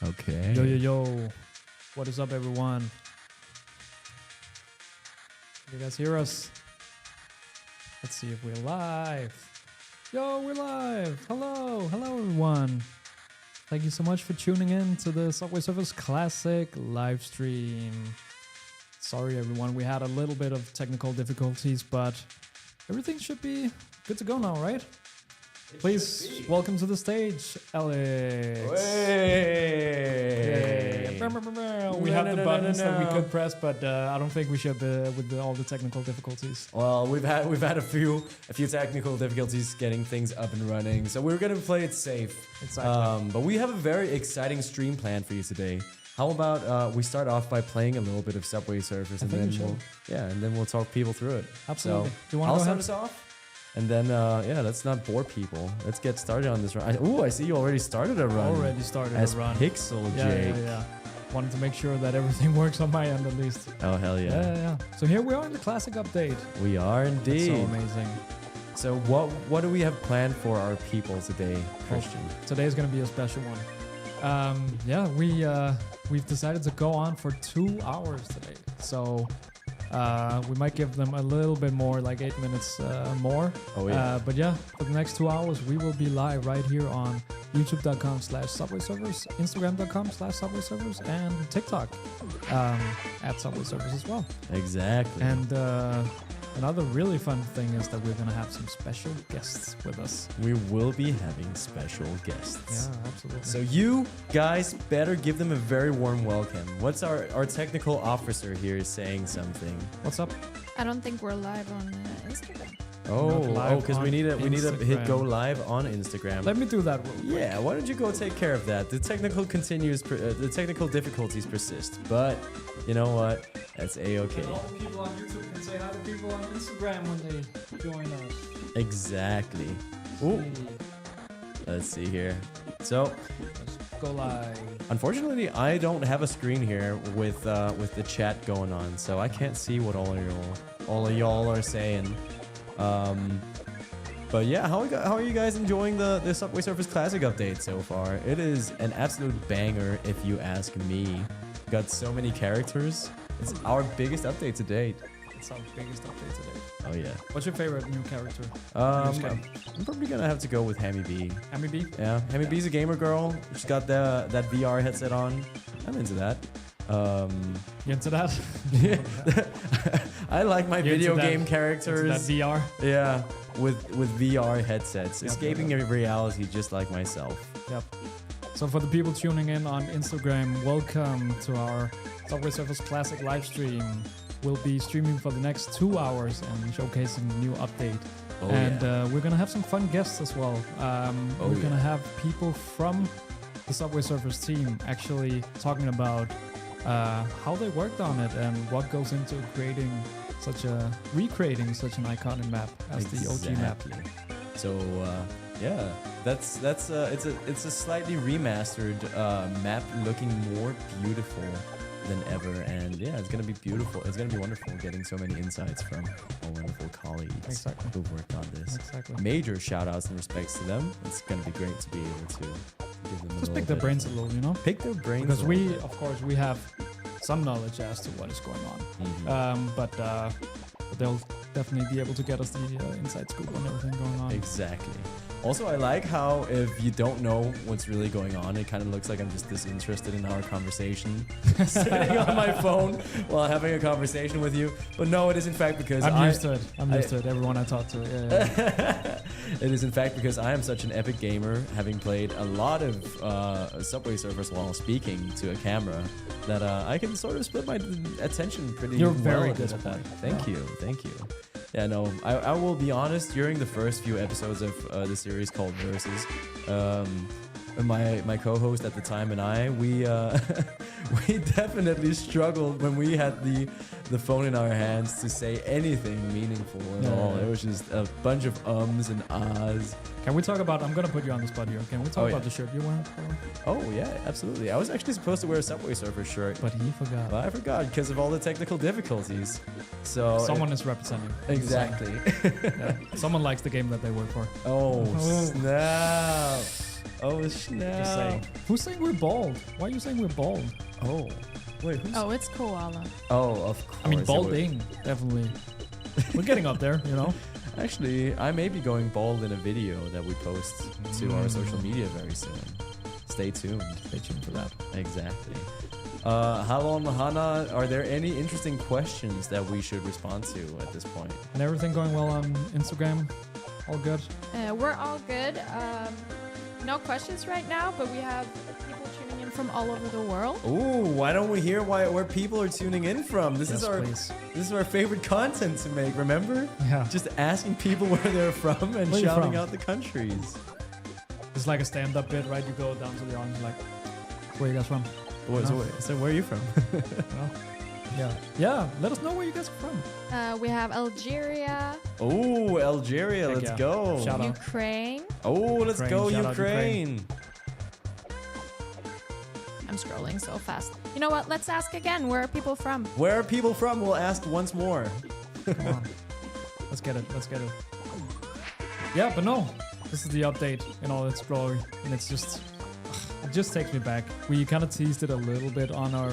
Okay. Yo, yo, yo. What is up, everyone? Can you guys hear us? Let's see if we're live. Yo, we're live. Hello. Hello, everyone. Thank you so much for tuning in to the Subway Surfers Classic live stream. Sorry, everyone. We had a little bit of technical difficulties, but everything should be good to go now, right? Please welcome to the stage, Alex. Hey. We have the buttons that we could press, but I don't think we should with all the technical difficulties. Well, we've had a few technical difficulties getting things up and running, so we're gonna play it safe. Exactly. But we have a very exciting stream planned for you today. How about we start off by playing a little bit of Subway Surfers, and then we'll talk people through it. Absolutely. So, Do you want to I'll go start ahead? us off. And then, let's not bore people. Let's get started on this run. I see you already started a run. Already started as a run. Pixel Jake. Yeah. Wanted to make sure that everything works on my end at least. Oh, hell yeah. Yeah. So here we are in the classic update. We are indeed. That's so amazing. So what do we have planned for our people today, Christian? Today's gonna be a special one. We've decided to go on for 2 hours today. So we might give them a little bit more, like 8 minutes more. Oh yeah. But yeah, for the next 2 hours, we will be live right here on youtube.com/subwaysurfers, instagram.com/subwaysurfers, and TikTok at Subway Surfers as well. Exactly. And another really fun thing is that we're going to have some special guests with us. We will be having special guests. Yeah, absolutely. So you guys better give them a very warm welcome. What's our technical officer here saying something? What's up? I don't think we're live on Instagram. Because we need to hit Instagram. go live on Instagram. Let me do that real quick. Yeah, why don't you go take care of that? The technical difficulties persist, but you know what? That's a-okay. All the people on YouTube can say hi to people on Instagram when they join us. Exactly. Ooh. Let's see here. So, Let's go live. unfortunately, I don't have a screen here with the chat going on, so I can't see what all of y'all are saying. But yeah, how are you guys enjoying the Subway Surfers Classic update so far? It is an absolute banger, if you ask me. Got so many characters. It's our biggest update to date. It's our biggest update today. Oh yeah. What's your favorite new character? I'm probably gonna have to go with Hammy B. Hammy B? Yeah, Hammy B's a gamer girl. She's got that VR headset on. I'm into that. You into that? I like my You video into that- game characters. That VR? Yeah, with VR headsets, Yep, escaping reality just like myself. Yep. So for the people tuning in on Instagram, welcome to our Subway Surfers Classic live stream. We'll be streaming for the next 2 hours and showcasing the new update. Oh, We're going to have some fun guests as well. We're going to have people from the Subway Surfers team actually talking about how they worked on it and what goes into recreating such an iconic map as the OG map. So that's it's a slightly remastered map, looking more beautiful than ever, and yeah, it's gonna be beautiful. It's gonna be wonderful getting so many insights from our wonderful colleagues who've worked on this. Exactly. Major shout outs and respects to them. It's gonna be great to be able to give them Just pick their brains a little, you know? Pick their brains Because a we, little bit. of course, we have some knowledge as to what is going on. But they'll definitely be able to get us the inside scoop on everything going on. Exactly. Also, I like how if you don't know what's really going on, it kind of looks like I'm just disinterested in our conversation, sitting on my phone while having a conversation with you. But no, it is in fact because I'm used to it. I'm used to it. Everyone I talk to. Yeah. It is in fact because I am such an epic gamer, having played a lot of Subway Surfers while speaking to a camera, that I can sort of split my attention pretty You're well very at good this at point. that. Thank you. Yeah, no, I will be honest, during the first few episodes of the series called Versus, my co-host at the time and I, we definitely struggled when we had the phone in our hands to say anything meaningful at all. It was just a bunch of ums and ahs. Can we talk about, I'm going to put you on the spot here. Can we talk about the shirt you wearing? Oh, yeah, absolutely. I was actually supposed to wear a Subway Surfer shirt. But he forgot. But I forgot because of all the technical difficulties. So Someone is representing. Exactly. Yeah. Someone likes the game that they work for. Oh, snap. Oh, Just snap. saying. Who's saying we're bald? Why are you saying we're bald? Oh. Wait, who's... Oh, it's koala. Oh, of course. I mean, it would- balding, definitely. We're getting up there, you know? Actually, I may be going bald in a video that we post to our social media very soon. Stay tuned. Stay tuned for that. Exactly. Hello, Mahana. Are there any interesting questions that we should respond to at this point? And everything going well on Instagram? All good? We're all good. No questions right now, but we have people tuning in from all over the world. Ooh, why don't we hear where people are tuning in from? This Yes, is our please. this is our favorite content to make. Remember? Yeah. Just asking people where they're from and Where you shouting from? out the countries. It's like a stand-up bit, right? You go down to the audience like, where you guys from? So where are you from? Well, yeah. Yeah, let us know where you guys are from. We have Algeria, Oh, Algeria, Heck let's yeah. go. Shout out. Ukraine. Oh, let's Ukraine, go shout out Ukraine. I'm scrolling so fast. You know what? Let's ask again. Where are people from? Where are people from? We'll ask once more. Come on. Let's get it. Let's get it. Yeah, but no. This is the update in all its glory. And it's just... It just takes me back. We kind of teased it a little bit on our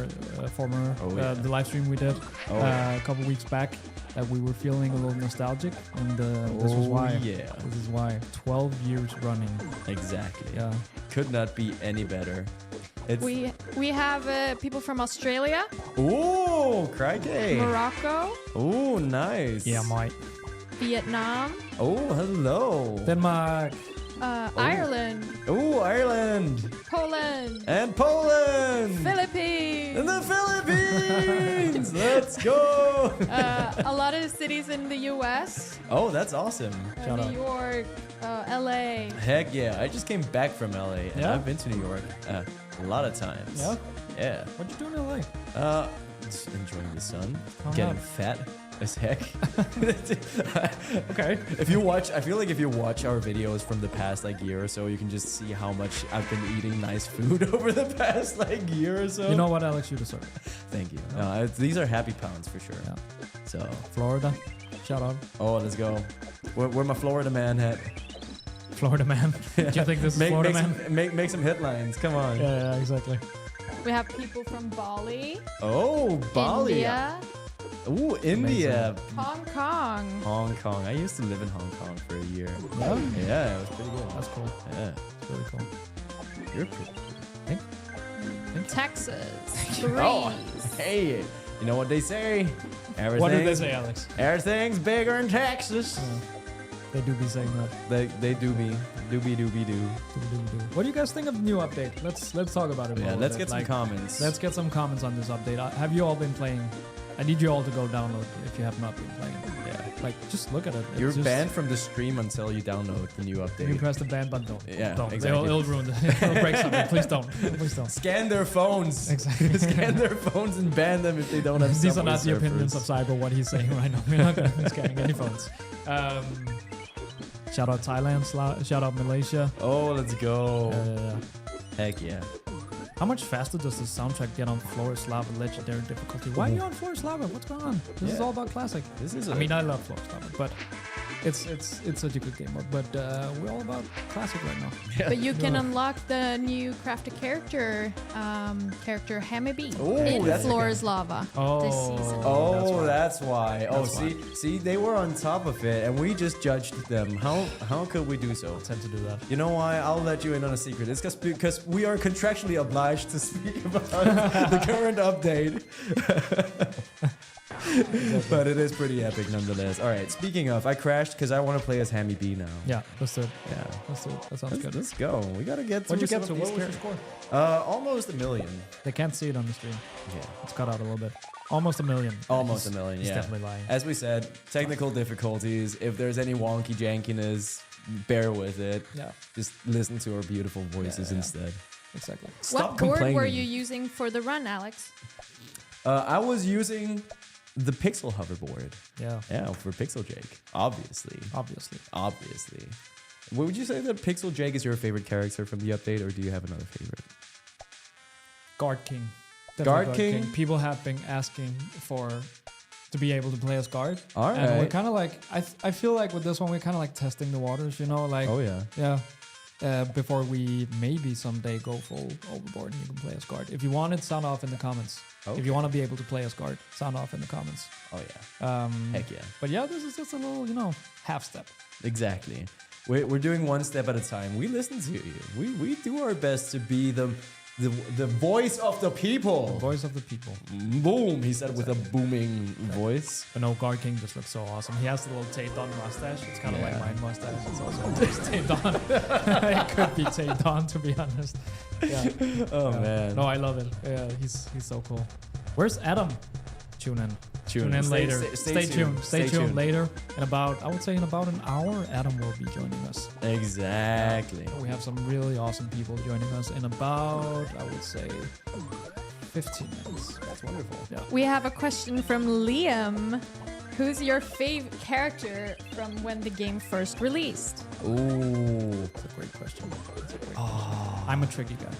former... Oh, yeah. the live stream we did Oh, yeah. a couple weeks back. That we were feeling a little nostalgic. And this was why. Yeah, This is why. 12 years running. exactly. Yeah. Could not be any better. It's We have people from Australia, ooh, crikey. Morocco, Ooh, nice. Yeah, mate. Vietnam, Oh, hello. Denmark. Ireland, Ooh, Ireland Poland, and Poland Philippines. and the Philippines. Let's go. A lot of cities in the U.S. Oh, that's awesome. Shout New out. York, L.A. Heck yeah. I just came back from LA and Yeah? I've been to New York a lot of times. Yeah? Yeah. What'd you do in LA? Just enjoying the sun, Oh, getting yeah. fat as heck. Okay. If you watch, I feel like if you watch our videos from the past like year or so, you can just see how much I've been eating nice food over the past like year or so. You know what, Alex? You deserve. Thank you. No, these are happy pounds for sure. Yeah. So, Florida. Shout out. oh, let's go. Where my Florida man at? Florida man. Do you think this is Florida man? Make some headlines. Come on. Yeah, exactly. We have people from Bali, Oh, Bali. India, Ooh, India. Hong Kong. Hong Kong. I used to live in Hong Kong for a year. Yeah. Yeah, it was pretty good. That's cool. Yeah. That's really cool. You're pretty Thank you. Texas, Greece. Oh, hey, you know what they say? Everything, What did they say, Alex? Everything's bigger in Texas. They do be saying that. They do be. Doobie doobie doo. What do you guys think of the new update? Let's talk about it. a Yeah, little let's bit. get some comments. Let's get some comments on this update. Have you all been playing? I need you all to go download if you have not been playing. Yeah. Like, just look at it. It's You're just, banned from the stream until you download the new You update. press the ban button. Don't. Yeah, Don't. exactly. It'll ruin it. It'll break something. Please don't. Please don't. Scan their phones. Exactly. Scan their phones and ban them if they don't have These are Subway not the opinions of surfers. Cyber, what he's saying right now. We're not going to be scanning any phones. Shout out Thailand. Shout out Malaysia. Oh, let's go. Heck yeah. How much faster does the soundtrack get on Floris Lava Legendary difficulty? Why are you on Floris Lava? What's going on? This is Yeah. all about classic. This is I mean, I love Floris Lava, but it's such a good game mode. But we're all about classic right now. But you can Yeah. unlock the new crafted character, Hammerby Ooh, in that's a Floor's Lava this season. Oh, that's why. Oh, That's see, they were on top of it, and we just judged them. How could we do so? Tend to do that. You know why? I'll let you in on a secret. It's because we are contractually obliged to speak about the current update. But it is pretty epic nonetheless. All right, speaking of, I crashed because I want to play as Hammy B now. Yeah, let's do it. Yeah. Let's do it. That sounds good. Let's go. We gotta get What'd you through get to? some of What was these your characters. score? Almost 1 million. They can't see it on the stream. Yeah. It's cut out a little bit. Almost 1 million. Almost He's- 1 million, He's yeah. definitely lying. As we said, technical difficulties. If there's any wonky jankiness, bear with it. Yeah, Just listen to our beautiful voices Yeah. instead. exactly. Stop What board complaining. were you using for the run, Alex? I was using the Pixel hoverboard. Yeah, Yeah, for Pixel Jake. Obviously. obviously. Would you say that Pixel Jake is your favorite character from the update, or do you have another favorite? Guard King. Guard Definitely King? People have been asking to be able to play as guard. All And we're right. kind of like, I feel like with this one, we're kind of like testing the waters, you know? Like, Oh, yeah. yeah. before we maybe someday go full overboard and you can play as guard. If you want it, sound off in the comments. Okay. If you want to be able to play as guard, sound off in the comments. Oh yeah. Heck yeah. But yeah, this is just a little, half step. Exactly. We're doing one step at a time. We listen to you. We do our best to be the voice of the people. The voice of the people. Boom, he said with a booming voice. But no, Guard King just looks so awesome. He has the little taped on mustache. It's kind of like my mustache. It's also just taped on. It could be taped on, to be honest. Yeah. Oh man. No, I love it. Yeah, he's so cool. Where's Adam? Tune in. Tune in Stay- later. stay Stay tuned. Stay tuned tuned. later. I would say in about an hour, Adam will be joining us. Exactly. We have some really awesome people joining us in about, I would say, 15 minutes. That's wonderful. Yeah. We have a question from Liam. Who's your favorite character from when the game first released? Ooh. That's a great question. I'm a tricky guy.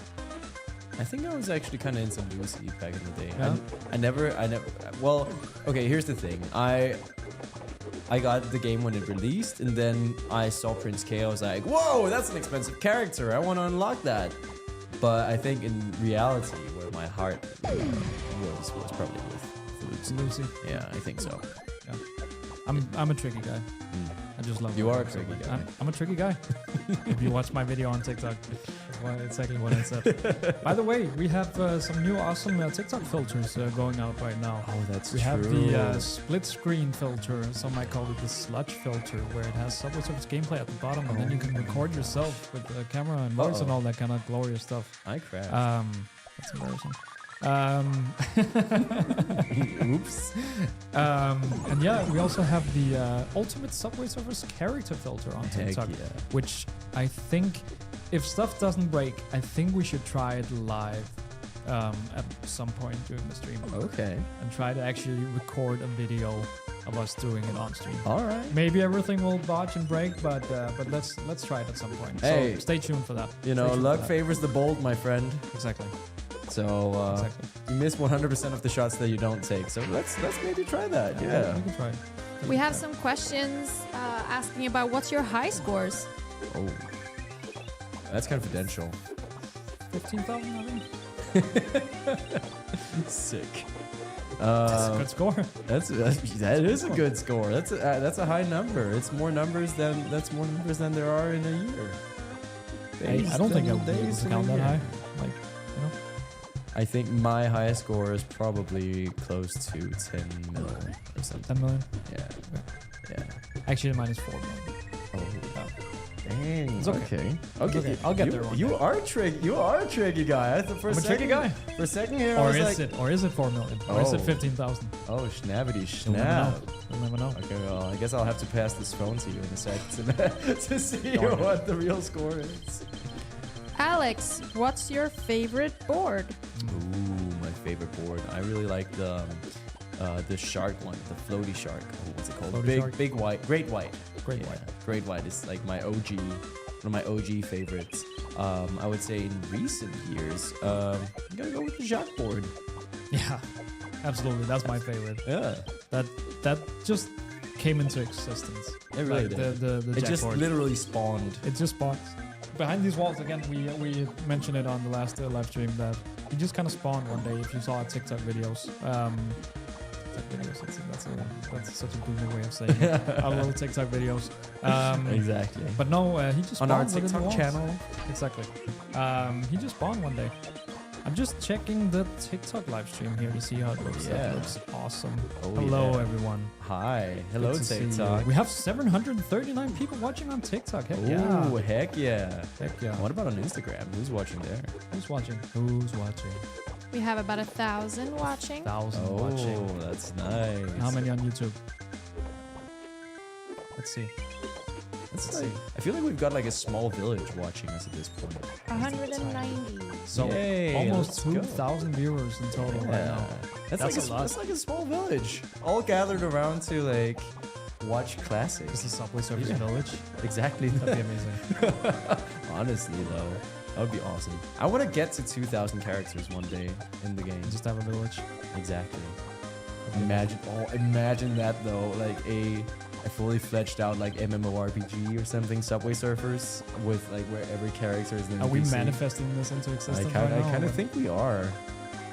I think I was actually kind of into Lucy back in the day. Yeah? I never. Well, okay. Here's the thing. I got the game when it released, and then I saw Prince K. I was like, "Whoa, that's an expensive character. I want to unlock that." But I think in reality, where my heart was probably with Lucy. Lucy. Yeah, I think so. Yeah. I'm a tricky guy. I just love You it. are a tricky guy. I'm a tricky guy. If you watch my video on TikTok, that's exactly what I said. By the way, we have some new awesome TikTok filters going out right now. Oh, that's We true. have the split screen filter. Some might call it the sludge filter, where it has Subway Surfers gameplay at the bottom, and then you can record yourself with the camera and voice and all that kind of glorious stuff. I crashed. That's embarrassing. Oops. And yeah, we also have the Ultimate Subway Surfers character filter on Heck TikTok, yeah. which I think, if stuff doesn't break, I think we should try it live at some point during the stream. Okay. And try to actually record a video of us doing it on stream. All right. Maybe everything will botch and break, but let's try it at some point. Hey. So stay tuned for that. You Stay know, tuned luck for that. favors the bold, my friend. Exactly. So Exactly. you miss 100% of the shots that you don't take. So let's maybe try that. Yeah. We can try it. We have some questions asking about what's your high scores? Oh, that's confidential. 15,000, I think. Sick. That's a good score. That is a good score. That's a high number. It's more numbers than there are in a year. I don't think I would be able Days to in a count that year. high. Like, I think my highest score is probably close to 10 mil or something. 10 million. Yeah. Yeah. Actually, mine is 4 million. Oh, Yeah. dang. It's okay. Okay. I'll get there one You day. are tricky. You are a tricky guy. I thought for I'm a tricky guy. For a second here, I Or was is it 4 million? Or is it Oh. 15,000? oh, schnabbity You'll never know. schnab. You'll never know. Okay, well, I guess I'll have to pass this phone to you in a sec to see Darn it. what the real score is. Alex, what's your favorite board? Ooh, my favorite board. I really like the shark one, the floaty shark. Oh, what's it called? Floaty shark? Big white, great white. Great Yeah, white. Great white is like my OG, one of my OG favorites. I would say in recent years, I'm gonna go with the shark board. Yeah, absolutely. That's my favorite. Yeah, That just came into existence. it really Like did. the It just jackboard. literally spawned. It just spawned. Behind these walls, again, we mentioned it on the last live stream that you just kind of spawned one day if you saw our TikTok videos. TikTok videos, that's such a boomer way of saying it. Our little TikTok videos. Exactly. But no, he just On spawned our within the TikTok walls. channel. Exactly. He just spawned one day. I'm just checking the TikTok live stream here to see how it looks. Yeah. That looks awesome. Oh, Hello, yeah. everyone. Hi. Hello, Good to see you. TikTok. We have 739 people watching on TikTok. Heck Ooh, yeah. heck yeah. Heck yeah. What about on Instagram? Who's watching there? Who's watching? Who's watching? We have about 1,000 watching. 1,000 Oh, watching. that's nice. How many on YouTube? Let's see. That's Let's like, see. I feel like we've got like a small village watching us at this point. 190. So Yay, almost let's go. 2,000 viewers in total right now. That's That's like a lot. That's like a small village, all gathered around to like watch classics. This is Subway Surfers Yeah. Village. Exactly. That'd be amazing. Honestly, though, that would be awesome. I want to get to 2,000 characters one day in the game. Just have a village. Exactly. Imagine that though, like a fully fledged out like MMORPG or something, Subway Surfers, with like where every character is an Are we NPC. manifesting this into existence? I right now, kind or- of think we are.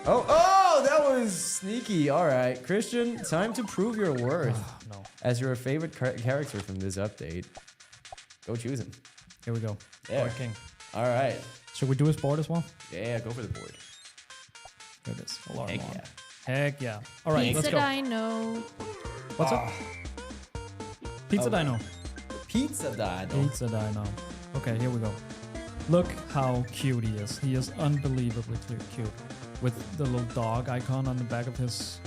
Oh, that was sneaky. All right, Christian, time to prove your worth No. as your favorite character from this update. Go choose him. Here we go. Yeah. Board King. All right. Should we do his board as well? Yeah, go for the board. Here it is. Alarm Heck on. yeah. Heck yeah. All right, let's Pizza go. Dino. What's up? Pizza Oh. Dino. Pizza Dino. Pizza Dino. Okay, here we go. Look how cute he is. He is unbelievably cute. With the little dog icon on the back of his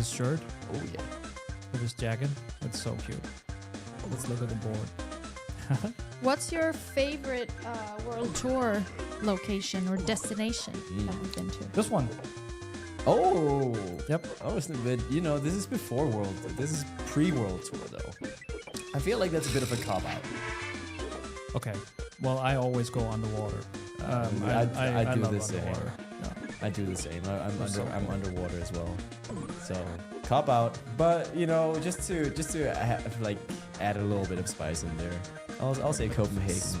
shirt, Oh yeah. with his jacket. It's so cute. Let's look at the board. What's your favorite world tour location or destination that you've been to? This one. Oh. Yep. I was a bit. You know, this is before World. This is pre-World Tour though. I feel like that's a bit of a cop out. Okay. Well, I always go underwater. I do love the same. underwater. Yeah. I do the same. I'm underwater as well. So cop out, but you know, just to like add a little bit of spice in there. I'll say Copenhagen.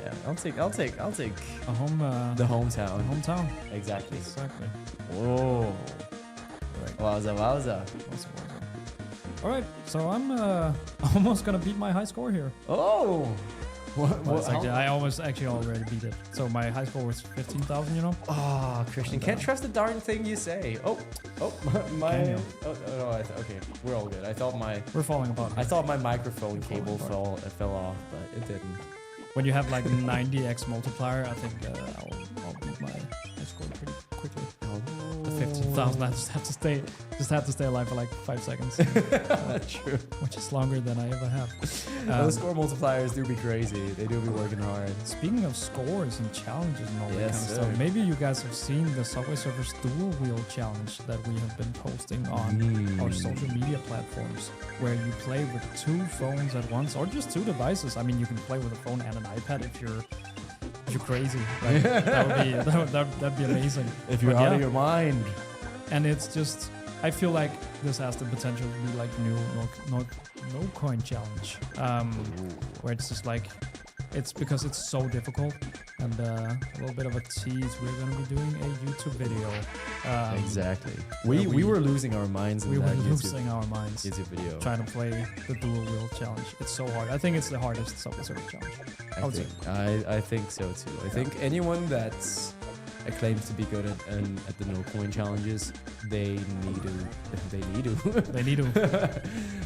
Yeah, I'll take A home. the hometown. hometown. Exactly. Exactly. Whoa. Right. Wowza, wowza. All right. So I'm almost gonna beat my high score here. Oh. Well, it's actually, I almost actually already beat it. So my high score was 15,000. You know. Oh, Christian, can't trust the darn thing you say. Oh, my. Can you? Oh, okay, we're all good. I thought We're falling apart. my microphone Falling cable apart. fell off, but it didn't. When you have like 90x multiplier, I think I'll beat my high score pretty quickly. The 15,000. I just have to stay alive for like 5 seconds, True. which is longer than I ever have. Those score multipliers do be crazy. They do be working hard. Speaking of scores and challenges and all that Yes, kind of sir. stuff, maybe you guys have seen the Subway Surfers dual wheel challenge that we have been posting on our social media platforms, where you play with 2 phones at once or just 2 devices. I mean, you can play with a phone and an iPad if you're crazy. Like, that'd be amazing. If you're But out yeah. of your mind. And it's just, I feel like this has the potential to be like no coin challenge, where it's just like, it's because it's so difficult. And a little bit of a tease, we're gonna be doing a YouTube video. Exactly. where We were losing our minds in we were that losing our minds YouTube video. trying to play the dual wheel challenge. It's so hard. I think it's the hardest Subway Surfer challenge. I think so too. I think anyone that's acclaimed to be good at the no coin challenges, they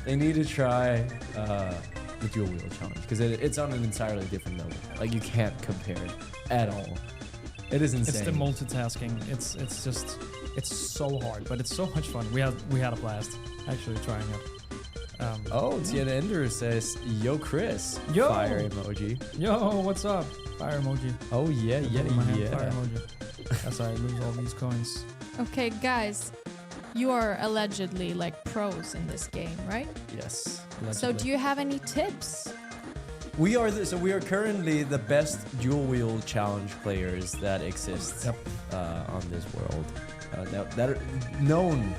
need to try the dual wheel challenge, because it's on an entirely different level. Like, you can't compare it at all. It is insane. It's the multitasking. It's so hard, but it's so much fun. We had a blast actually trying it. Tiana Ender says, "Yo, Chris." Yo! Fire emoji. Yo, what's up? Fire emoji. Oh yeah, Put in my hand, Fire yeah. emoji. That's how I lose all these coins. Okay, guys, you are allegedly like pros in this game, right? Yes. So do you have any tips? We are currently the best dual wheel challenge players that exist on this world. That are known,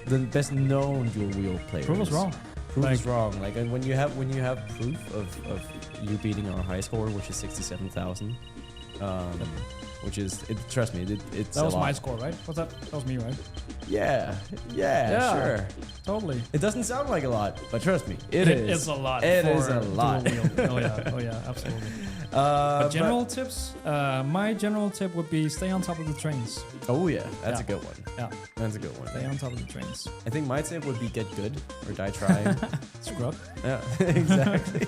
the best known dual wheel players. Prove us wrong. Prove us wrong. Like, and when you have proof of you beating our high score, which is 67,000, which is, trust me, it's That was a lot. my score, right? What's that? That was me, right? Yeah, sure. Totally. It doesn't sound like a lot, but trust me, it is. It's a lot. It for is a lot. dual wheel. Oh yeah, absolutely. But general tips, my general tip would be stay on top of the trains. Oh yeah, that's Yeah. a good one. Yeah, That's a good one. stay on top of the trains. I think my tip would be get good or die trying. Scrub. Yeah, exactly.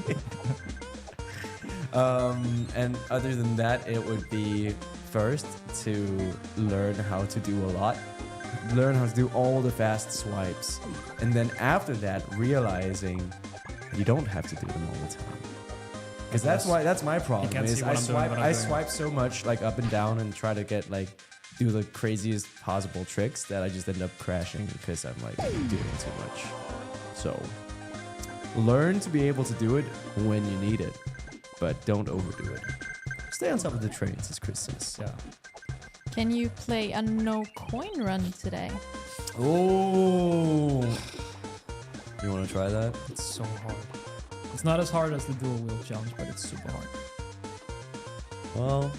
And other than that, it would be first to learn how to do a lot. Learn how to do all the fast swipes. And then after that, realizing you don't have to do them all the time. Because that's my problem. can't Is see what I'm doing, but I'm I doing it. swipe so much, like up and down, and try to get do the craziest possible tricks that I just end up crashing because I'm doing too much. So learn to be able to do it when you need it, but don't overdo it. Stay on top of the trains, as Chris says. Yeah. Can you play a no coin run today? Oh, You want to try that? It's so hard. It's not as hard as the dual wheel challenge, but it's super hard. Well,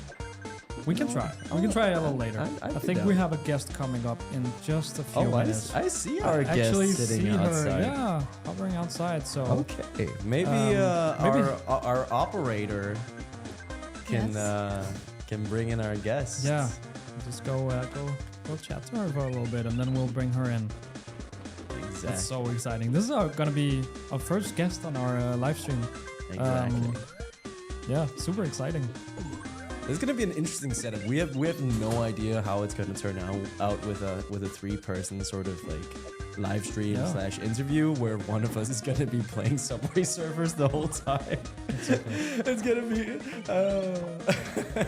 We can try. We can try a little later. I'd I be think down. we have a guest coming up in just a few minutes. I see our I actually guest sitting see outside. her, yeah, hovering outside. So Okay, maybe, maybe- our operator can bring in our guest. yeah, just go chat to her for a little bit, and then we'll bring her in. Exactly. That's so exciting. This is gonna be our first guest on our live stream. Exactly. Yeah, super exciting. It's gonna be an interesting setup. We have no idea how it's gonna turn out with a 3-person sort of like live stream / interview where one of us is gonna be playing Subway Surfers the whole time. Exactly.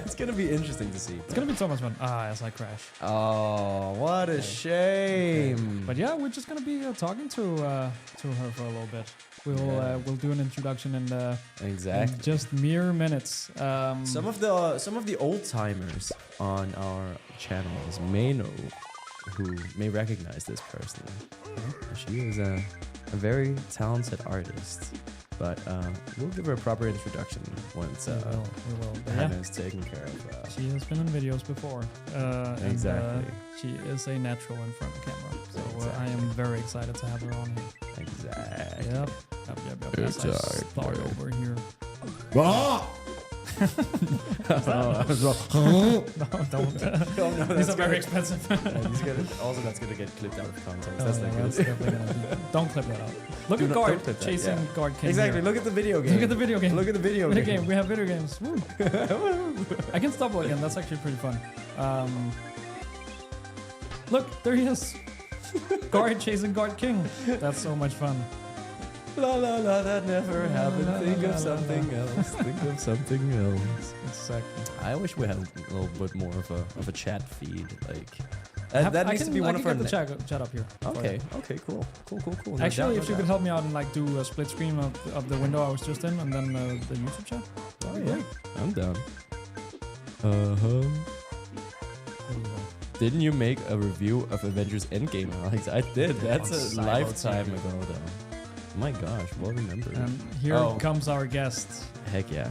It's gonna be interesting to see. It's gonna be so much fun. As I crash. Oh, what a shame. But yeah, we're just gonna be talking to her for a little bit. We'll do an introduction in Exactly. just mere minutes. Some of the old timers on our channels may recognize this person. She is a very talented artist, but we'll give her a proper introduction once we will. But Hannah yeah, is taken care of. she has been in videos before. Exactly. And, she is a natural in front of camera, so I Exactly. am very excited to have her on here. Exactly. Yep. As I start over here. Ah! No, don't. Oh, no, These are very expensive. That's gonna get clipped out of context. That's not good. That's definitely gonna be. Don't clip that out. Look Do at not- Guard don't clip that, chasing yeah. Guard King. Exactly. here. Look at the video game. Look at the video game. Look at the video Video game. game. We have video games. Woo. I can stumble again. That's actually pretty fun. Look, there he is. Guard chasing Guard King. That's so much fun. La la la, that never happened. la, Think la, of la, something else. Think of something else. Exactly. I wish we had a little bit more of a chat feed. Like that needs to be one of our. I can get the chat up here. for Okay. you. Okay. Cool. No Actually, doubt, if no you could doubt. help me out and like do a split screen of the window I was just in, and then the YouTube chat. Oh That'd be yeah, great. I'm down. There you go. Didn't you make a review of Avengers Endgame, Alex? I did. That's On a Cyber lifetime TV. ago, though. My gosh, well remembered. And here Oh. comes our guest. Heck yeah.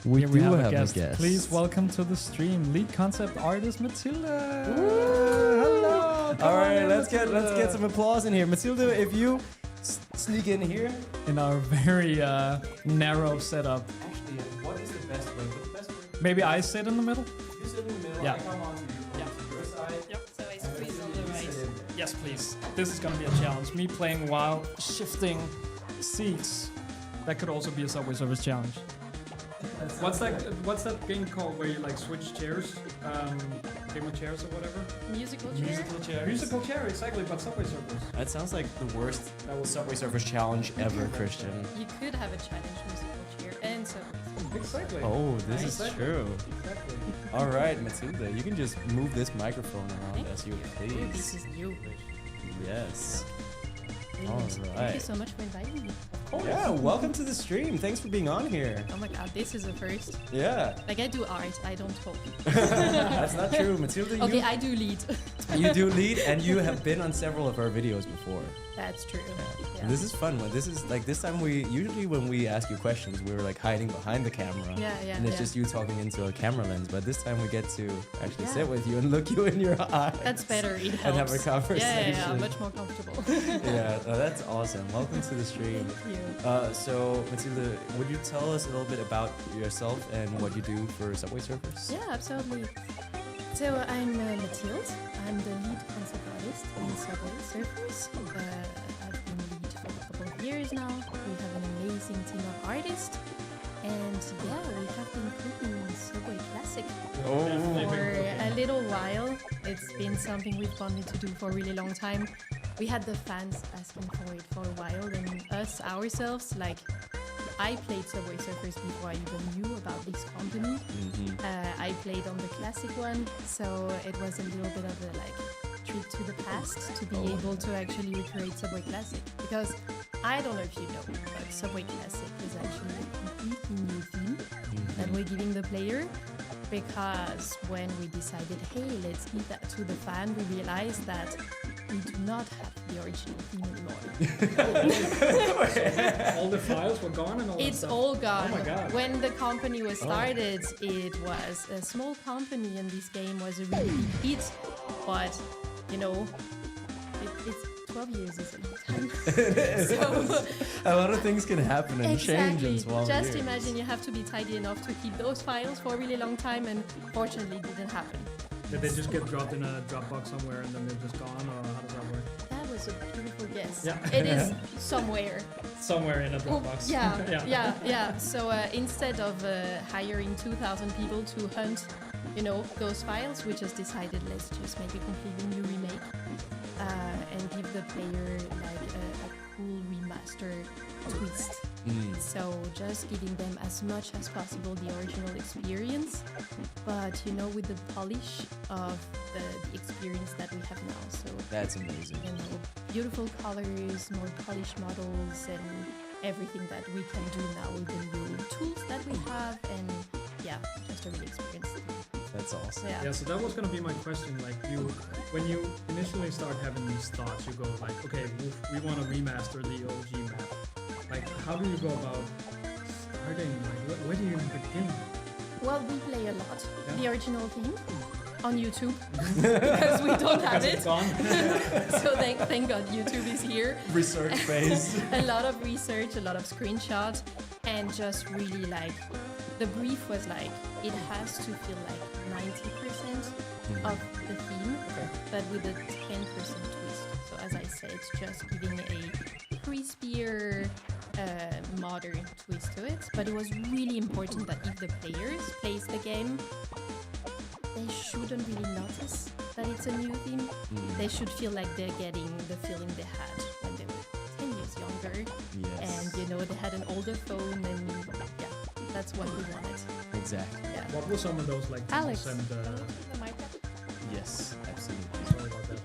Here do have a guest. guest. Please welcome to the stream, lead concept artist Matilda. Hello. Come All on right, in, let's Matilda. get some applause in here, Matilda. If you sneak in here. In our very narrow setup. Actually, what is the best way? Maybe I sit in the middle. You sit in the middle. Yeah. I come on to you. Yeah. To your side. Yep. So I squeeze on the right. Yes, please. This is gonna be a challenge. Me playing while shifting seats. That could also be a Subway Surfers challenge. What's that game called where you like switch chairs? Game of chairs or whatever? Musical chair. Musical chair, exactly, but Subway Surfers. That sounds like the worst Subway Surfers challenge ever, Christian. You could have a challenge musical chair and so. Exactly. Oh, this is Exactly. true. Exactly. All right, Matilda, you can just move this microphone around as you Ooh, this please. is new. Yes. Brilliant. Thank you right. so much for inviting me. Yeah, welcome to the stream. Thanks for being on here. Oh my god, this is a first. Yeah, Like I do art, I don't talk. that's not true, Matilda. Okay, I do lead. You do lead, and you have been on several of our videos before. That's true. Yeah. This is fun. This is like this time when we ask you questions, we're like hiding behind the camera. Yeah, And it's yeah. just you talking into a camera lens. But this time we get to actually Yeah. sit with you and look you in your eyes. That's better. It helps. And have a conversation. Yeah, much more comfortable. Yeah, that's awesome. Welcome to the stream. Thank you. So, Matilda, would you tell us a little bit about yourself and what you do for Subway Surfers? Yeah, absolutely. So I'm Mathilde. I'm the lead concept artist in Subway Surfers. I've been lead for a couple of years now. We have an amazing team of artists. And yeah, we have been cooking Subway Classic for a little while. It's been something we've wanted to do for a really long time. We had the fans asking for it for a while, and us ourselves, like, I played Subway Surfers before I even knew about this company. I played on the classic one, so it was a little bit of a trip to the past to be able to actually recreate Subway Classic. Because I don't know if you know, but Subway Classic is actually a completely new theme that we're giving the player. Because when we decided, hey, let's give that to the fan, we realized that we do not have the original theme anymore. All the files were gone and all that It's stuff. all gone. Oh my God. When the company was started, it was a small company and this game was a really big hit. But, you know, it's 12 years is a long time. So, A lot of things can happen and change in 12 Just years. imagine you have to be tidy enough to keep those files for a really long time, and fortunately it didn't happen. Did they just get dropped in a Dropbox somewhere and then they're just gone, or how does that work? That was a beautiful guess. Yeah. It is somewhere. Somewhere in a Dropbox. Yeah. So instead of hiring 2,000 people to hunt, you know, those files, we just decided let's just make a completely new remake and give the player like a cool remaster twist. So just giving them as much as possible the original experience, but you know, with the polish of the experience that we have now. So That's amazing. you know, beautiful colors, more polished models, and everything that we can do now with the new tools that we have, and yeah, just a real experience. That's awesome. Yeah, so that was gonna be my question. Like, when you initially start having these thoughts, you go like, okay, we want to remaster the OG map. Like, how do you go about starting? Like, where do you begin? Well, we play a lot Yeah. the original theme on YouTube because we don't have Because it's it. gone. So thank God YouTube is here. Research phase. A lot of research, a lot of screenshots, and just really like the brief was like it has to feel like 90% of the theme, but with a 10% twist. So as I said, just giving a crispier, modern twist to it. But it was really important that if the players plays the game, they shouldn't really notice that it's a new theme. They should feel like they're getting the feeling they had when they were 10 years younger. Yes. And you know, they had an older phone, and yeah, that's what we wanted. Exactly. Yeah. What were some of those like 10%? Alex. Yes, absolutely. Sorry about that.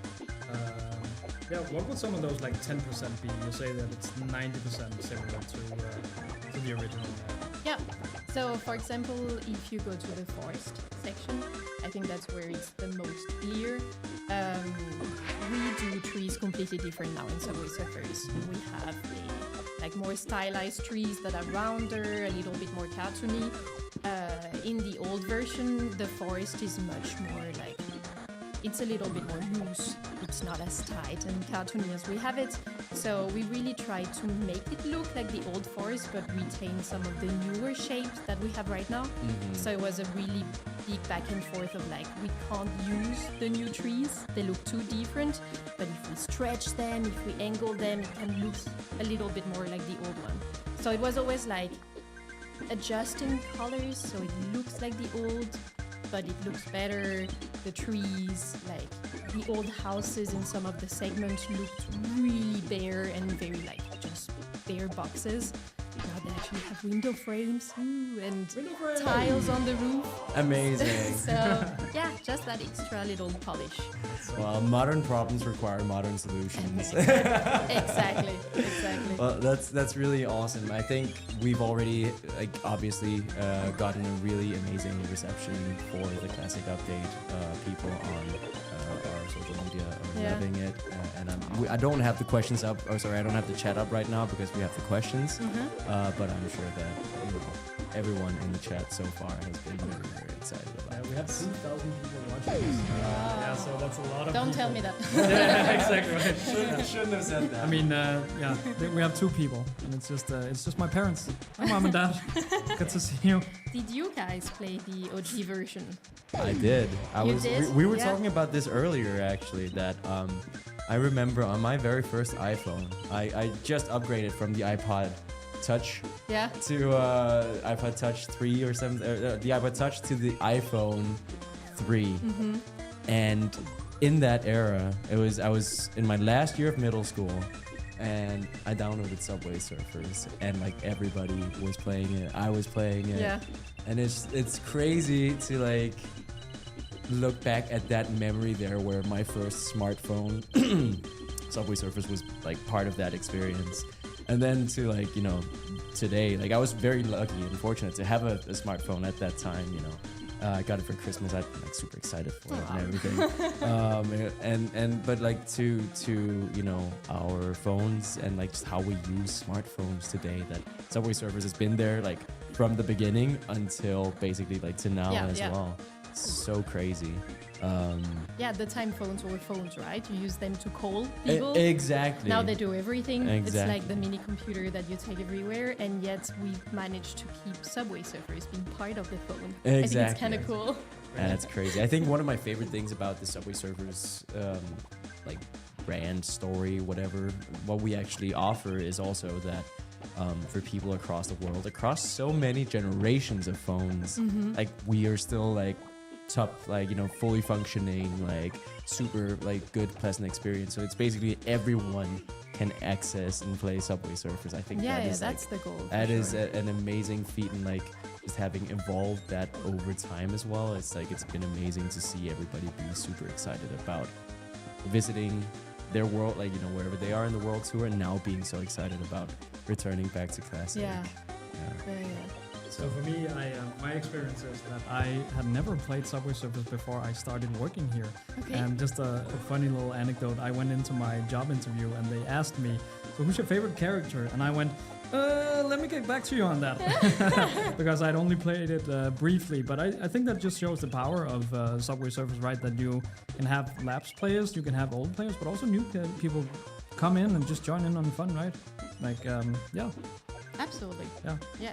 Yeah, what would some of those like 10% be? You say that it's 90% similar to the original map. Yeah. So, for example, if you go to the forest section, I think that's where it's the most clear. We do trees completely different now in Subway Surfers. We have like more stylized trees that are rounder, a little bit more cartoony. In the old version, the forest is much more like, it's a little bit more loose. It's not as tight and cartoony as we have it. So we really try to make it look like the old forest, but retain some of the newer shapes that we have right now. So it was a really big back and forth of like, we can't use the new trees. They look too different. But if we stretch them, if we angle them, it can look a little bit more like the old one. So it was always like adjusting colors so it looks like the old, but it looks better. The trees, like the old houses in some of the segments looked really bare and very like just bare boxes. Now they actually have window frames and tiles on the roof. Amazing. So yeah, just that extra little polish. Well, modern problems require modern solutions. Exactly. Well, that's really awesome. I think we've already, like, obviously gotten a really amazing reception for the classic update. People on our social media are Yeah. loving it, and I don't have the questions up. Oh, sorry, I don't have the chat up right now because we have the questions. But I'm sure that everyone in the chat so far has been very, very excited about Yeah, it. we have 2,000 people watching this. Yeah, so that's a lot of Don't people. tell me that. Yeah, exactly right. Shouldn't have said that. I mean, yeah, we have two people, and it's just my parents. My mom and dad. Good to see you. Did you guys play the OG version? I did. You did? We were Yeah. talking about this earlier, actually. That I remember on my very first iPhone, I just upgraded from the iPod Touch Yeah. to iPod Touch 3 or something. The iPod Touch to the iPhone 3, and in that era, I was in my last year of middle school, and I downloaded Subway Surfers, and like everybody was playing it. I was playing it. Yeah. And it's crazy to like look back at that memory there where my first smartphone, Subway Surfers, was like part of that experience. And then to like, today, like I was very lucky and fortunate to have a smartphone at that time, I got it for Christmas. I'm like super excited for it Wow. and everything. But like to you know our phones and like just how we use smartphones today. That Subway Surfers has been there like from the beginning until basically like to now Yeah, as yeah. well. So crazy. Yeah, at the time phones were phones, right? You use them to call people. Exactly. Now they do everything. It's Exactly. like the mini computer that you take everywhere, and yet we've managed to keep Subway Surfers being part of the phone. I think it's Exactly. kind of cool. And that's crazy. I think one of my favorite things about the Subway Surfers, like brand story, whatever, what we actually offer is also that for people across the world, across so many generations of phones, like we are still like top, like, you know, fully functioning, like super like good, pleasant experience. So it's basically everyone can access and play Subway Surfers. I think Yeah, that yeah, is that's like, the goal. that for is sure. an amazing feat, and like just having evolved that over time as well. It's like it's been amazing to see everybody be super excited about visiting their world, like, you know, wherever they are in the world tour, and now being so excited about returning back to classic. Yeah. Yeah. Yeah. So for me, my experience is that I had never played Subway Surfers before I started working here. Okay. And just a funny little anecdote, I went into my job interview and they asked me, so who's your favorite character? And I went, let me get back to you on that. Because I'd only played it briefly. But I think that just shows the power of Subway Surfers, right? That you can have lapsed players, you can have old players, but also new people come in and just join in on the fun, right? Like, yeah, Absolutely. yeah. Yeah.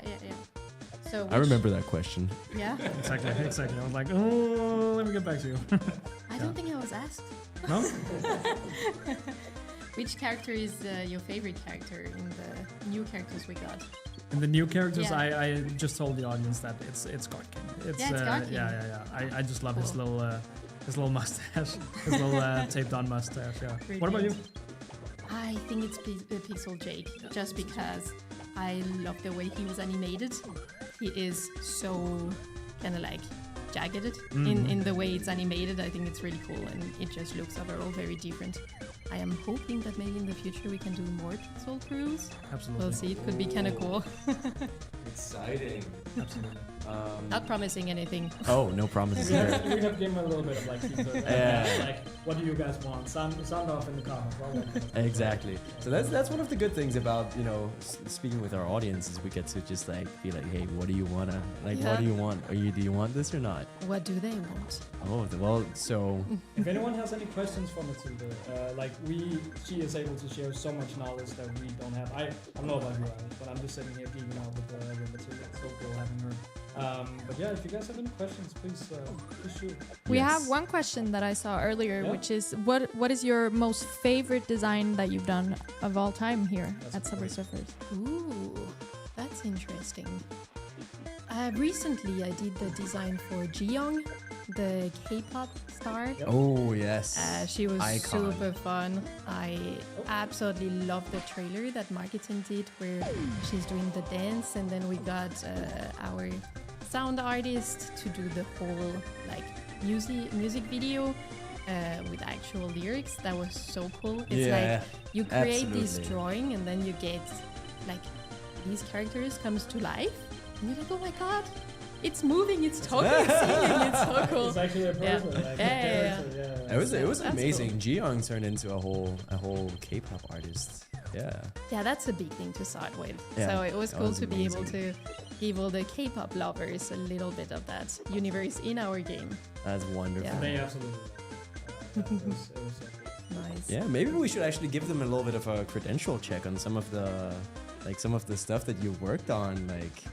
So I remember that question. Yeah. Exactly. I was like, oh, let me get back to you. I don't think I was asked. No? Which character is your favorite character in the new characters we got? And the new characters, Yeah. I just told the audience that it's God King. It's God King. Yeah. I just love his Cool. little mustache, his little taped on mustache. Yeah. What about you? I think it's Pixel Jake, just because I love the way he was animated. He is so kind of like jagged in the way it's animated. I think it's really cool, and it just looks overall very different. I am hoping that maybe in the future we can do more Pixel crews. Absolutely. We'll see. It could be kind of cool. Exciting. Absolutely. Not promising anything. Oh, no promises We here. have given a little bit of like teaser. Yeah. Like, what do you guys want? Sound off in the comments. Exactly. So that's one of the good things about, you know, speaking with our audience is we get to just like be like, hey, what do you wanna like? Yeah. What do you want? Do you want this or not? What do they want? Oh, well, so If anyone has any questions for Matilda, like she is able to share so much knowledge that we don't have. I don't know about you, Alex, but I'm just sitting here geeking out with Matilda. It's so cool having her. But yeah, if you guys have any questions, please shoot. We Yes. have one question that I saw earlier, Yeah. which is what is your most favorite design that you've done of all time here That's at Subway great. Surfers? Ooh, that's interesting. Recently, I did the design for Jiyoung, the K-pop star. oh yes. She was Icon. super fun. I absolutely love the trailer that marketing did, where she's doing the dance, and then we got our sound artist to do the whole like music video with actual lyrics. That was so cool. It's Yeah, like you create this absolutely. drawing, and then you get like these characters comes to life, and you're like, oh my god, it's moving, it's talking, it's singing, it's so cool. It's actually a Yeah. person. Like, Yeah, a yeah, character, yeah. It was That's amazing. Jiyoung turned into a whole K-pop artist. Yeah. Yeah, that's a big thing to start with. Yeah, So it was that cool was to be able amazing. to give all the K-pop lovers a little bit of that universe in our game. That's wonderful. Yeah. They absolutely. It was so cool. Nice. Yeah, maybe we should actually give them a little bit of a credential check on some of the stuff that you worked on. Like,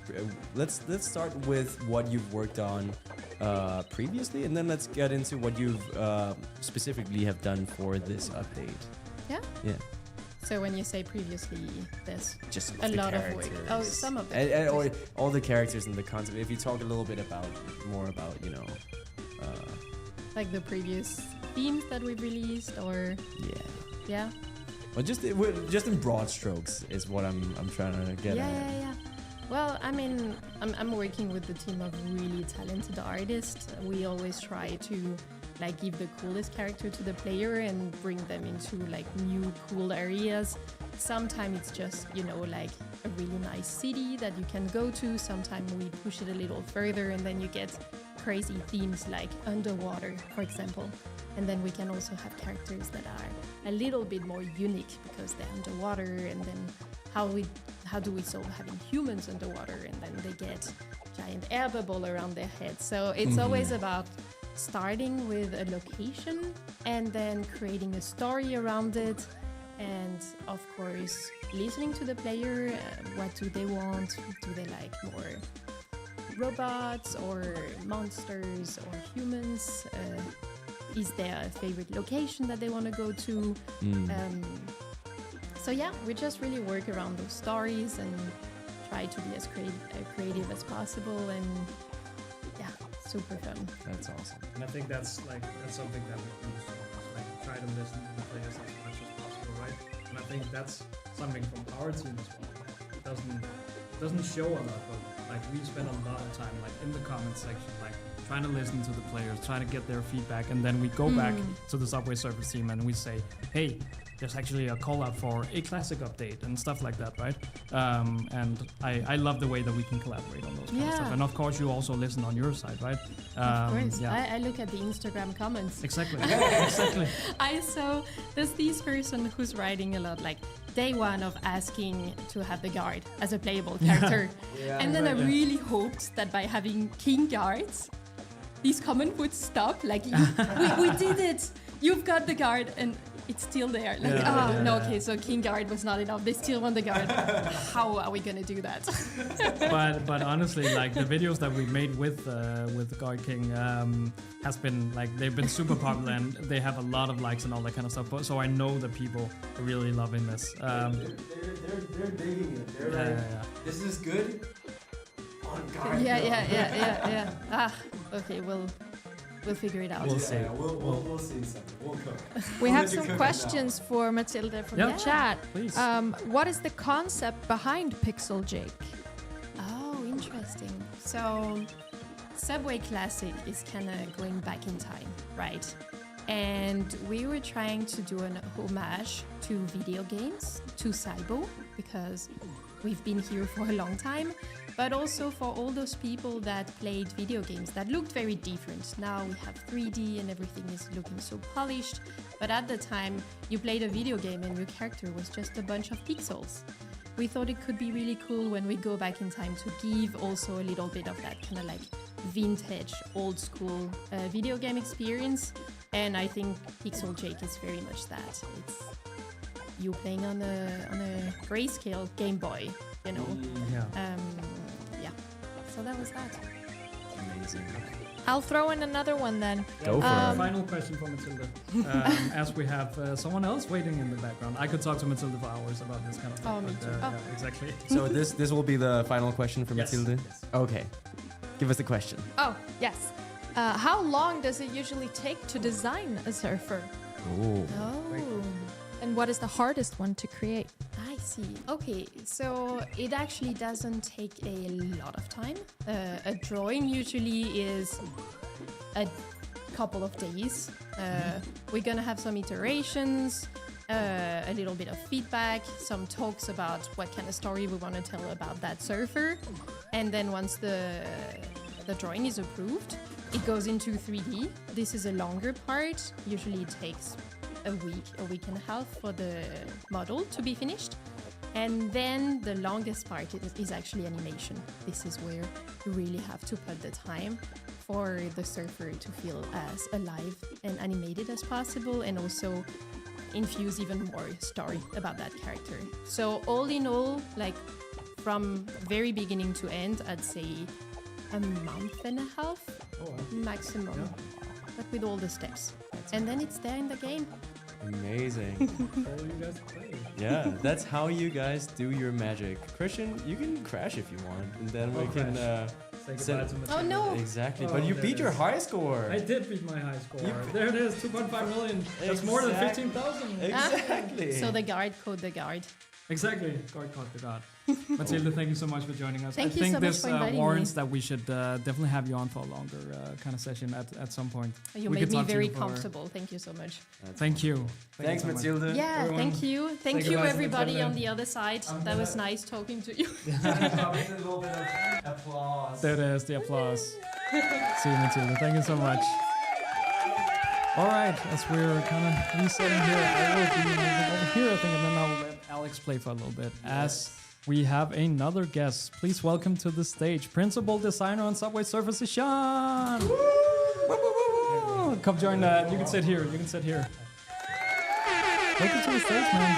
let's start with what you've worked on previously, and then let's get into what you've specifically have done for this update. Yeah. Yeah, So when you say previously, there's just some a of the lot of work. characters. Oh, some of the Or characters. all the characters and the concept. If you talk a little bit more about, you know, Like the previous themes that we've released, or yeah. well, just in broad strokes is what I'm trying to get at. Yeah. Well, I mean, I'm working with a team of really talented artists. We always try to like give the coolest character to the player and bring them into like new cool areas. Sometimes it's just, you know, like a really nice city that you can go to. Sometimes we push it a little further, and then you get crazy themes like underwater, for example. And then we can also have characters that are a little bit more unique because they're underwater, and then how do we solve having humans underwater, and then they get giant air bubble around their heads. So it's always about starting with a location and then creating a story around it, and of course listening to the player. What do they want? Do they like more robots or monsters or humans? Is there a favorite location that they want to go to? So yeah, we just really work around those stories and try to be as creative as possible, and yeah, super fun. That's awesome. And I think that's something that we do so much, like try to listen to the players as much as possible, right? And I think that's something from our team as well. It doesn't show a lot, but like we spend a lot of time like in the comment section, like trying to listen to the players, trying to get their feedback, and then we go back to the Subway Surfers team and we say, hey, there's actually a call out for a classic update and stuff like that, right? And I love the way that we can collaborate on those kind of stuff. And of course, you also listen on your side, right? Of course. Yeah. I look at the Instagram comments. Exactly. Exactly. I saw there's this person who's writing a lot, like day one of asking to have the guard as a playable character. And then I really hoped that by having king guards, these comments would stop. Like, we did it. You've got the guard. And it's still there. Like, okay, so king guard was not enough. They still want the guard. How are we gonna do that? but honestly, like the videos that we made with Guard King has been like they've been super popular and they have a lot of likes and all that kind of stuff. But, so I know that people are really loving this. They're digging it. They're like, this is good. On guard. Yeah. Okay, we'll figure it out. We'll see. We'll see something. We'll cook. We have some questions for Matilda from the chat. Please. What is the concept behind Pixel Jake? Oh, interesting. So, Subway Classic is kind of going back in time, right? And we were trying to do an homage to video games, to Cybo, because we've been here for a long time, but also for all those people that played video games that looked very different. Now we have 3D and everything is looking so polished, but at the time you played a video game and your character was just a bunch of pixels. We thought it could be really cool when we go back in time to give also a little bit of that kind of like vintage, old school video game experience. And I think Pixel Jake is very much that. It's you playing on a grayscale Game Boy, you know. So that was that. Amazing. I'll throw in another one then. Go for it. Final question for Matilda. As we have someone else waiting in the background. I could talk to Matilda for hours about this kind of stuff. Oh, me too. Yeah, exactly. So this will be the final question for Yes. Matilda? Yes. Okay. Give us the question. Oh, yes. How long does it usually take to design a surfer? Oh. Oh, And what is the hardest one to create? I see. Okay, so it actually doesn't take a lot of time. A drawing usually is a couple of days. We're gonna have some iterations, a little bit of feedback, some talks about what kind of story we want to tell about that surfer, and then once the drawing is approved, it goes into 3D. This is a longer part. Usually it takes a week and a half for the model to be finished. And then the longest part is actually animation. This is where you really have to put the time for the surfer to feel as alive and animated as possible, and also infuse even more story about that character. So all in all, like from very beginning to end, I'd say a month and a half maximum, but with all the steps. And then it's there in the game. Amazing. All you guys play. Yeah, that's how you guys do your magic. Christian, you can crash if you want, and then we can Say send- goodbye to Matilda. Oh no! exactly. Oh, but you there beat it your is. high score. I did beat my high score. You- There it is, 2.5 million. That's more than Exact- 15,000. Exactly. So the guard code the guard. Exactly. God caught the god. Matilda, thank you so much for joining us. Thank I you think so much this for inviting warrants me. that we should definitely have you on for a longer kind of session at some point. You We made could me talk to very you for- comfortable. Thank you so much. Thank you. Thanks, so much. Matilda. Yeah, Everyone, thank you. say Thank you, goodbye to everybody Matilda. on the other side. That was nice talking to you. A little bit of applause. There it is, the applause. See you, Matilda. Thank you so much. All right, as we're kind of resetting here, I will be moving over here, I think, and then I'll let Alex play for a little bit. As we have another guest, please welcome to the stage, Principal Designer on Subway Surface, Ishan. Woo! Come join that. You can sit here. You can sit here. Welcome to the stage, man.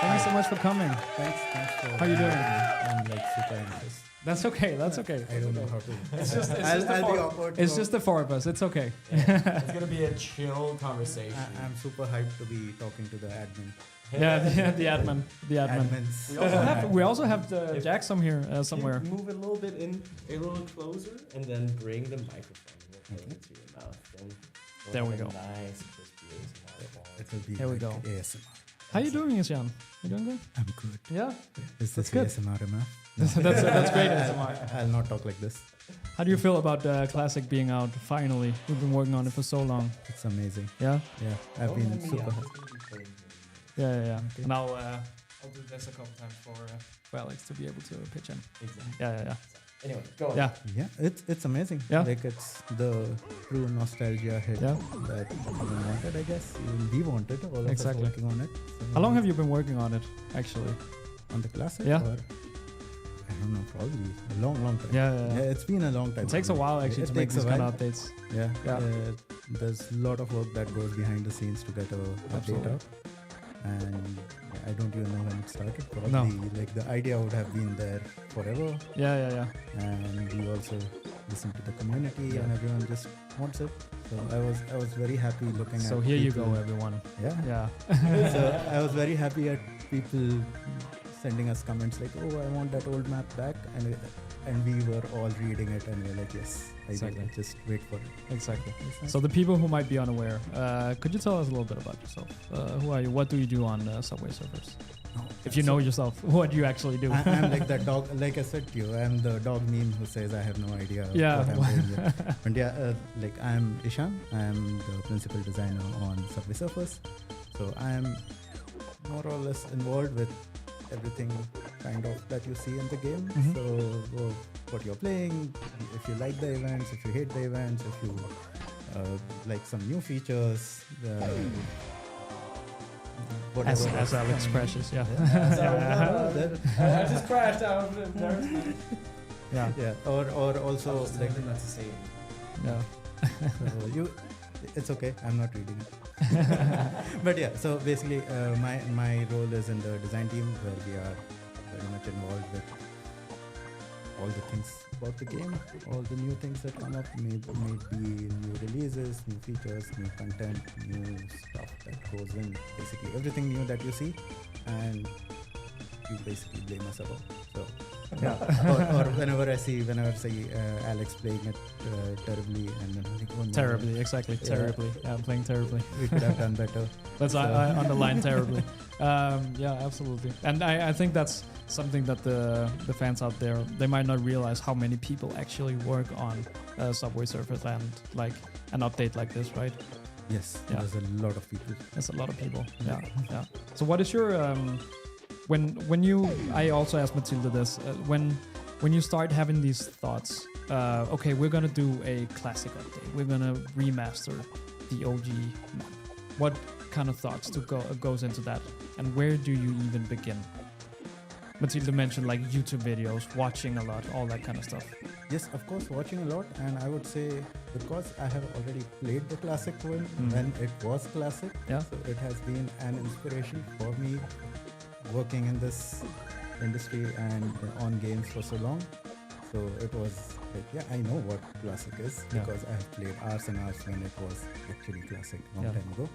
Thank you so much for coming. Thanks for How you doing? I'm like super anxious. That's okay. That's okay. I don't know how to. It's just, I'll be awkward. it's just the four of us. It's okay. It's gonna be a chill conversation. I'm super hyped to be talking to the admin. Yeah, the admin. The admin. Admins. We also have the If- Jackson here somewhere. You move it a little bit in, a little closer, and then bring the microphone to your mouth. Then we'll There we have a go. Nice crispy ASMR ball. It will be Here we go. ASMR. How you doing, Ishan? You doing good? I'm good. Yeah. Is That's this good. ASMR enough? that's great ASMR. I'll not talk like this. How do you feel about the classic being out finally? We've been working on it for so long. It's amazing. Yeah? Yeah, I've been super hyped. Yeah. Okay. And I'll do this a couple times for Alex to be able to pitch in. Exactly. Yeah. Anyway, go on. Yeah. Yeah, it's amazing. Yeah. Like it's the true nostalgia hit Yeah. that everyone wanted, I guess. Even we wanted. All of Exactly. us working on it. So How long have you been working on it, actually? on the classic? Yeah. Or, I don't know, probably a long time. Yeah. It's been a long time. It takes a while actually It to make takes a these kind while. of updates. Yeah. Yeah. There's a lot of work that goes behind the scenes to get a update Absolutely. out. And I don't even know when it started. Probably No. like the idea would have been there forever. Yeah. And we also listen to the community Yeah. and everyone just wants it. So I was very happy looking at So here you go, people- everyone. Yeah. Yeah. So I was very happy at people sending us comments like, "Oh, I want that old map back," and we were all reading it and we were like, "Yes, I Exactly. did. Just wait for it." Exactly. It's nice. So the people who might be unaware, could you tell us a little bit about yourself? Who are you? What do you do on Subway Surfers? No, If you know yourself, what do you actually do? I'm like that dog. Like I said to you, I'm the dog meme who says I have no idea Yeah. what I'm doing yet. But yeah, like I'm Ishan. I'm the principal designer on Subway Surfers. So I'm more or less involved with everything kind of that you see in the game. Mhm. So what you're playing, if you like the events, if you hate the events, if you like some new features, whatever. As Alex crashes, yeah. I just crashed out of embarrassment. Yeah. Yeah, or also like not to say. Yeah. so it's okay, I'm not reading it. But yeah, so basically my role is in the design team where we are very much involved with all the things about the game, all the new things that come up, maybe new releases, new features, new content, new stuff that goes in, basically everything new that you see, and you basically blame us about. So yeah, or whenever I see Alex playing it terribly, and then I'm like, oh no, Terribly, exactly. Yeah. Terribly. Yeah, I'm playing terribly. we could have done better. That's I underline terribly. Yeah, absolutely. And I think that's something that the fans out there, they might not realize how many people actually work on Subway Surfers and like an update like this, right? Yes, Yeah. there's a lot of people. That's a lot of people. Yeah. So what is your when you? I also asked Matilda this when you start having these thoughts. Okay, we're gonna do a classic update. We're gonna remaster the OG map. What kind of thoughts goes into that, and where do you even begin? Matilda mentioned like YouTube videos, watching a lot, all that kind of stuff. Yes, of course, watching a lot, and I would say because I have already played the classic one when it was classic, Yeah. so it has been an inspiration for me working in this industry and on games for so long. So it was like, yeah, I know what classic is Yeah. because I have played hours and hours when it was actually classic long Yeah. time ago,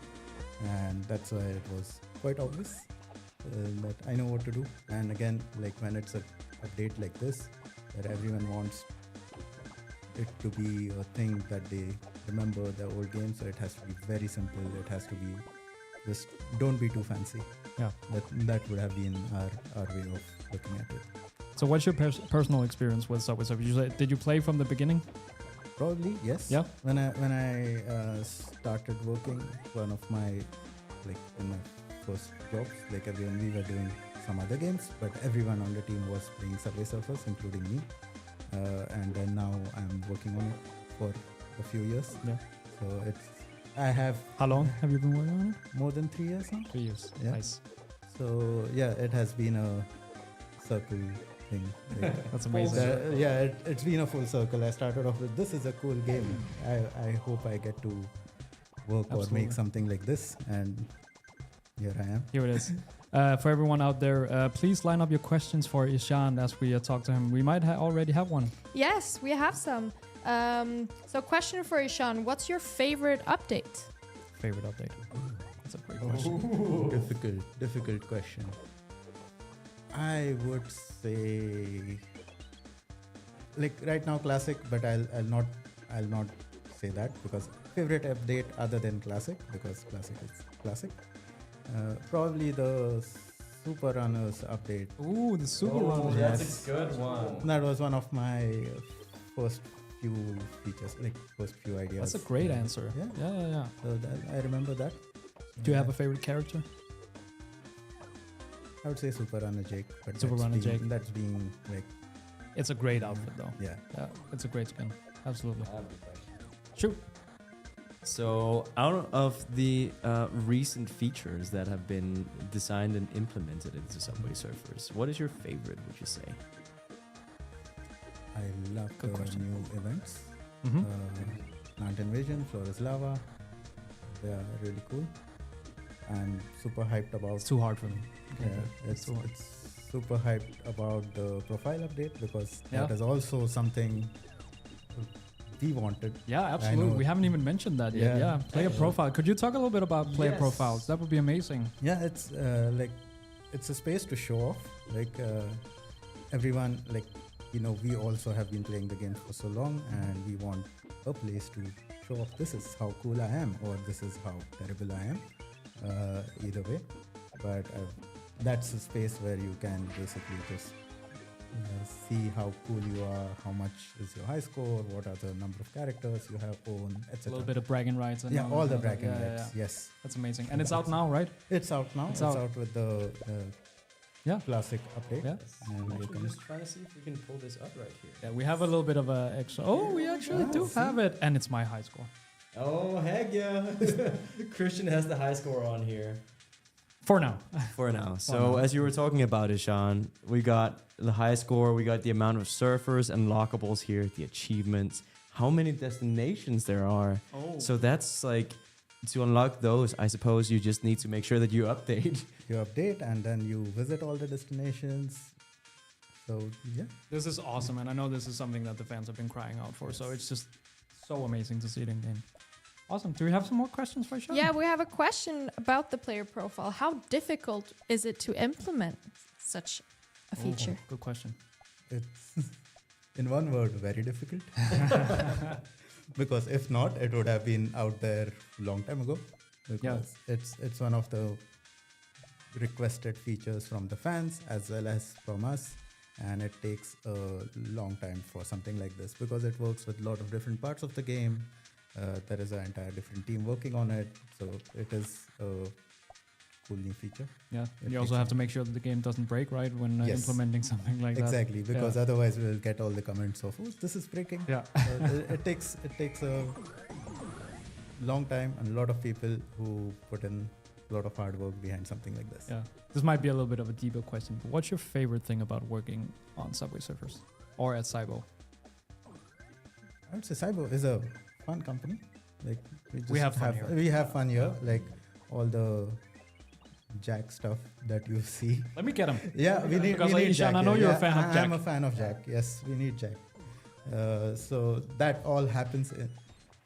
and that's why it was quite obvious that I know what to do. And again, like when it's an update like this, where everyone wants it to be a thing that they remember the old game, so it has to be very simple. It has to be just don't be too fancy. Yeah. That would have been our way of looking at it. So what's your personal experience with Subway Surfers? Did you play from the beginning? Probably yes. Yeah. When I started working, one of my in my first jobs, everyone, we were doing some other games, but everyone on the team was playing Subway Surfers, including me. And then now I'm working on it for a few years. Yeah. So I have. How long have you been working on it? More than 3 years now. 3 years. Yeah. Nice. So yeah, it has been a circle thing. That's amazing. It's been a full circle. I started off with this is a cool game. I hope I get to work or make something like this, and here I am. Here it is. For everyone out there, please line up your questions for Ishan as we talk to him. We might already have one. Yes, we have some. So question for Ishan, what's your favorite update? Favorite update? That's a great question. Difficult question. I would say right now classic, but I'll not say that, because favorite update other than classic, because classic is classic. Probably the Super Runners update. Ooh, the Super Runners. That's a good one. That was one of my first few features, first few ideas. That's a great answer. Yeah. So I remember that. Do you have a favorite character? I would say Super Runner Jake. But Super Runner Jake. That's being It's a great outfit though. Yeah. It's a great skin. Absolutely. Shoot. So, out of the recent features that have been designed and implemented into Subway Surfers, what is your favorite, would you say? I love Good the question. new events. Mm-hmm. Plant Invasion, Flores Lava. They are really cool. I'm super hyped about. It's too hard for me. It's too hard. it's super hyped about the profile update, because Yeah. that is also something we wanted. Yeah, absolutely. know. We haven't even mentioned that yet. Yeah. Yeah, player profile. Could you talk a little bit about player Yes. profiles? That would be amazing. Yeah, it's it's a space to show off. Everyone, we also have been playing the game for so long, and we want a place to show off. This is how cool I am, or this is how terrible I am. Either way, but that's a space where you can basically just see how cool you are, how much is your high score, what are the number of characters you have owned, etc. A little bit of bragging rights. And all the that. bragging Yeah, rights. yeah. Yes, That's amazing. And it's out now, right? it's out now. It's It's out. out with the Yeah. classic update. Yeah. And you Actually, can just trying to see if we can pull this up right here. Yeah, we have a little bit of a extra. Oh, we actually do have it. And it's my high score. Oh, heck yeah. Christian has the high score on here. For now. For now. So, as you were talking about, Ishan, we got the high score, we got the amount of surfers and lockables here, the achievements, how many destinations there are. Oh. So, that's to unlock those, I suppose you just need to make sure that you update. you update, and then you visit all the destinations. So yeah, This is awesome. And I know this is something that the fans have been crying out for. So it's just so amazing to see it in game. Awesome. Do we have some more questions for Sean? Yeah, we have a question about the player profile. How difficult is it to implement such a feature? Good question. it's in one word, very difficult. Because if not, it would have been out there long time ago. Because it's one of the requested features from the fans as well as from us, and it takes a long time for something like this, because it works with a lot of different parts of the game. There is an entire different team working on it, so it is a cool new feature. Yeah. It You also takes have to make sure that the game doesn't break, right? When Yes. implementing something like Exactly, that. because otherwise we'll get all the comments of, "Oh, this is breaking." Yeah. It takes a long time, and a lot of people who put in a lot of hard work behind something like this. Yeah. This might be a little bit of a deeper question, but what's your favorite thing about working on Subway Surfers or at Cybo? I would say Cybo is a fun company. We have fun here. We have fun here. All the Jack stuff that you see. Let me get him. Yeah, we need Because Ishan, Jack. I know here. you're a Yeah, fan of Jack. I'm a fan of Jack. Yes, we need Jack. So that all happens a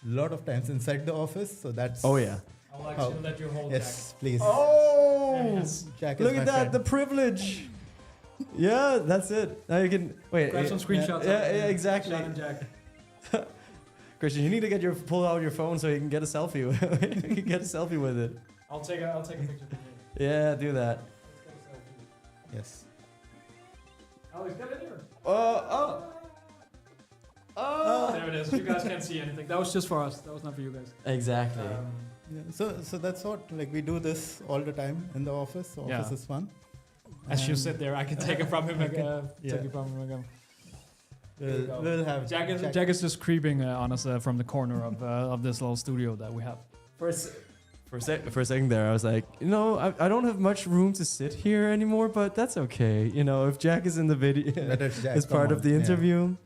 lot of times inside the office. So that's. Oh, yeah. I'll like How- to let you hold Yes, please. Oh! Yes. Jack is Look my at that, friend. the privilege. Yeah, that's it. Now you can wait. Grab some screenshots. Yeah, exactly. Sean and Jack. Christian, you need to pull out your phone so you can get a selfie. You can get a selfie with it. I'll take a picture of you. Yeah, do that. Yes. Alex, get in here. Oh. There it is. You guys can't see anything. That was just for us. That was not for you guys. Exactly. Yeah, so that's what, like, we do this all the time in the office. The office is fun. As you And sit there, I can take it from him again. Yeah. Take it from him again. We'll have Jack is just creeping on us from the corner of this little studio that we have. For a second there, I was like, I don't have much room to sit here anymore, but that's okay. If Jack is in the video as part of the interview.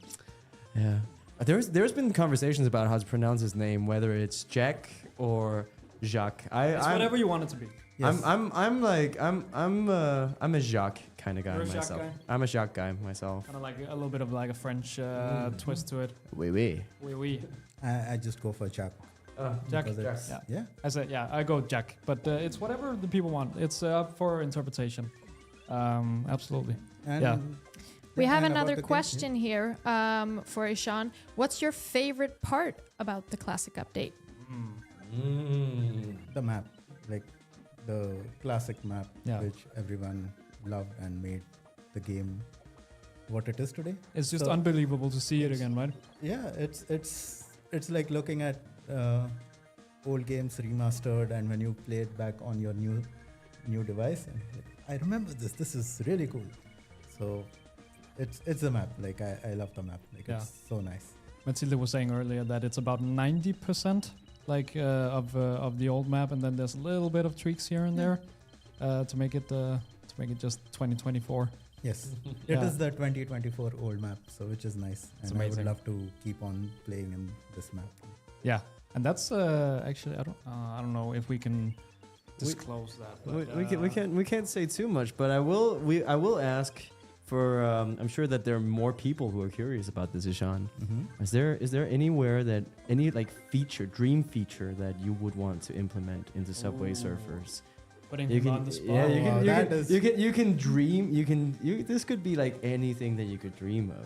Yeah. There's been conversations about how to pronounce his name, whether it's Jack or Jacques. It's whatever you want it to be. Yes. I'm a Jacques kind of guy You're a Jacques myself. guy? I'm a Jacques guy myself. Kind of like a little bit of like a French twist to it. Oui, oui. Oui. I just go for Jack. Jack. Because it's- Yeah. Yeah. I said, I go Jack, but it's whatever the people want. It's up for interpretation. Absolutely. And Yeah. We have and about another the game, question here for Ishan. What's your favorite part about the classic update? the map, like the classic map, Yeah. which everyone loved and made the game what it is today. It's just So- unbelievable to see it again, right? Yeah, it's like looking at old games remastered, and when you play it back on your new device, and like, I remember this. This is really cool. So it's a map. Like I love the map. Like Yeah. it's so nice. Matilda was saying earlier that it's about 90% like of the old map, and then there's a little bit of tweaks here and there to make it just 2024. Yes, Yeah. it is the 2024 old map, so which is nice, It's and I would amazing. love to keep on playing in this map. Yeah, and that's actually I don't know if we can disclose that. But, We can't say too much, but I will ask for. I'm sure that there are more people who are curious about this, Ishan. Mm-hmm. Is there anywhere that any like dream feature that you would want to implement into Subway Ooh. Surfers? Putting You him can, on the spot. yeah, Wow, you can dream. This could be like anything that you could dream of.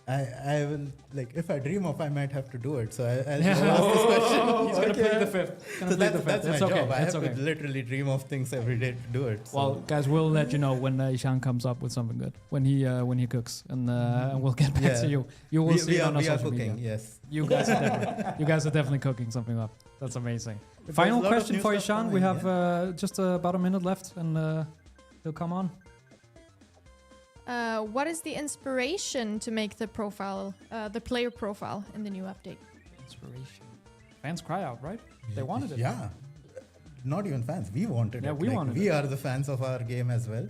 I will, like, if I dream of, I might have to do it. So I'll Yeah. ask this question. He's gonna plead the fifth. So that's my It's job. okay. I It's have okay. to literally dream of things every day to do it. So. Well, guys, we'll let you know when Ishan comes up with something good when he cooks, and we'll get back Yeah. to you. You will see it on our we are social cooking. media. Yes. You guys are definitely cooking something up. That's amazing. But Final there's a lot of question new for stuff Ishan. We coming, have just about a minute left, and he'll come on. What is the inspiration to make the profile, the player profile in the new update? Inspiration. Fans cry out, right? They wanted it. Yeah. Not even fans. We wanted Yeah, it. we wanted We it. are the fans of our game as well.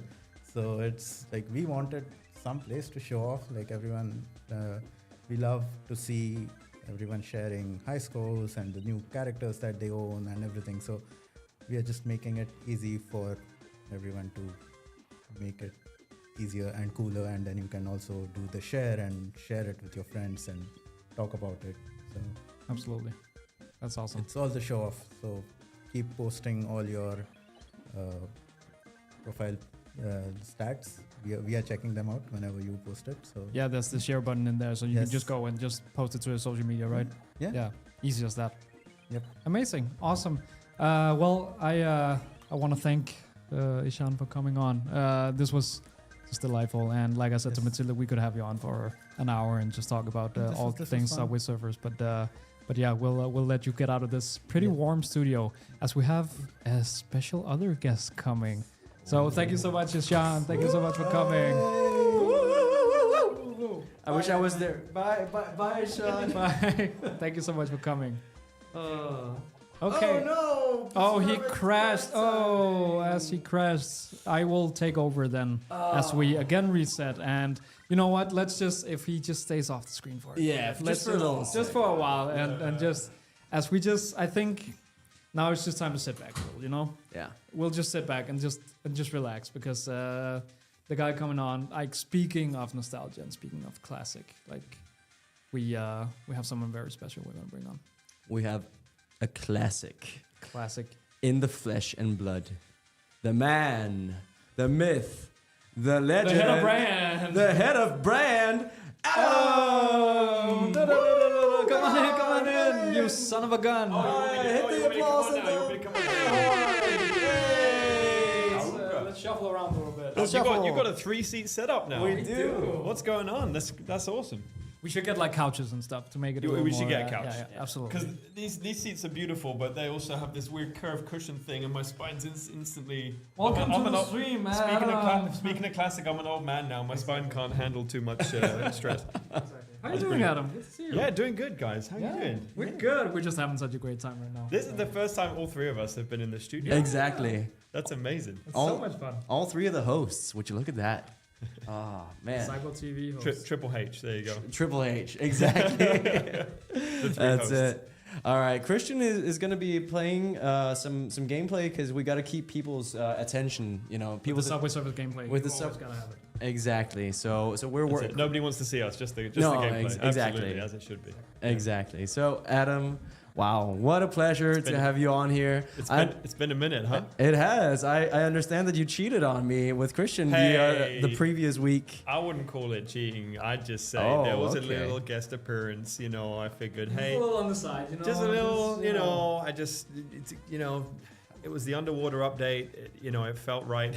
So it's like we wanted some place to show off. Like everyone, we love to see everyone sharing high scores and the new characters that they own and everything. So we are just making it easy for everyone to make it easier and cooler, and then you can also do the share and share it with your friends and talk about it. So Absolutely. That's awesome. it's all the show off. So keep posting all your profile stats. We are checking them out whenever you post it. So Yeah, there's the share button in there, so you can Yes. just go and just post it to your social media, right? yeah. Yeah, easy as that. Yep. Amazing, awesome. Well, I want to thank Ishan for coming on. This was just delightful, and like I said to Yes. Matilda, we could have you on for an hour and just talk about all This was things fun. Subway Surfers. But yeah, we'll let you get out of this pretty Yeah. warm studio as we have a special other guest coming. So thank you so much, Ishan. Thank you so much for coming. I wish I was there. Bye, Sean. Bye. Thank you so much for coming. Oh. Okay. Oh no! Oh, he crashed. Oh, as he crashed, I will take over then as we again reset. And you know what? Let's just, if he just stays off the screen for it. Yeah, Let's just for a little. just for a while, and just as we just, I think now it's just time to sit back. You know, Yeah. we'll just sit back and just relax because the guy coming on, like speaking of nostalgia and speaking of classic, like we have someone very special we're gonna bring on. We have a classic Classic. in the flesh and blood. The man, the myth, the legend. The head of brand. The head of brand. Oh! Adam! Come on in, come on in. You son of a gun! Hit the applause. Let's shuffle around a little bit. You've got a 3-seat setup now. We do. What's going on? That's awesome. We should get like couches and stuff to make it. A little We should more, get a couch. Yeah, absolutely. Because these seats are beautiful, but they also have this weird curved cushion thing, and my spine's instantly. Welcome I'm to an the old- stream, man. Speaking of classic, I'm an old man now. My spine can't handle too much stress. How are you doing, Adam? Good to see you. Yeah, doing good, guys. How you doing? We're good. We're just having such a great time right now. This is the first time all three of us have been in the studio. Exactly. That's amazing. It's all- so much fun. All three of the hosts. Would you look at that? Oh man. Cycle TV host. Triple H. There you go. Triple H. Exactly. The three That's hosts. it. All right, Christian is going to be playing some gameplay because we got to keep people's attention. You know, With the people's Subway Surfers gameplay. with you the always sub- gotta have it. exactly. So we're That's working. it. Nobody wants to see us. Just the No, gameplay. exactly. Absolutely, as it should be. Exactly. So Adam, wow, what a pleasure to have you on here. It's been a minute, huh? It has. I understand that you cheated on me with Christian Hey. the previous week. I wouldn't call it cheating. I'd just say Oh, there was okay. a little guest appearance. You know, I figured, Just hey, a little on the side, you know. just a little. just, You know, I just, it was the underwater update. It felt right.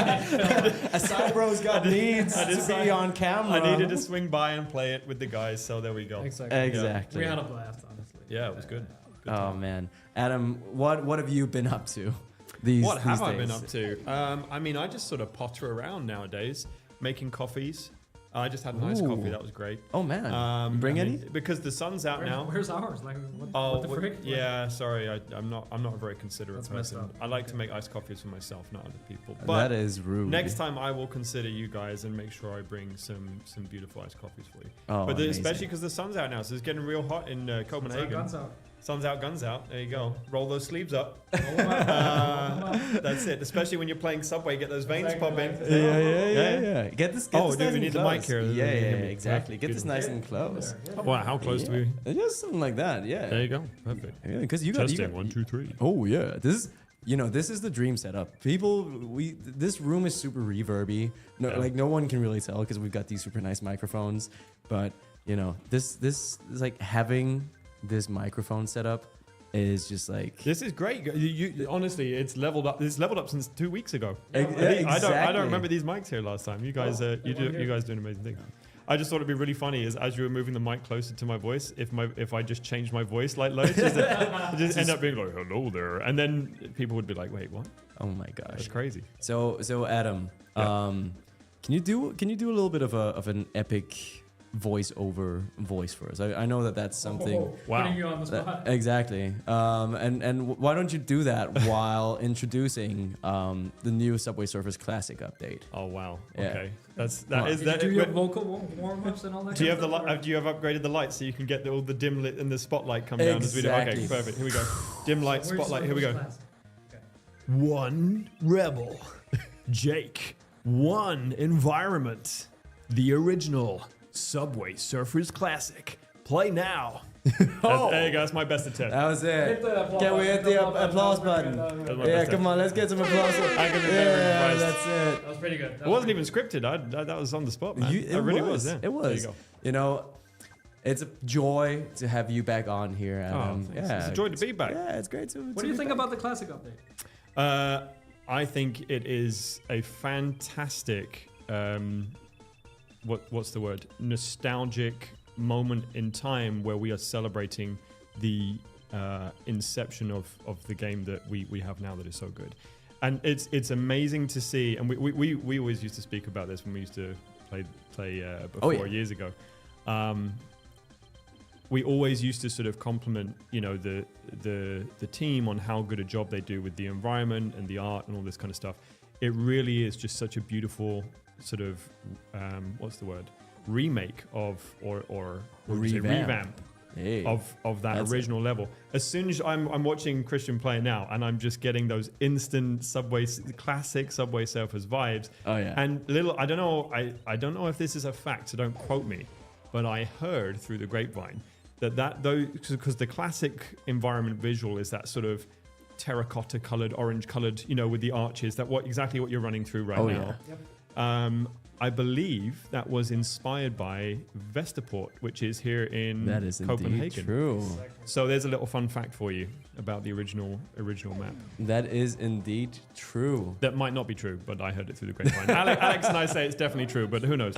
A side bro's got needs I to decided- be on camera. I needed to swing by and play it with the guys. So there we go. Exactly. Exactly. We had a blast, honestly. Yeah, it was good. Good Oh time. man, Adam, what have you been up to? These What have these I been days? up to? I mean, I just sort of potter around nowadays, making coffees. I just had an iced Ooh. coffee. That was great. Oh man, bring I any? mean, because the sun's out now. Where's ours? Like, what the well, frick? yeah. Sorry, I'm not a very considerate That's messed person. up. I like to make iced coffees for myself, not other people. That But is rude. next time, I will consider you guys and make sure I bring some beautiful iced coffees for you. Oh, But amazing. especially because the sun's out now, so it's getting real hot in Copenhagen. Guns out. Sun's out, guns out. There you go. Roll those sleeves up. Roll 'em up. That's it. Especially when you're playing Subway, get those veins Exactly. popping. Yeah. Get this. Oh, this dude, nice we and need the close. mic here. Yeah, Hear me. exactly. Get this Beautiful. nice and close. Wow, how close do we? Just something like that. Yeah. There you go. Perfect. Yeah, because you got. Testing 1, 2, 3. Oh yeah, this is the dream setup. This room is super reverby. No, Yeah. like no one can really tell because we've got these super nice microphones. But this is like having this microphone setup is just like This is great. You honestly, it's leveled up. It's leveled up since 2 weeks ago. Yeah, I exactly. don't remember these mics here last time. You guys, you guys do an amazing thing. I just thought it'd be really funny is as you were moving the mic closer to my voice, if I just changed my voice like loads, just end up being like hello there, and then people would be like, wait, what? oh my That's gosh. crazy. So Adam, Yeah. can you do a little bit of an epic voice for us? I know that's something. Wow. Putting you on the spot. Exactly. And why don't you do that while introducing the new Subway Surfers Classic update? Oh wow. Yeah. Okay. That Well, is Did that. you do your vocal warm-ups and all that? Do you have kind of stuff, do you have upgraded the lights so you can get all the dim lit and the spotlight come down as we do? Okay, Exactly. perfect. Here we go. Dim light, Where's spotlight. Here we go. class? One rebel, Jake. One environment. The original Subway Surfers Classic. Play now. Oh. There you go. That's my best attempt. That was it. Hit the applause Can we hit the button. applause button? That's my Yeah, best come on, let's get some applause. I can be very Yeah, impressed. that's it. That was pretty good. It wasn't even scripted. that was on the spot, man. It really was. Yeah. It There was. you go. It's a joy to have you back on here, Adam. Thanks. It's a joy to be back. Yeah, it's great to. What do you think about the classic update? I think it is a fantastic, what's the word? Nostalgic moment in time where we are celebrating the inception of the game that we have now that is so good. And it's amazing to see, and we always used to speak about this when we used to play before years ago. We always used to sort of compliment, the team on how good a job they do with the environment and the art and all this kind of stuff. It really is just such a beautiful sort of, what's the word? Remake of, or what would you say, revamp Hey. of that That's original level. As soon as I'm watching Christian play now, and I'm just getting those instant classic Subway Surfers vibes. Oh yeah. And I don't know if this is a fact, so don't quote me, but I heard through the grapevine that though, because the classic environment visual is that sort of terracotta colored, orange colored, with the arches, exactly what you're running through right now. Yeah. I believe that was inspired by Vesterport, which is here in That is Copenhagen. indeed true. So there's a little fun fact for you about the original map. That is indeed true. That might not be true, but I heard it through the grapevine. Alex and I say it's definitely true, but who knows?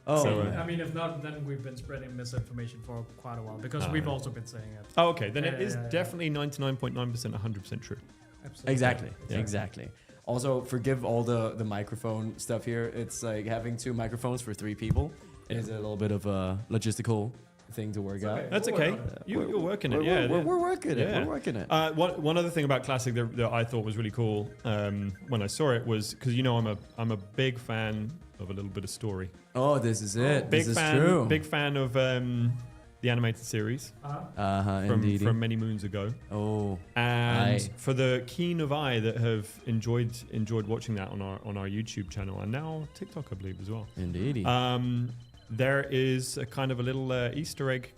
Oh, So, I mean, if not, then we've been spreading misinformation for quite a while because we've also been saying it. oh, okay. Then it Yeah, is yeah, yeah. definitely 99.9%, 100% true. Absolutely. exactly. Yeah. Exactly. Also, forgive all the microphone stuff here. It's like having 2 microphones for 3 people. It is a little bit of a logistical thing to work out. That's We'll okay. work on it. You're working it. We're, Yeah. we're working it. Yeah. We're working it. One other thing about Classic that I thought was really cool when I saw it was because I'm a big fan of a little bit of story. Oh, this is it. Big this fan. is true. Big fan of the animated series Indeed. from many moons ago. Oh, And Aye. for the keen of eye that have enjoyed watching that on our YouTube channel and now TikTok, I believe as well. indeed. There is a kind of a little Easter egg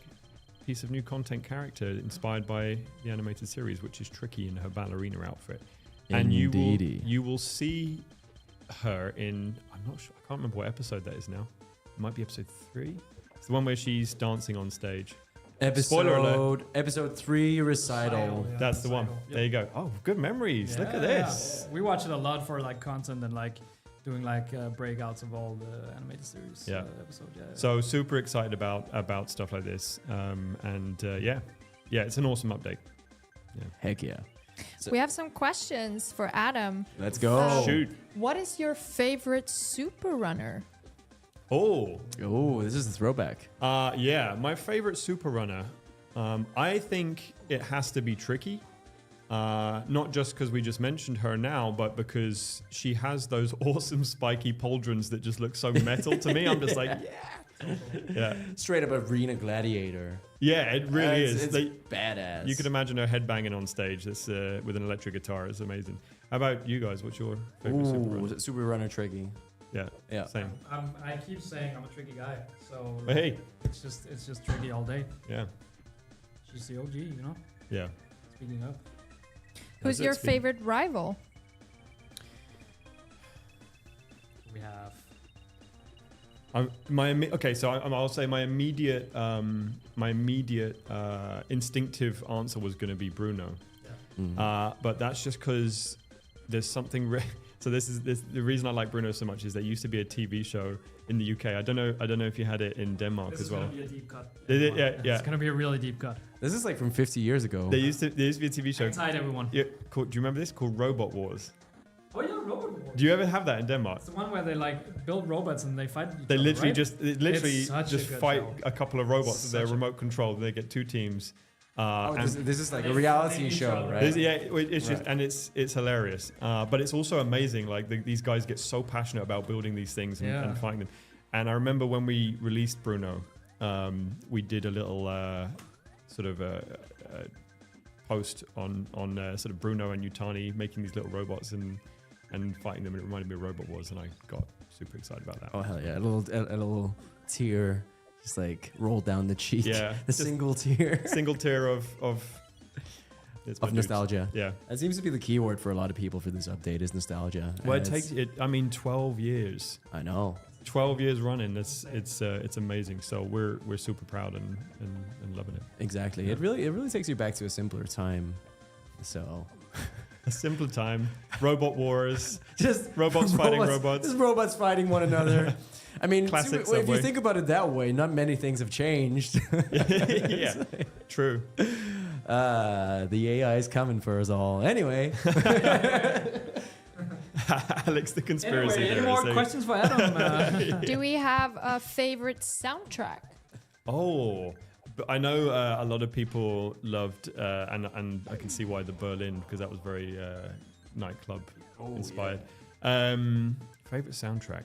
piece of new content character inspired by the animated series, which is Tricky in her ballerina outfit. And you will see her in, I'm not sure, I can't remember what episode that is now. It might be episode 3. It's the one where she's dancing on stage. Spoiler alert. Episode 3 recital. Yeah, That's the one. Yep. There you go. Oh, good memories. Look at Yeah. this. We watch it a lot for like content and like doing like breakouts of all the animated series Yeah. episodes. Yeah. So super excited about stuff like this. Yeah, it's an awesome update. Heck yeah. So- We have some questions for Adam. Let's go. Oh. Shoot. What is your favorite super runner? Oh, This is the throwback. yeah. My favorite super runner. I think it has to be Tricky. Not just because we just mentioned her now, but because she has those awesome spiky pauldrons that just look so metal to me. I'm just like, yeah. Straight up arena gladiator. Yeah, it really is. It's badass. You could imagine her headbanging on stage this, with an electric guitar. It's amazing. How about you guys? What's your favorite super runner? Was it Super Runner Tricky? Yeah, Yeah. same. I keep saying I'm a tricky guy, so But hey, it's just tricky all day. yeah, She's the OG, you know. yeah. Speaking of, Who's That's it, your speaking- favorite rival? we have I'll say my immediate instinctive answer was going to be Bruno, Mm. but that's just because there's something. So this the reason I like Bruno so much is there used to be a TV show in the UK. I don't know if you had it in Denmark this as is well. gonna be a deep cut. Yeah. It's gonna be a really deep cut. This is like from 50 years ago. There used to be a TV show. Hang tight, everyone. Yeah, do you remember this? Called Robot Wars. Oh yeah, Robot Wars. Do you ever have that in Denmark? It's the one where they like build robots and they fight each They other, literally right? Such a just good fight show. a couple of robots that they're Such a- remote controlled. They get 2 teams. This is like and a they reality fight each show, other. right? It's just and it's hilarious. But it's also amazing. Like these guys get so passionate about building these things and fighting them. And I remember when we released Bruno, we did a little sort of a post on sort of Bruno and Yutani making these little robots and fighting them. And it reminded me of Robot Wars, and I got super excited about that. Oh hell yeah! A little tear just like rolled down the cheek. Yeah, a single tear single tear of it's my of dudes. nostalgia. Yeah. That seems to be the key word for a lot of people for this update is nostalgia. Well, And it takes it. I mean, 12 years. I know. 12 years running. It's amazing. So we're super proud and loving it. Exactly. Yeah. It really takes you back to a simpler time. So A simpler time. Robot wars. just Robots fighting robots. Just robots fighting one another. I mean, Classic if you Subway. think about it that way, not many things have changed. Yeah. True. The AI is coming for us all. Anyway, Alex, the conspiracy Anyway, any theorist. more questions for Adam? Do we have a favorite soundtrack? Oh, but I know a lot of people loved, and I can see why the Berlin, because that was very nightclub inspired. Favorite soundtrack.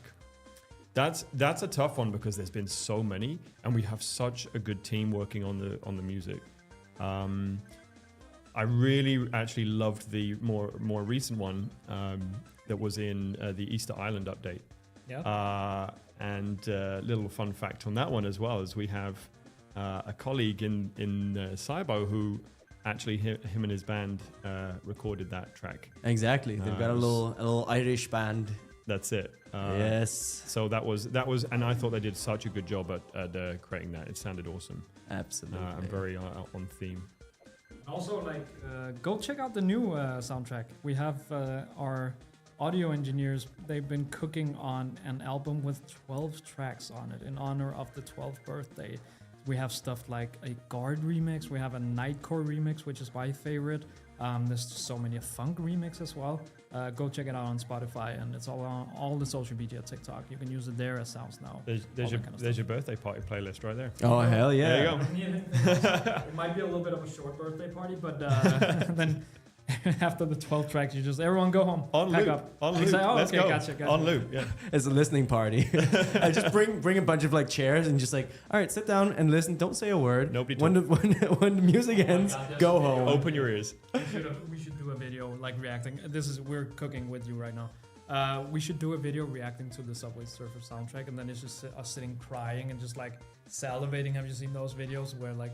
That's a tough one because there's been so many, and we have such a good team working on the music. I really actually loved the more recent one that was in the Easter Island update. Yeah. And little fun fact on that one as well is we have a colleague in Cybo who actually him and his band recorded that track. exactly. They've got a little Irish band That's it. Yes. So that was, and I thought they did such a good job at creating that. It sounded awesome. Absolutely. I'm very on theme. Also, like, go check out the new soundtrack. We have our audio engineers. They've been cooking on an album with 12 tracks on it in honor of the 12th birthday. We have stuff like a Guard remix. We have a Nightcore remix, which is my favorite. There's so many funk remix as well. Go check it out on Spotify, and it's all on all the social media, TikTok. You can use it there as sounds now. There's your birthday party playlist right there. Oh, hell yeah. There you go. It might be a little bit of a short birthday party, but then after the 12 tracks, you just everyone go home, On pack loop. up. On And loop. say, oh, Let's okay, go. gotcha. On loop. Yeah. It's a listening party. I just bring a bunch of like chairs and just like, all right, sit down and listen. Don't say a word. Nobody When the music ends, God, there's go a video. home. Open your ears. We should do a video like reacting. We're cooking with you right now. We should do a video reacting to the Subway Surfer soundtrack, and then it's just us sitting crying and just like salivating. Have you seen those videos where like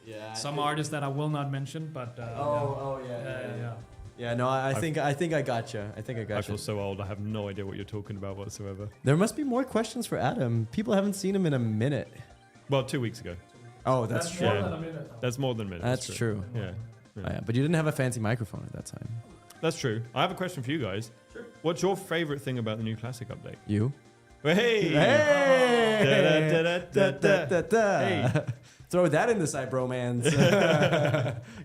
yeah, some artists that I will not mention, but yeah. Yeah, no, I think I gotcha. I think I I gotcha. feel so old. I have no idea what you're talking about whatsoever. There must be more questions for Adam. People haven't seen him in a minute. Well, 2 weeks ago. Oh, that's true. more Yeah. than a minute, though. That's more than a minute. That's true. Yeah. Oh, yeah, but you didn't have a fancy microphone at that time. That's true. I have a question for you guys. Sure. What's your favorite thing about the new Classic update? You? Hey! Hey! Da-da-da-da-da-da. Hey. Throw that in the Cybromance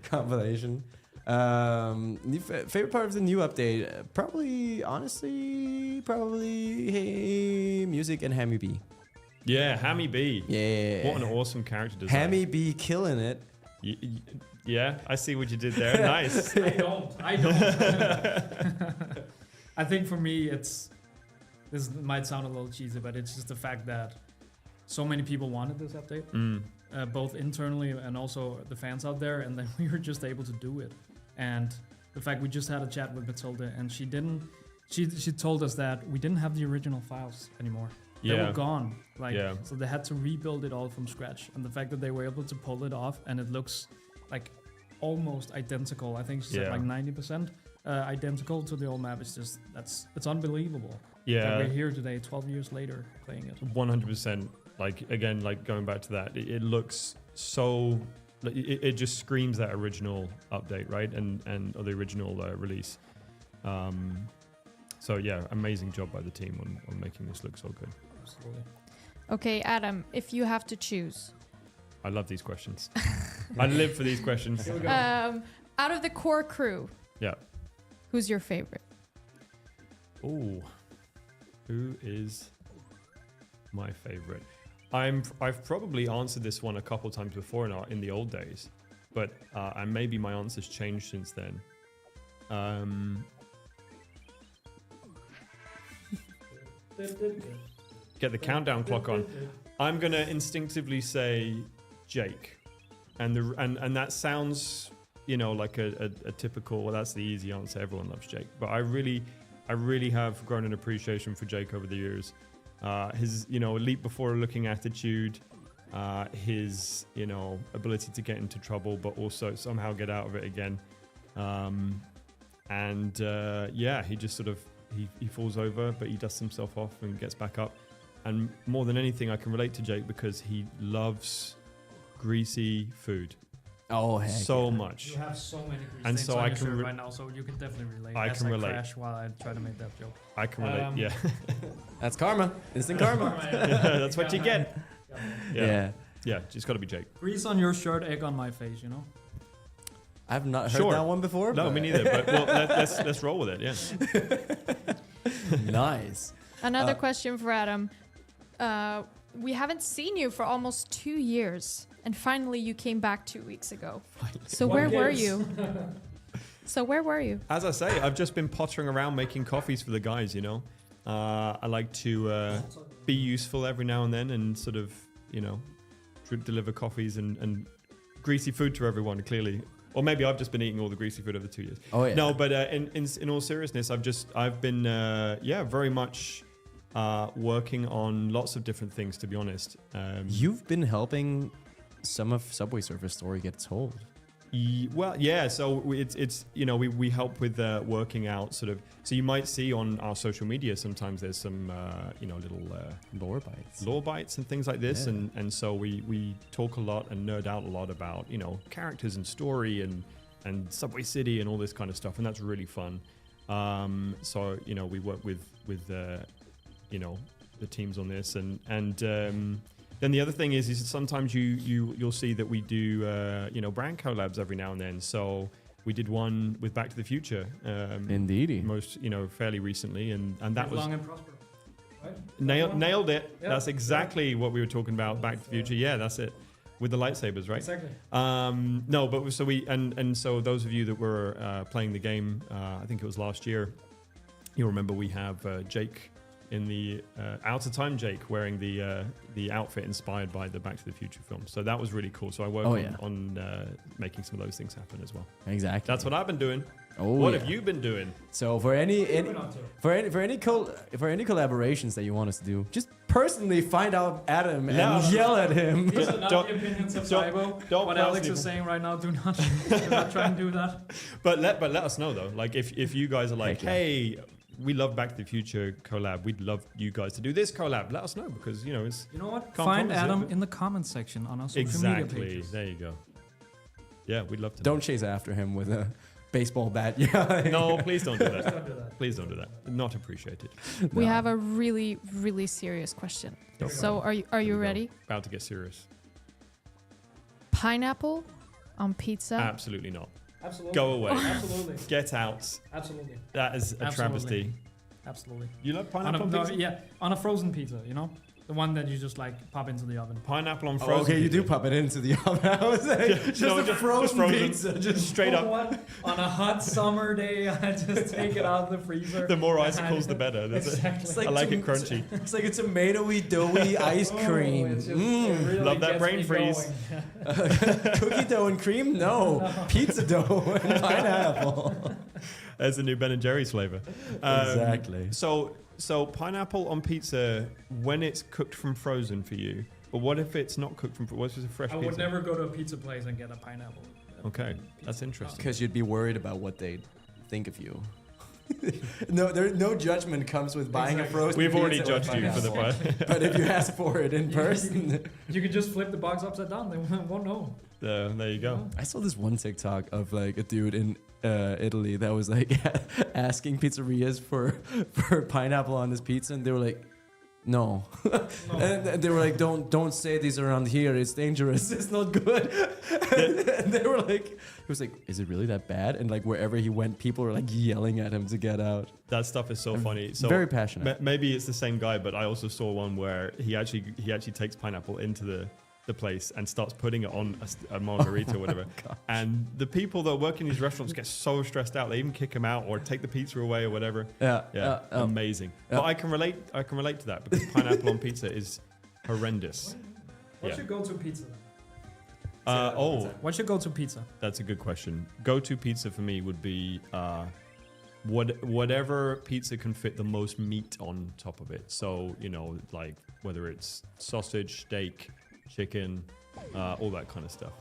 compilation. Favorite part of the new update? Honestly, hey, music and Hammy B. Yeah, Hammy B. Yeah. What an awesome character design. Hammy B killing it. Yeah, I see what you did there. Nice. I don't. I think for me, this might sound a little cheesy, but it's just the fact that so many people wanted this update, both internally and also the fans out there, and then we were just able to do it. And the fact we just had a chat with Matilda, and she told us that we didn't have the original files anymore. They were gone. So they had to rebuild it all from scratch. And the fact that they were able to pull it off, and it looks like almost identical. I think she said like 90% identical to the old map. It's just it's unbelievable. Yeah. That we're here today, 12 years later, playing it. 100%. Like again, like going back to that, it looks so. Like, it just screams that original update, right? And or the original release. So yeah, amazing job by the team on making this look so good. Absolutely. Okay, Adam, if you have to choose, I love these questions. I live for these questions. Here we go. out of the core crew, Yeah. who's your favorite? Oh, who is my favorite? I've probably answered this one a couple times before in the old days, but and maybe my answer's changed since then. Get the countdown clock on. I'm gonna instinctively say Jake, and that sounds, like a typical. Well, that's the easy answer. Everyone loves Jake, but I really have grown an appreciation for Jake over the years. His leap before looking attitude, his ability to get into trouble but also somehow get out of it again, he just sort of he falls over but he dusts himself off and gets back up. And more than anything, I can relate to Jake because he loves greasy food. Oh, heck so yeah. much. You have so many grease And stains so on I your can shirt re- right now, so you can definitely relate. I As can relate. Crash while I try to make that joke. I can relate. Yeah. That's karma. Instant karma. That's what you get. Yeah. Yeah, it's got to be Jake. Grease on your shirt, egg on my face, I've not heard Sure. that one before. No, but me neither. But well, let's roll with it. Yeah. Nice. Another question for Adam. We haven't seen you for almost 2 years, and finally you came back 2 weeks ago. So where were you? As I say, I've just been pottering around making coffees for the guys. I like to be useful every now and then, and sort of deliver coffees and greasy food to everyone. Clearly, or maybe I've just been eating all the greasy food over the 2 years. Oh yeah. No, but in all seriousness, I've been very much working on lots of different things. To be honest, You've been helping some of Subway Surfer story get told. Well, yeah. So it's we help with working out sort of. So you might see on our social media sometimes there's some little lore bites and things like this, Yeah. and so we talk a lot and nerd out a lot about characters and story and Subway City and all this kind of stuff, and that's really fun. So we work with the teams on this, and then the other thing is sometimes you'll see that we do brand collabs every now and then. So we did one with Back to the Future, Indeedy. most fairly recently, and that was Long and prosperous. Right? nailed it. Yeah. That's exactly what we were talking about. Back to the Future, yeah, that's it. With the lightsabers, right? Exactly. No, but so we and so those of you that were playing the game, I think it was last year, you'll remember we have Jake in the Out of Time Jake wearing the outfit inspired by the Back to the Future film. So that was really cool. So I work on making some of those things happen as well. Exactly. That's what I've been doing. Oh, What yeah. have you been doing? So for any Moving on to- for any collaborations that you want us to do, just personally find out Adam and No. yell at him. These are not Don't- the opinions of don't- Cybo. don't What Alex personally- is saying right now, do not try and do that. But let us know though. Like if you guys are like, Heck yeah. hey, we love Back to the Future collab. We'd love you guys to do this collab. Let us know because it's You know what? Can't Find promise it, Adam but- in the comments section on our social media exactly. pages. There you go. Yeah, we'd love to. Don't chase after him with a baseball bat. Yeah. No, please don't do that. Don't do that. Please don't do that. Not appreciated. We No. have a really, really serious question. Go for So are you Here we go. ready? About to get serious. Pineapple on pizza? Absolutely not. Absolutely. Go away. Absolutely. Get out. Absolutely. That is a Absolutely. travesty. Absolutely. You love On pineapple a, on pizza? yeah, on a frozen pizza, you know? The one that you just like pop into the oven. Pineapple on Oh, frozen. okay, you do pizza. pop it into the oven. I was like, just no, a just frozen frozen. pizza. Just Straight up. What? On a hot summer day, I just take it out of the freezer. The more icicles, the better. That's it. Exactly. I like it crunchy. It's like a tomatoey doughy ice cream. Oh, it's just- it really Love that gets brain me freeze. going. Cookie dough and cream? No. Pizza dough and pineapple. There's a new Ben and Jerry's flavor. Exactly. So pineapple on pizza when it's cooked from frozen for you. But what if it's not cooked from? What if it's a fresh I pizza? would never go to a pizza place and get a pineapple. Okay, that's interesting. Because you'd be worried about what they'd think of you. No judgment comes with buying a frozen We've already pizza with judged you for the pineapple. pie. But if you ask for it in person. You could just flip the box upside down. They won't know. There you go. I saw this one TikTok of like a dude in Italy that was like asking pizzerias for pineapple on his pizza, and they were like, no. And they were like, don't say these around here. It's dangerous. It's not good. And they were like, he was like, is it really that bad? And like wherever he went, people were like yelling at him to get out. That stuff is so funny. So Very passionate. Maybe it's the same guy, but I also saw one where he actually takes pineapple into the place and starts putting it on a margarita or whatever. And the people that work in these restaurants get so stressed out, they even kick him out or take the pizza away or whatever. Yeah. Amazing. But I can relate to that because pineapple on pizza is horrendous. What's Yeah. your go-to pizza? What's your go-to pizza? That's a good question. Go-to pizza for me would be whatever pizza can fit the most meat on top of it. So, like whether it's sausage, steak, chicken, all that kind of stuff.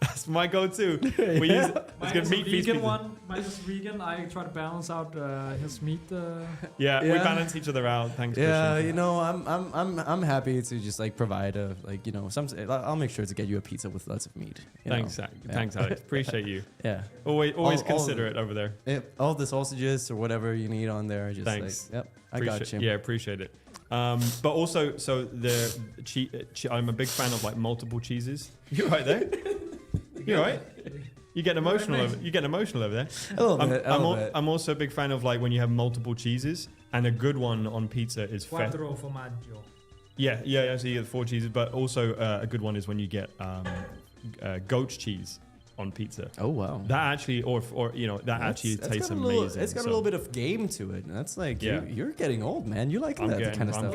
that's my go-to. We use it's good meat feast vegan pizza. one. Mine is vegan. I try to balance out his meat. Yeah, we Yeah. balance each other out. Thanks. Yeah, Christian. I'm happy to just like provide I'll make sure to get you a pizza with lots of meat. Thanks, Thanks, Alex. Appreciate you. Yeah. Always All- considerate over there. All the sausages or whatever you need on there. Just Thanks. like, yep, I got you. Yeah, appreciate it. But also, so I'm a big fan of like multiple cheeses. You're right there. You're right. You get emotional. You get emotional over there. A little bit. I'm also a big fan of like when you have multiple cheeses, and a good one on pizza is Quattro formaggio. Yeah. So you get 4 cheeses, but also a good one is when you get goat's cheese on pizza. Oh wow. That actually, that actually tastes amazing. It's got a little bit of game to it. That's like you're getting old, man. You like that kind of stuff.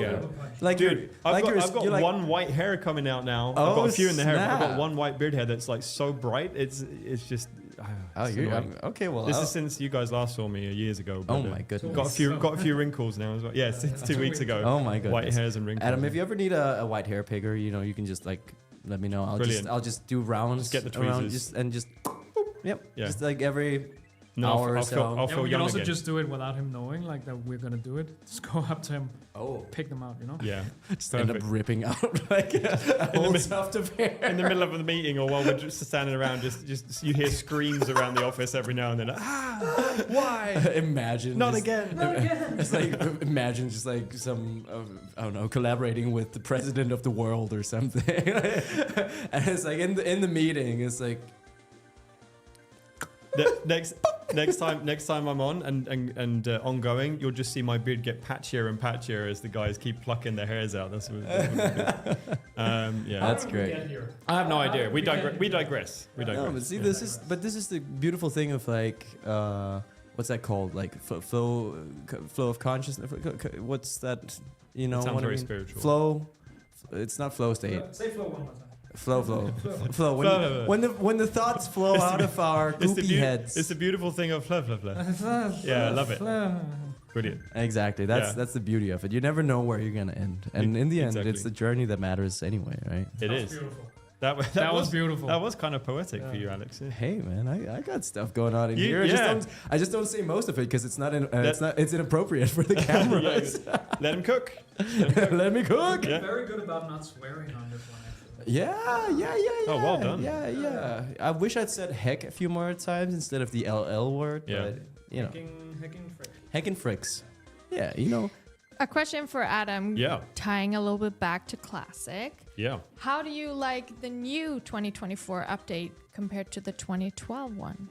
Like Dude, I've got like, one white hair coming out now. Oh, I've got a few in the hair. But I've got snap. one white beard hair that's like so bright. It's just. Oh, it's you're annoying. okay. Well, This is since you guys last saw me years ago. But, oh my goodness. got a few wrinkles now as well. Yeah, since 2 weeks ago. Oh my goodness. White hairs and wrinkles. Adam, if you ever need a white hair picker, you can just like let me know. Brilliant. I'll just do rounds. Just get the around, tweezers. Yep. Yeah. Just like every No, hour or I'll so. feel Yeah, we can young also again. just do it without him knowing, like that we're gonna do it. Just go up to him, Oh. pick them out, you know. Yeah. Just end up Perfect. ripping out like a whole tuft of hair. In the middle of the meeting, or while we're just standing around, just you hear screams around the office every now and then. Why? Imagine. Not just- again. It's like imagine just like some I don't know, collaborating with the president of the world or something. And it's like in the meeting, it's like Next time I'm on and ongoing, you'll just see my beard get patchier and patchier as the guys keep plucking their hairs out. That's what good. Yeah, That's great. I have no idea. We digress. No, but see, this is the beautiful thing of like what's that called? Like flow of consciousness. What's that? You know, It sounds what I very mean? spiritual. Flow. It's not flow state. Say flow one more time. Flow. Flow. When the thoughts flow It's the out of our goopy heads. It's the beautiful thing of flow. Yeah, I love it. Brilliant. Exactly. That's the beauty of it. You never know where you're gonna end, and in the end, Exactly. it's the journey that matters anyway, right? It is. Beautiful. That was beautiful. That was kind of poetic Yeah. for you, Alex. Yeah. Hey man, I got stuff going on in You- here. yeah. I just don't say most of it because it's not That- it's inappropriate for the cameras. Let him cook. Let me cook. Yeah. Very good about not swearing on this one. Actually. Yeah. Oh, well done. Yeah. I wish I'd said heck a few more times instead of the LL word, Yeah. but you know, Hecking frick. heck and fricks. Yeah, you know. A question for Adam. Yeah. Tying a little bit back to classic. Yeah. How do you like the new 2024 update compared to the 2012 one?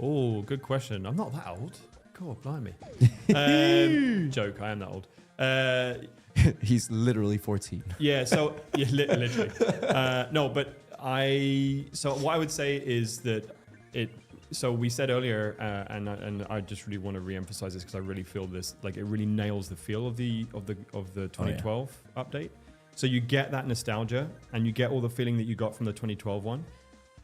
Oh, good question. I'm not that old. God, blimey. Joke. I am that old. He's literally 14. Yeah. So yeah, literally. No, but So what I would say is that it. So we said earlier, and I just really want to re-emphasize this because I really feel this, like it really nails the feel of the 2012 update. So you get that nostalgia and you get all the feeling that you got from the 2012 one,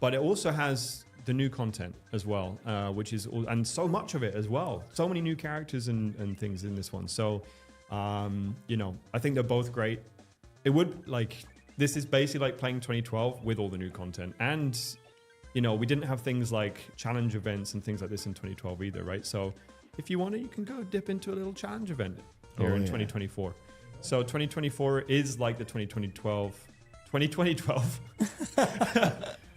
but it also has the new content as well, which is and so much of it as well. So many new characters and things in this one. So I think they're both great. It would this is basically like playing 2012 with all the new content and. We didn't have things like challenge events and things like this in 2012 either, right? So if you want it, you can go dip into a little challenge event here in 2024. So 2024 is like the 2012.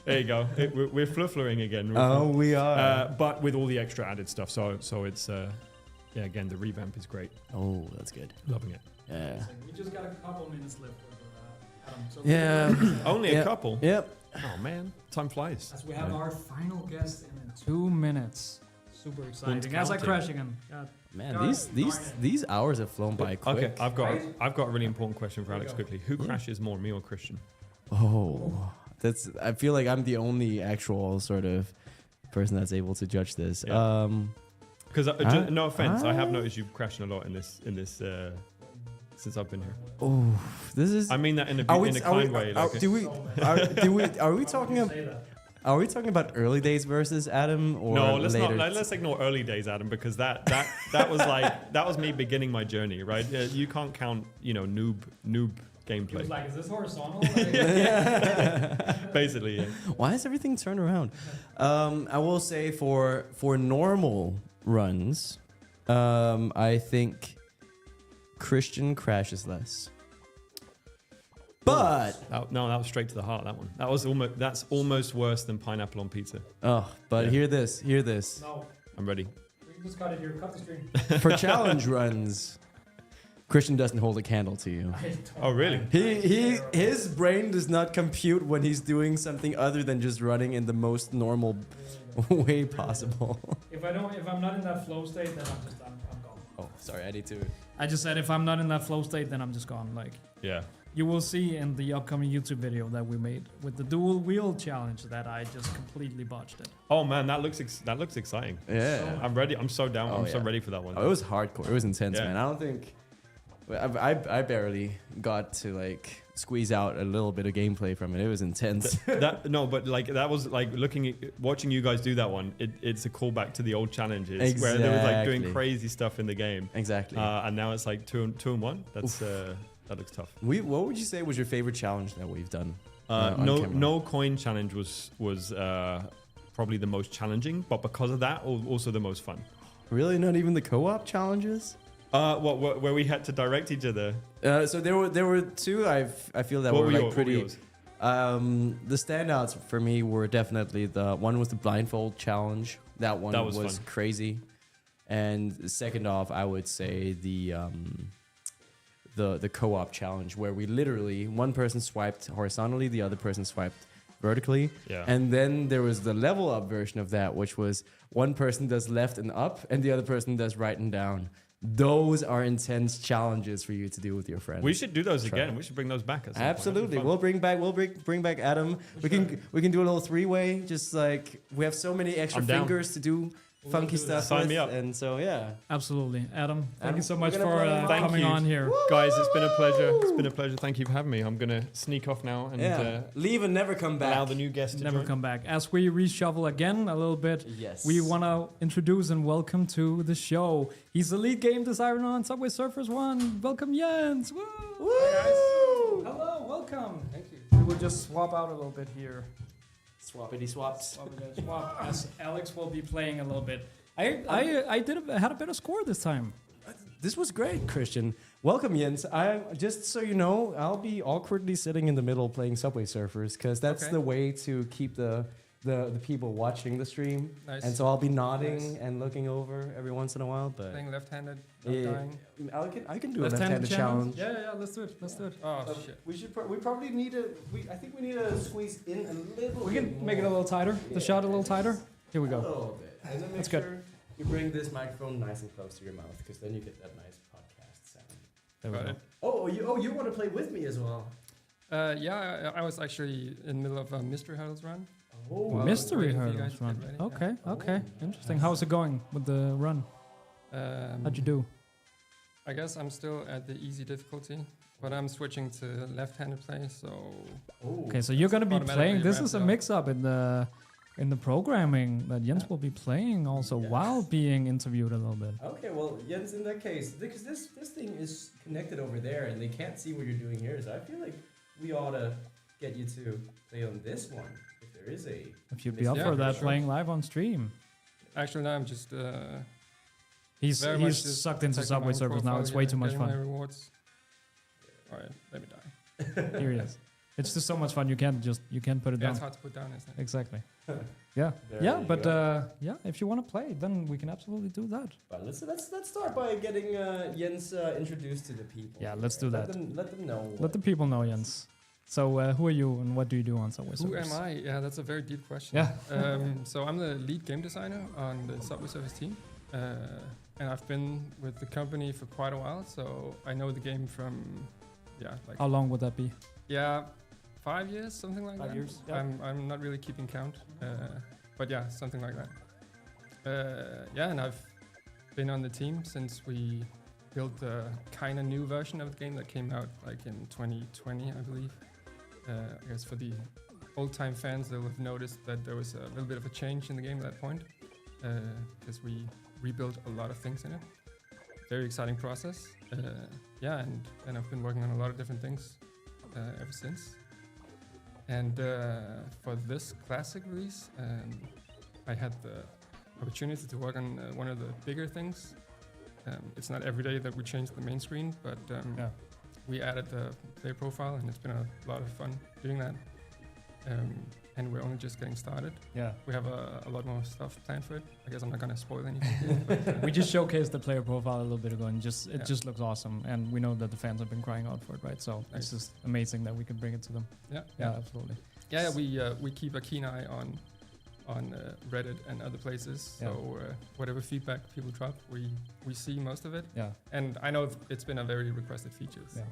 There you go. We're fluffling again. We are. But with all the extra added stuff. So it's, again, the revamp is great. Oh, that's good. Loving it. Yeah. We just got a couple minutes left with Adam. So Yeah. Only a couple. Yep. Oh, man. Time flies. As we have our final guest in 2 minutes. Super exciting. As I counting. crash again. God. Man, Darn these hours have flown by quick. Okay, I've got a really important question for Alex quickly. Who crashes more, me or Christian? Oh, I feel like I'm the only actual sort of person that's able to judge this. Yeah. Because no offense, I have noticed you've crashed a lot in this since I've been here. Oh, this is. I mean that in a kind way. Are we talking about early days versus Adam or no, let's later? let's ignore early days, Adam, because that was me beginning my journey, right? You can't count, noob He gameplay. was like, is this horizontal? Basically, yeah. Why is everything turned around? I will say for normal runs, I think Christian crashes less. But That was straight to the heart. That one. That's almost worse than pineapple on pizza. But Yeah. hear this. No. I'm ready. We just cut it here. Cut the stream. For challenge runs, Christian doesn't hold a candle to you. Oh, really? His brain does not compute when he's doing something other than just running in the most normal way possible. If I'm not in that flow state, then I'm gone. Oh, sorry, I need to. I just said if I'm not in that flow state, then I'm just gone. Like Yeah. you will see in the upcoming YouTube video that we made with the dual wheel challenge that I just completely botched it. Oh man, that looks exciting. Yeah. I'm ready. I'm so down. Oh, I'm so yeah. ready for that one. Oh, it was hardcore. It was intense, Yeah. man. I don't think. I barely got to squeeze out a little bit of gameplay from it. It was intense. That was watching you guys do that one. It's a callback to the old challenges where they were doing Exactly. crazy stuff in the game, Exactly. and now it's like two and one. That looks tough. What would you say was your favorite challenge that we've done? on No, camera. no coin challenge was probably the most challenging, but because of that, also the most fun. Really, not even the co-op challenges. Where we had to direct each other. So there were two. I feel that What were were like your- what were pretty. yours? The standouts for me were definitely the one was the blindfold challenge. That one That was was fun. crazy. And second off, I would say the co-op challenge where we literally one person swiped horizontally, the other person swiped vertically. Yeah. And then there was the level up version of that, which was one person does left and up and the other person does right and down. Those are intense challenges for you to do with your friends. We should do those Try again. it. We should bring those back. At some point. Absolutely, That'd be we'll bring back Adam. We can do a little three-way. Just like we have so many extra I'm down. fingers to do funky do that. stuff. Sign with, me up. And so yeah, Absolutely. Adam, thank Adam, you so we're much gonna for play. Thank coming you. on here. fun. Guys, it's been a pleasure. It's been a pleasure. Thank you for having me. I'm gonna sneak off now and leave and never come back. allow the new guest to Never join. come back. As we reshuffle again a little bit, Yes, we want to introduce and welcome to the show. He's the lead game designer on Subway Surfers 1. Welcome, Jens. Woo! Hello, welcome. Thank you. We will just swap out a little bit here. Swappity swaps. Swap as Alex will be playing a little bit. I had a better score this time. This was great, Christian. Welcome, Jens. I just so you know, I'll be awkwardly sitting in the middle playing Subway Surfers because that's Okay. the way to keep the people watching the stream. Nice. And so I'll be nodding Nice. and looking over every once in a while. But Playing left-handed, not yeah, dying. I can do a left-handed challenge. Yeah, let's do it. Let's do it. Oh, shit. We probably need to. I think we need to squeeze in a little. We can make it a little tighter. The shot a little tighter. Here we A go. little bit. And then make That's good. sure you bring this microphone nice and close to your mouth because then you get that nice podcast sound. There we Got go. it. You want to play with me as well? Yeah, I was actually in the middle of a mystery hurdles run. Oh, Well, Mystery waiting for you hurdles guys to run. get ready, yeah. Okay, okay. Oh, Interesting. How's it going with the run? How'd you do? I guess I'm still at the easy difficulty, but I'm switching to left-handed play, so Oh. Okay, so you're gonna be Automatically playing. This ramps is a up. mix-up in the programming that Jens will be playing also Yes. while being interviewed a little bit. Okay, well, Jens, in that case, because this thing is connected over there and they can't see what you're doing here, so I feel like we ought to get you to play on this one if there is a. If you'd be up Yeah, for for that, sure. playing live on stream. actually now I'm just He's very much he's just sucked into checking Subway my Surfers now. profile, It's way too much getting my fun. rewards. All right, let me die. Here he is. It's just so much fun. You can't put it Yeah, down. it's hard to put down, isn't it? Exactly. Yeah. There Yeah, you but go. yeah, if you want to play, then we can absolutely do that. But let's start by getting Jens introduced to the people. Yeah, let's do Let that. them know. Let the people know, Jens. So who are you and what do you do on Subway Who Surfers? am I? Yeah, that's a very deep question. Yeah. So I'm the lead game designer on the Subway Surfers team, and I've been with the company for quite a while. So I know the game from, like How long would that be? 5 years, something like 5 that. years, yeah. I'm not really keeping count, but yeah, something like that. And I've been on the team since we built a kind of new version of the game that came out like in 2020, I believe. I guess for the old-time fans, they'll have noticed that there was a little bit of a change in the game at that point, because we rebuilt a lot of things in it. Very exciting process. And I've been working on a lot of different things ever since. And for this classic release, I had the opportunity to work on one of the bigger things. It's not every day that we change the main screen, but we added the player profile, and it's been a lot of fun doing that. And we're only just getting started. Yeah. We have a lot more stuff planned for it. I guess I'm not gonna spoil anything. But, We just showcased the player profile a little bit ago, and it Yeah. just looks awesome. And we know that the fans have been crying out for it, right? So it's Nice. just amazing that we can bring it to them. Yeah, absolutely. we keep a keen eye on Reddit and other places. Yeah. So whatever feedback people drop, we see most of it. Yeah. And I know it's been a very requested feature. So Yeah.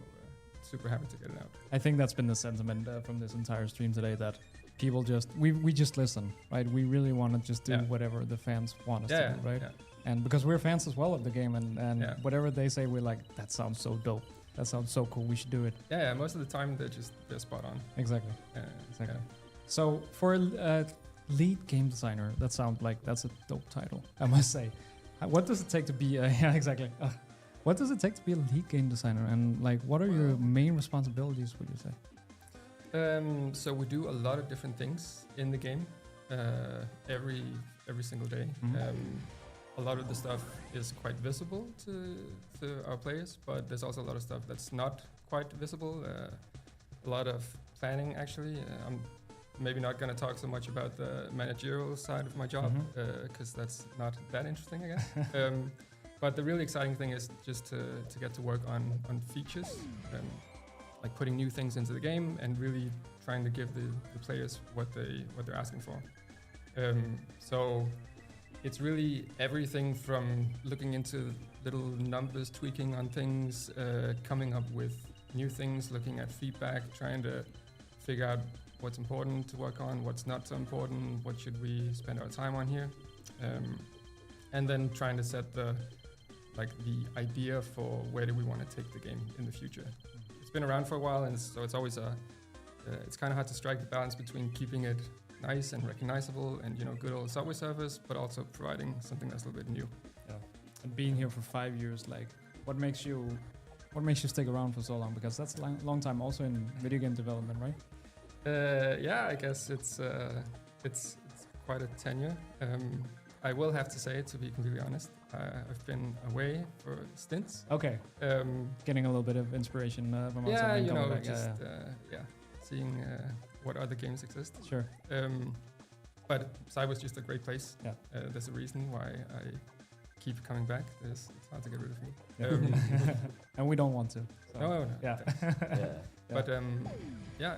super happy to get it out. I think that's been the sentiment from this entire stream today, that people we just listen, right? We really want to just do Yeah. whatever the fans want us Yeah, to do, right? yeah. And because we're fans as well of the game, and Yeah. whatever they say, we're like, that sounds so dope. That sounds so cool. We should do it. Yeah, most of the time they're spot on. Exactly. Yeah. So for a lead game designer, that's a dope title, I must say. What does it take to be yeah, exactly. What does it take to be a lead game designer, and like what are your main responsibilities, would you say? So we do a lot of different things in the game every single day. A lot of the stuff is quite visible to our players, but there's also a lot of stuff that's not quite visible. A lot of planning, actually. I'm maybe not going to talk so much about the managerial side of my job because that's not that interesting, I guess. But the really exciting thing is just to get to work on features, like putting new things into the game and really trying to give the players what they're asking for. So it's really everything from looking into little numbers, tweaking on things, coming up with new things, looking at feedback, trying to figure out what's important to work on, what's not so important, what should we spend our time on here, and then trying to set the idea for where do we want to take the game in the future. It's been around for a while, and so it's always it's kind of hard to strike the balance between keeping it nice and recognizable and good old Subway Surfers, but also providing something that's a little bit new. Yeah. And being here for 5 years, like, what makes you stick around for so long? Because that's a long time also in video game development, right? Yeah, I guess it's quite a tenure. I will have to say, to be completely honest, I've been away for stints. Okay. Getting a little bit of inspiration from outside. Yeah, seeing what other games exist. Sure. But Psy was just a great place. Yeah. There's a reason why I keep coming back. It's hard to get rid of me. And we don't want to. So. No. Yeah. But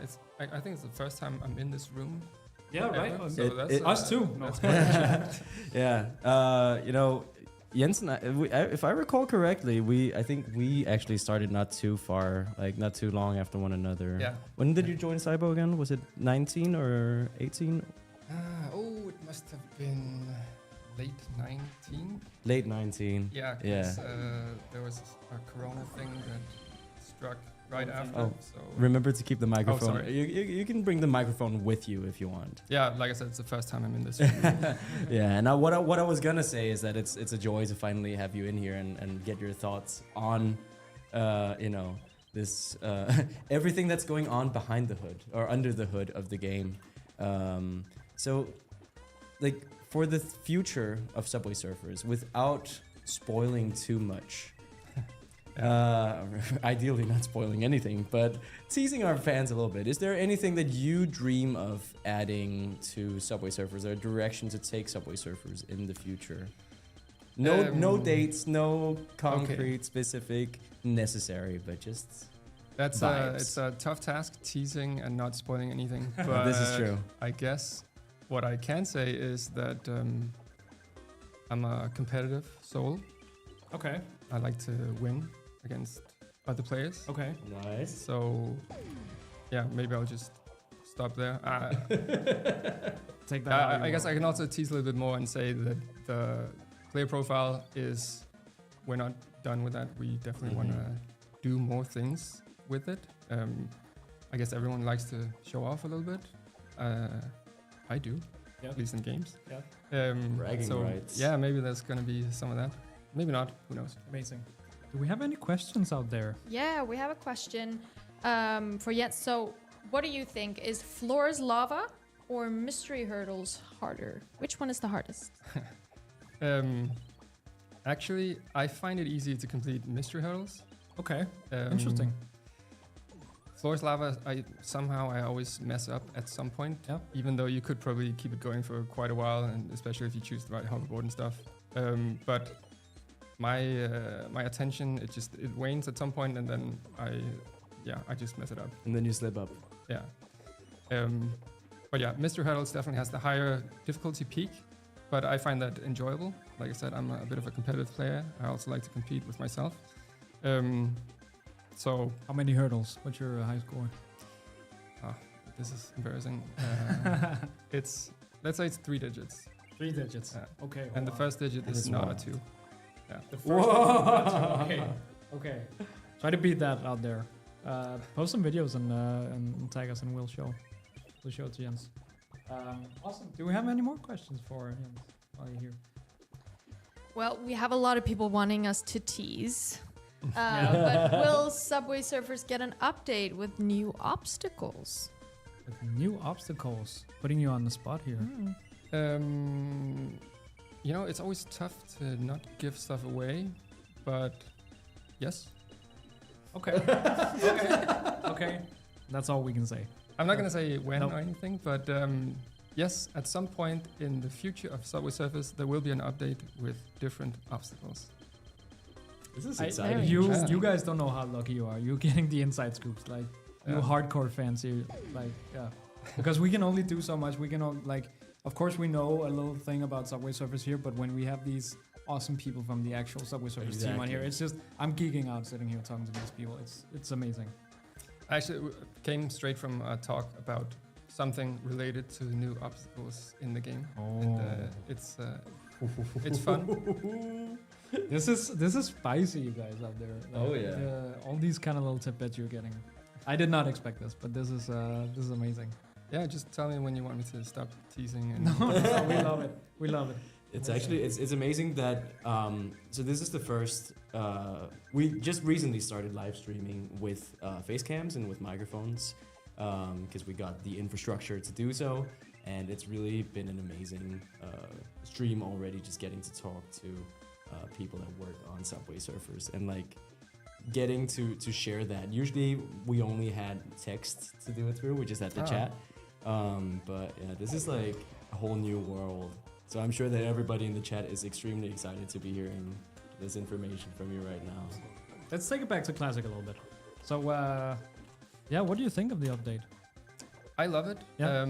it's. I think it's the first time I'm in this room. Yeah, right. So that's us too. That's Yeah. Jens and I, if I recall correctly, I think we actually started not too long after one another. Yeah. When did you join Cybo again? Was it 19 or 18? It must have been late 19. Late 19. Yeah. Yeah. There was a Corona thing that struck right after. Oh, so remember to keep the microphone. sorry. You can bring the microphone with you if you want. Yeah, like I said, it's the first time I'm in this room. Yeah, and what I was gonna say is that it's a joy to finally have you in here and get your thoughts on, this everything that's going on behind the hood or under the hood of the game. So, like, for the future of Subway Surfers, without spoiling too much. Ideally not spoiling anything, but teasing our fans a little bit. Is there anything that you dream of adding to Subway Surfers, or a direction to take Subway Surfers in the future? No dates, no concrete, specific, necessary, but just it's vibes. a tough task, teasing and not spoiling anything. But This is true. I guess what I can say is that I'm a competitive soul. Okay. I like to win against other players. Okay. Nice. So, yeah, maybe I'll just stop there. Take that. I guess I can also tease a little bit more and say that the player profile is, we're not done with that. We definitely want to do more things with it. I guess everyone likes to show off a little bit. I do, at least in games. Yeah. Bragging rights. Yeah, maybe there's going to be some of that. Maybe not. Who knows? Amazing. Do we have any questions out there? Yeah, we have a question for Jens. So, what do you think? Is Floors Lava or Mystery Hurdles harder? Which one is the hardest? Actually, I find it easy to complete Mystery Hurdles. Okay. Interesting. Floors Lava, I always mess up at some point. Yeah. Even though you could probably keep it going for quite a while, and especially if you choose the right hoverboard and stuff. But my attention, it wanes at some point, and then I just mess it up. And then you slip up. Yeah. But yeah, Mystery Hurdles definitely has the higher difficulty peak, but I find that enjoyable. Like I said, I'm a bit of a competitive player. I also like to compete with myself. So how many hurdles? What's your high score? This is embarrassing. Let's say it's 3 digits. 3 digits. Okay. And the first digit is not a 2. Yeah. The first digit. Okay. Try to beat that out there. Post some videos and tag us, and we'll show it to Jens. Awesome. Do we have any more questions for Jens while you're here? Well, we have a lot of people wanting us to tease. But will Subway Surfers get an update with new obstacles? with new obstacles. Putting you on the spot here. You know, it's always tough to not give stuff away, but yes. Okay. Okay. That's all we can say. I'm not going to say when Nope. or anything, but yes, at some point in the future of Subway Surfers, there will be an update with different obstacles. This is I- exciting. you guys don't know how lucky you are. You're getting the inside scoops. Like, you Yeah. hardcore fans here. Like, yeah. Because we can only do so much. We can only, like, of course, we know a little thing about Subway Surfers here, but when we have these awesome people from the actual Subway Surfers team on here, Exactly. it's just, I'm geeking out sitting here talking to these people. It's amazing. I actually came straight from a talk about something related to new obstacles in the game, and it's fun. This is spicy, you guys out there. Oh, yeah. All these kind of little tidbits you're getting. I did not expect this, but this is amazing. Yeah, just tell me when you want me to stop teasing. And No, we love it. We love it. It's actually it's amazing that so this is the first we just recently started live streaming with face cams and with microphones because we got the infrastructure to do so, and it's really been an amazing stream already, just getting to talk to people that work on Subway Surfers and like getting to share that. Usually we only had text to do it through, we just had the chat, but yeah, this is like a whole new world. So I'm sure that everybody in the chat is extremely excited to be hearing this information from you right now. Let's take it back to Classic a little bit. So, yeah, what do you think of the update? I love it. Yeah.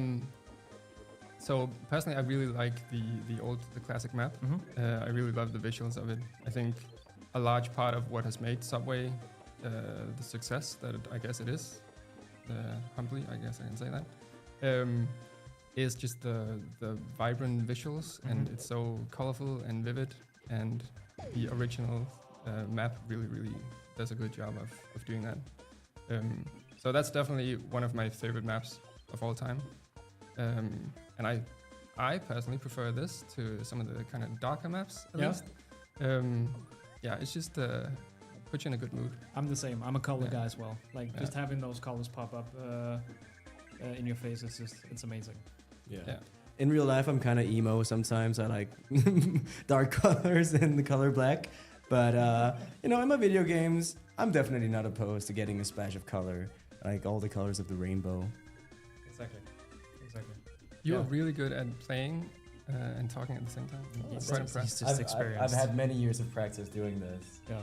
So personally, I really like the classic map. I really love the visuals of it. I think a large part of what has made Subway the success that I guess it is, humbly, I guess I can say that, is just the vibrant visuals, and it's so colorful and vivid, and the original map really does a good job of doing that. So that's definitely one of my favorite maps of all time. And I personally prefer this to some of the kind of darker maps, at least. Yeah, it's just puts you in a good mood. I'm the same. I'm a color Yeah. guy as well. Like, just having those colors pop up in your face, it's amazing. Yeah. In real life, I'm kind of emo sometimes. I like dark colors and the color black. But, you know, in my video games, I'm definitely not opposed to getting a splash of color, like all the colors of the rainbow. Exactly. You are Yeah. really good at playing and talking at the same time. I'm quite impressed. He's just experienced. I've had many years of practice doing this. Yeah.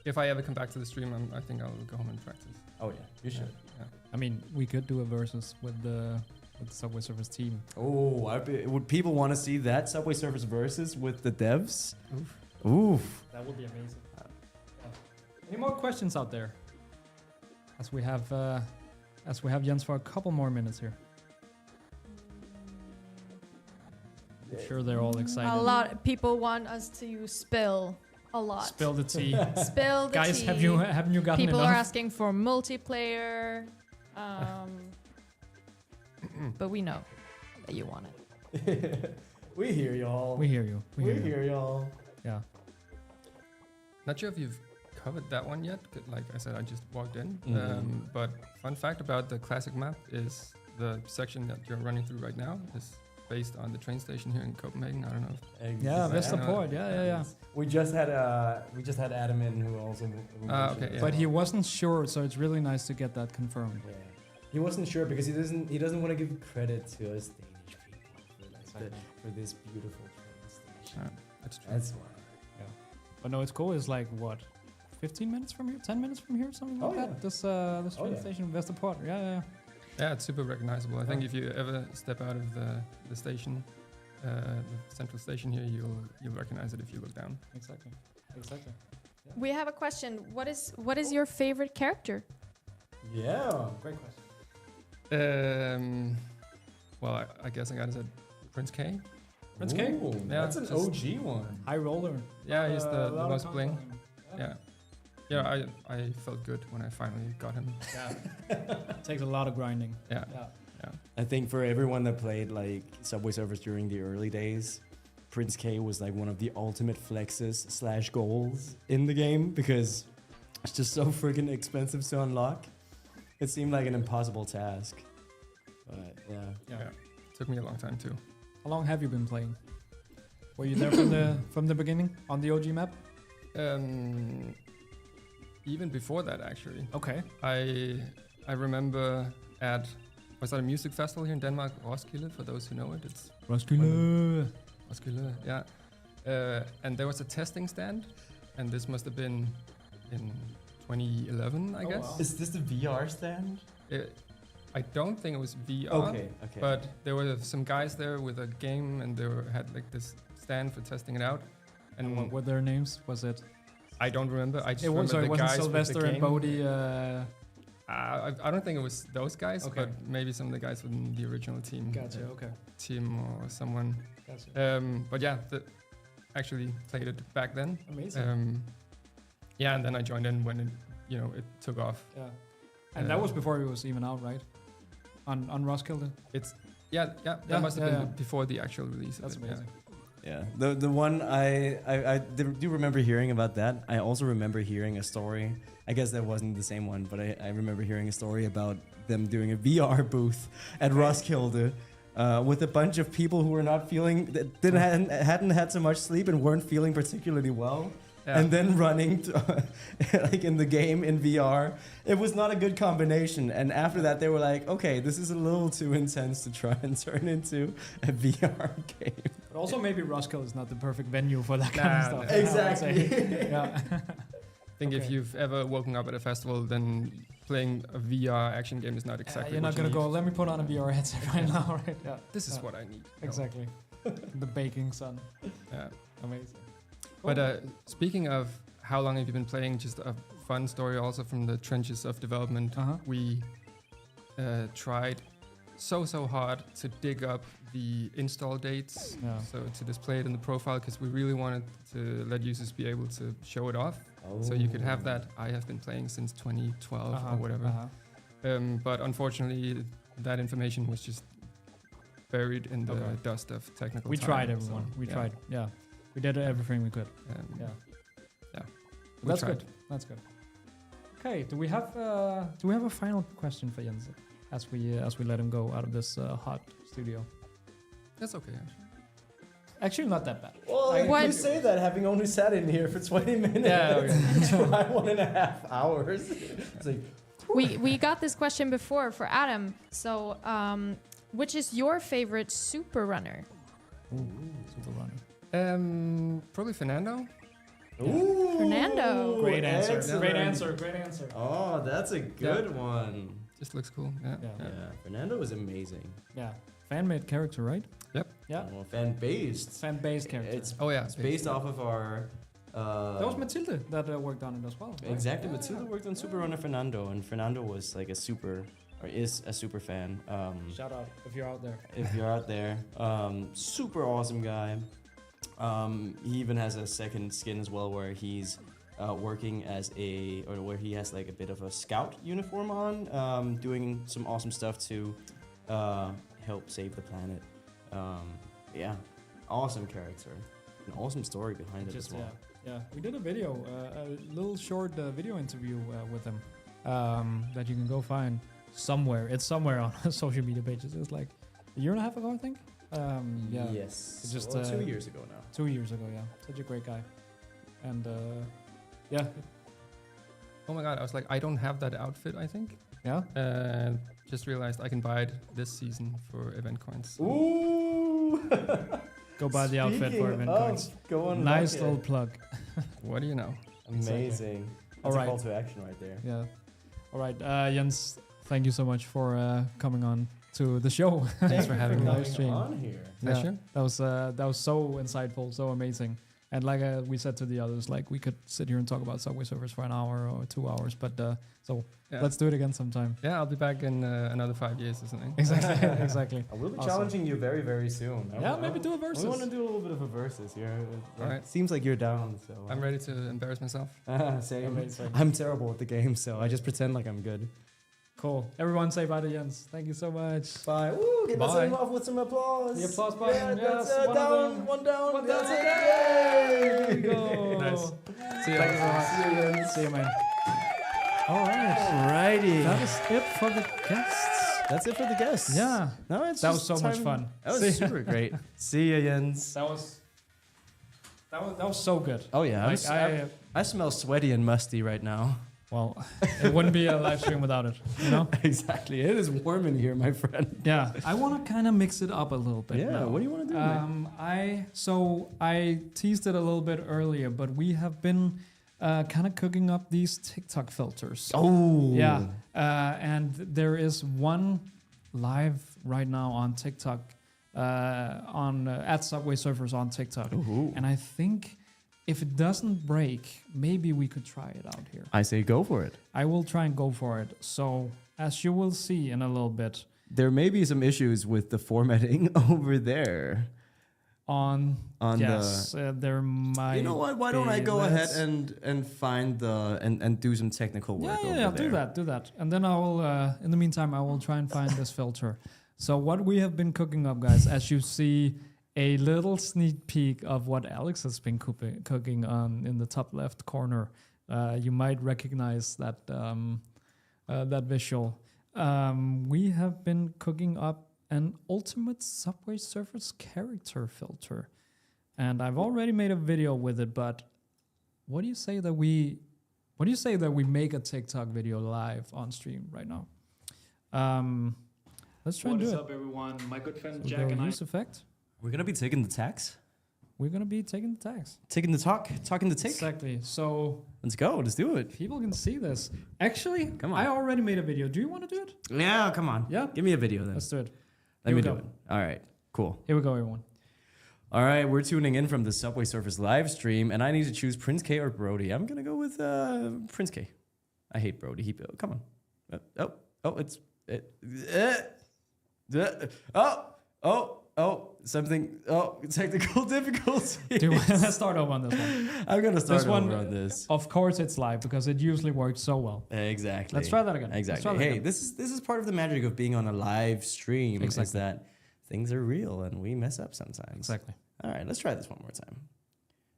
If I ever come back to the stream, I think I'll go home and practice. Oh, yeah, you should. Yeah. I mean, we could do a versus with the Subway Surfers team. Oh, would people want to see that Subway Surfers versus with the devs? Oof. That would be amazing. Any more questions out there? As we have Jens for a couple more minutes here. I'm sure they're all excited. A lot of people want us to spill a lot. Spill the tea. Spill the Guys, tea. haven't you gotten People enough? are asking for multiplayer. But we know that you want it. We hear y'all. We hear you. We We hear you. hear y'all. Yeah. Not sure if you've covered that one yet. Like I said, I just walked in. Mhm. But fun fact about the classic map is the section that you're running through right now is based on the train station here in Copenhagen. I don't know. Yeah, that's the Exactly. point. Yeah. We just had Adam in who also. who Okay, mentioned yeah. But he wasn't sure, so it's really nice to get that confirmed. Yeah. He wasn't sure because he doesn't want to give credit to us Danish people for this beautiful train station. That's true. That's why. But no, it's cool. It's like, what, 15 minutes from here? 10 minutes from here? Something like Oh, that? yeah. This train yeah. station in Vesterport. Yeah. Yeah, it's super recognizable. I think if you ever step out of the station, the central station here, you'll recognize it if you look down. Exactly. We have a question. What is your favorite character? Yeah. Great question. Well, I guess I gotta say Prince K. Prince K? Ooh, Yeah, that's an just- OG one. High roller. Yeah, he's the lot of most content bling. on him. Yeah, I felt good when I finally got him. Yeah. Takes a lot of grinding. Yeah. I think for everyone that played like Subway Surfers during the early days, Prince K was like one of the ultimate flexes / goals in the game because it's just so freaking expensive to unlock. It seemed like an impossible task. But yeah. Yeah. Took me a long time too. How long have you been playing? Were you there from the beginning on the OG map? Even before that, actually. Okay. I remember was that a music festival here in Denmark, Roskilde, for those who know it? It's Roskilde. Roskilde, yeah. And there was a testing stand, and this must have been in 2011, I guess. wow. Is this the VR stand? I don't think it was VR. Okay. But there were some guys there with a game, and they had like this stand for testing it out. And what were their names? Was it? I don't remember. I just It was, remember the wasn't guys Sylvester with the and game. Bodie. I don't think it was those guys, Okay. but maybe some of the guys from the original team. Gotcha. Okay. Tim or someone. Gotcha. But yeah, actually played it back then. Amazing. Yeah, and then I joined in when it took off. Yeah. And that was before it was even out, right? On Roskilde. That must have been before the actual release. That's of it, amazing. Yeah, the one I do remember hearing about that. I also remember hearing a story. I guess that wasn't the same one, but I remember hearing a story about them doing a VR booth at Roskilde with a bunch of people who were not feeling, hadn't had so much sleep and weren't feeling particularly well. Yeah. And then running to, like in the game in VR. It was not a good combination. And after that, they were like, okay, this is a little too intense to try and turn into a VR game. But also maybe Roskilde is not the perfect venue for that kind of stuff. Exactly. Yeah. I think if Okay. you've ever woken up at a festival, then playing a VR action game is not exactly You're what not going to you go, need. let me put on a VR headset right now, right? Yeah. This is Yeah. what I need. No. Exactly. The baking sun. Yeah. Amazing. But speaking of how long have you been playing, just a fun story also from the trenches of development. We tried so hard to dig up the install dates, Yeah. so to display it in the profile, because we really wanted to let users be able to show it off. So you could have that. I have been playing since 2012 or whatever. But unfortunately, that information was just buried in the dust of technical. We time, tried, so, everyone. We yeah. tried. Yeah. We did everything we could. Yeah. We That's tried. good. That's good. Okay. Do we have a final question for Jens as we let him go out of this hot studio? That's okay. Actually. Actually, not that bad. Well, What? you say that having only sat in here for 20 minutes. Yeah, okay. Try 1.5 hours. It's like, We got this question before for Adam. So, which is your favorite super runner? Super runner. Probably Fernando. ooh, Fernando. Great answer. excellent. Great answer. Great answer. Oh, that's a good one. Just looks cool. Yeah. Yeah. Yeah, Fernando was amazing. Yeah. Fan-made character, right? Yep. Yeah. Well, fan-based. Fan-based character. It's Oh yeah. It's based off of our. That was Matilda that worked on it as well. right? Exactly, Matilda worked on Super Runner Fernando, and Fernando was like is a super fan. Shout out if you're out there. If you're out there, super awesome guy. He even has a second skin as well, where he's working as where he has like a bit of a scout uniform on, doing some awesome stuff to help save the planet. Yeah, awesome character, an awesome story behind it as well. Yeah, we did a video, a little short video interview with him that you can go find somewhere. It's somewhere on social media pages. It's like a year and a half ago, I think. Yeah. Yes. It's just, Well, 2 years ago now. 2 years ago, yeah. Such a great guy. And yeah. Oh my god! I was like, I don't have that outfit. I think. Yeah. Just realized I can buy it this season for event coins. so- Ooh. Go buy the outfit for event coins. Go on. Nice bucket. little plug. What do you know? Amazing. That's All a right. call to action right there. Yeah. All right, Jens, thank you so much for coming on to the show. Thanks for having me. Live stream. on here. Pleasure. That was so insightful, so amazing. And like we said to the others, like we could sit here and talk about Subway Surfers for an hour or 2 hours, but so Yeah. let's do it again sometime. Yeah, I'll be back in another 5 years or something. Exactly, exactly. I will be Awesome. challenging you very, very soon. Yeah, maybe do a versus. We want to do a little bit of a versus here. All right. Seems like you're down, so. I'm ready to embarrass myself. Same. Amazing. I'm terrible at the game, so I just pretend like I'm good. Cool. Everyone say bye to Jens. Thank you so much. Bye. Woo, get that Bye. send off with some applause. The applause button, Yeah, that's yes, one down, down. one down. One That's down. it. Yay! There you go. Nice. See you. Thank you so much. See you, Jens. See you, man. All right. Alrighty. That is it for the guests. That's it for the guests. Yeah. No, it's That was just so much time- fun. That was super great. See ya, Jens. That was so good. Oh yeah, Like, I smell sweaty and musty right now. well, it wouldn't be a live stream without it, you know? Exactly. It is warm in here, my friend. Yeah. I want to kind of mix it up a little bit. Yeah. now. What do you want to do? man? I teased it a little bit earlier, but we have been kind of cooking up these TikTok filters. Oh. Yeah. And there is one live right now on TikTok, at Subway Surfers on TikTok. Ooh. And I think if it doesn't break, maybe we could try it out here. I say go for it. I will try and go for it. So as you will see in a little bit There may be some issues with the formatting over there. on yes, there might. You know what? Why don't I be. go ahead Let's- and find the and do some technical work over Yeah, there. do that. And then I will, in the meantime, I will try and find this filter. So what we have been cooking up, guys, as you see a little sneak peek of what Alex has been cooking on in the top left corner. You might recognize that that visual. We have been cooking up an ultimate Subway Surfers character filter. And I've already made a video with it, but what do you say that we make a TikTok video live on stream right now? Let's try and do it. What is up, everyone? My good friend So Jack there and I. use effect. We're gonna be taking the tax, We're gonna be taking the tags. taking the talking the take. Exactly. So Let's go. Let's do it. people can see this. Actually, Come on. I already made a video. Do you want to do it? Yeah, come on. Yeah. Give me a video then. Let's do it. Let here me we do go. it. All right. Cool. Here we go, everyone. All right, we're tuning in from the Subway Surfers live stream, and I need to choose Prince K or Brody. I'm gonna go with Prince K. I hate Brody. Come on. Something. Oh, technical difficulties. Do let's start over on this one. I'm gonna start This one- over on this. Of course, it's live because it usually works so well. Exactly. Let's try that again. Let's Exactly. try that Hey, again. this is part of the magic of being on a live stream. Is Exactly. that things are real and we mess up sometimes. Exactly. All right, let's try this one more time.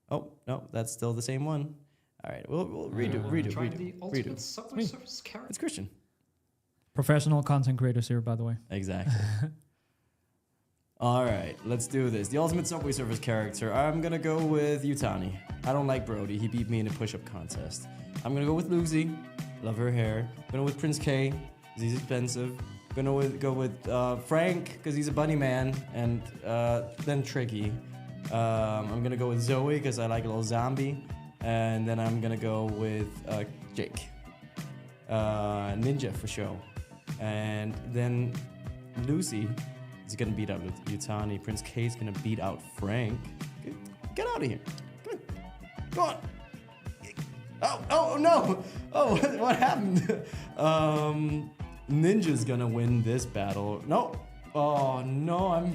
Oh no, that's still the same one. All right, we'll redo. The ultimate Subway Surfers character. It's Christian. Professional content creators here, by the way. Exactly. All right, let's do this. The ultimate Subway Surfers character. I'm gonna go with Yutani. I don't like Brody. He beat me in a push-up contest. I'm gonna go with Lucy. Love her hair. I'm gonna go with Prince K, because he's expensive. I'm gonna go with Frank, because he's a bunny man, and then Tricky. I'm gonna go with Zoe, because I like a little zombie. And then I'm gonna go with Jake. Ninja for show. And then Lucy is gonna beat out Yutani. Prince K is gonna beat out Frank. Get out of here. Come on. Go on. Oh no. Oh, what happened? Ninja's gonna win this battle. No. Oh no,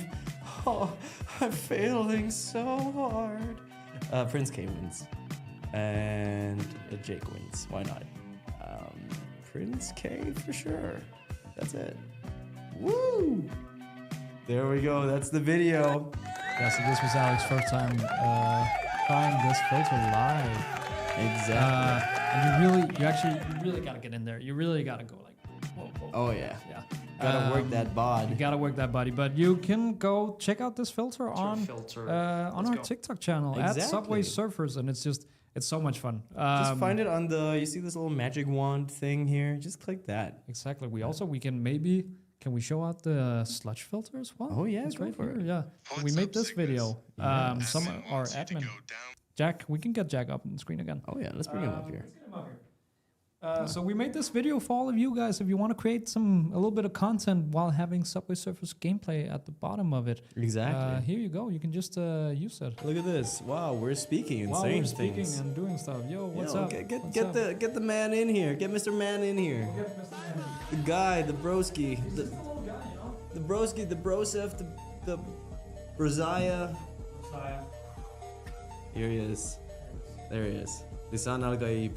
I'm failing so hard. Prince K wins. And Jake wins. Why not? Prince K for sure. That's it. Woo! There we go. That's the video. Yeah, so this was Alex's first time trying this filter live. Exactly. And you really gotta get in there. You really gotta go like, whoa, whoa. Oh yeah. Yeah. Gotta work that You bod. gotta work that body, but you can go check out this filter on filter. on our go. TikTok channel at Subway Exactly. Surfers, and it's so much fun. Just find it on the. You see this little magic wand thing here? Just click that. Exactly. Can we show out the sludge filter as well? Oh, yeah, it's go right for here. it. Yeah, we made this video. Yes. Some our admin, Jack. We can get Jack up on the screen again. Oh yeah. Let's bring him up here. So we made this video for all of you guys. If you want to create a little bit of content while having Subway Surfers gameplay at the bottom of it, Exactly. here you go. You can just use it. Look at this. Wow, we're speaking While insane we're speaking things. and doing stuff. Yo, what's Yo, up? Get the man in here. Get Mr. Man in here. The guy, the broski, the broski, the brosef, the brozaya. Here he is. There he is. Lisan Al Gaib.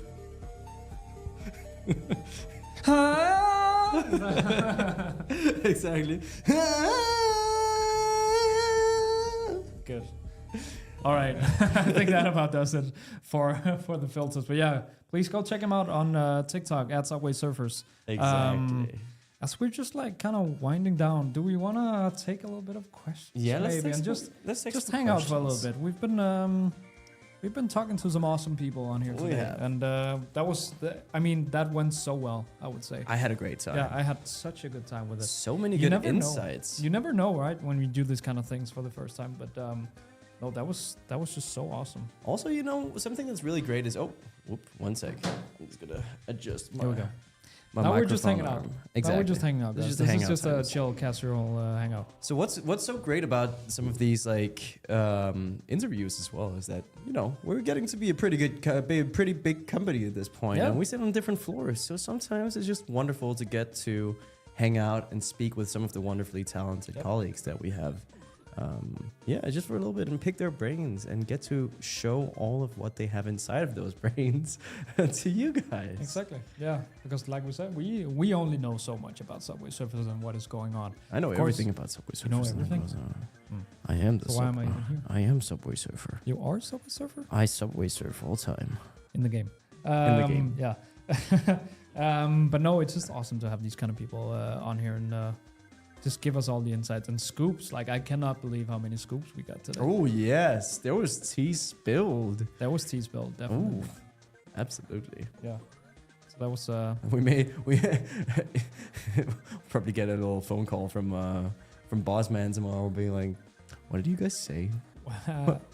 Exactly. Good. All right. I think that about does it for the filters. But yeah, please go check him out on TikTok at Subway Surfers. Exactly. As we're just like kind of winding down, do we want to take a little bit of questions? Yeah, maybe, and just let's hang out for a little bit. We've been talking to some awesome people on here today, have. and that went so well. I would say. I had a great time. Yeah, I had such a good time with it. So many You good never know. insights. You never know, right, when we do these kind of things for the first time. But no, that was just so awesome. Also, something that's really great is one sec. I'm just gonna adjust my. Here we go. My Now we're just microphone hanging out. arm. Now Exactly. we're just hanging out. This Guys. is the This is hangout just a time. chill, casual hangout. So what's so great about some of these like interviews as well is that we're getting to be a pretty big company at this point, Yeah. and we sit on different floors. So sometimes it's just wonderful to get to hang out and speak with some of the wonderfully talented colleagues that we have. Just for a little bit and pick their brains and get to show all of what they have inside of those brains to you guys. Exactly. Yeah, because like we said, we only know so much about Subway Surfers and what is going on. I know Of course, everything about Subway Surfers. you know and everything? that goes on. Mm. I am the So why am I even here? I am Subway Surfer. You are Subway Surfer I Subway Surf all time. in the game. In the game. Yeah. But no, it's just awesome to have these kind of people on here and just give us all the insights and scoops. Like I cannot believe how many scoops we got today. Oh yes, there was tea spilled. That was tea spilled, definitely. Oh, absolutely. Yeah. So that was We probably get a little phone call from Boss Man tomorrow, being like, "What did you guys say?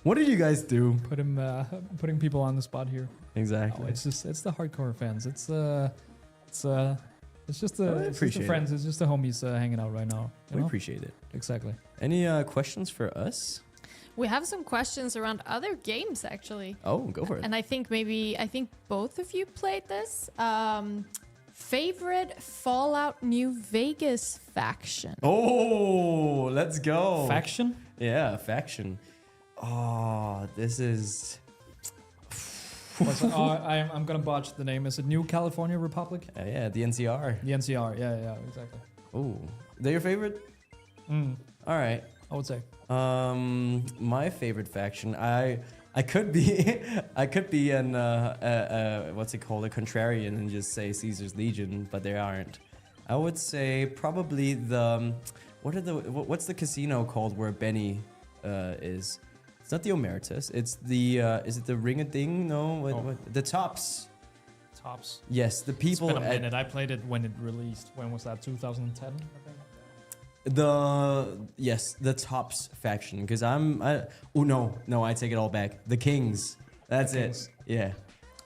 What did you guys do?" putting people on the spot here. Exactly. Oh, it's the hardcore fans. It's just the appreciate friends. It's just the homies hanging out right now. you We know? appreciate it. Exactly. Any questions for us? We have some questions around other games actually. Oh, go for it. And I think both of you played this. Favorite Fallout New Vegas faction? Oh, let's go. Faction. Yeah, faction. Oh, this is. I'm gonna botch the name. Is it New California Republic? Yeah, the NCR. The NCR. Yeah, exactly. Oh, they're your favorite? All right. I would say. My favorite faction. I could be an what's it called, a contrarian, and just say Caesar's Legion, but they aren't. I would say probably what's the casino called where Benny is? It's not the Emeritus. It's the is it the Ring-a-Ding? No, the Tops. Tops. Yes, the people. It's been a minute. I played it when it released. When was that? 2010. I think. The Tops faction, because I take it all back. The Kings. That's it. Yeah.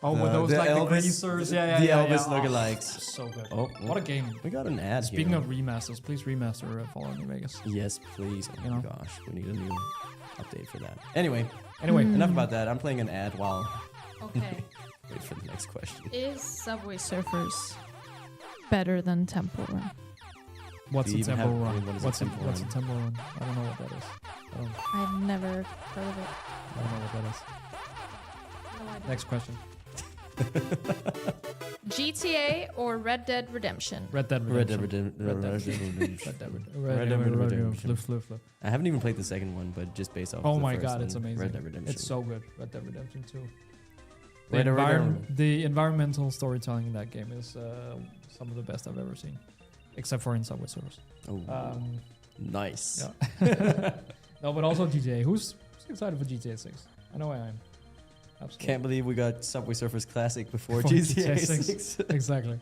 Oh, with those the like Elvis, the greasers, yeah, the yeah, Elvis yeah. lookalikes. So good. Oh, What a game. We got an ad. Speaking here. of remasters, please remaster Fallout New Vegas. Yes, please. Oh You my know? gosh, we need a new update for that. Anyway, Anyway, enough about that. I'm playing an ad while Okay. wait for the next question. Is Subway Surfers better than Temple Run? what's Do a you even temple have- run? what is a What's a temple what's a run? temple run? I don't know what that is. I've never heard of it. I don't know what that is. No idea. Next question. GTA or Red Dead Redemption? Red Dead Red Redemption. Dead Redemption. Red Dead Redemption. Flip. I haven't even played the second one, but just based off. Oh the my first god, one, it's amazing. Red Dead Redemption. It's so good. Red Dead Redemption 2. Red The environmental storytelling in that game is some of the best I've ever seen, except for in Subway Surfers. Oh, nice. Yeah. No, but also GTA. Who's excited for GTA 6? I know I am. Absolutely. Can't believe we got Subway Surfers Classic before Before GTA GTA 6. Exactly.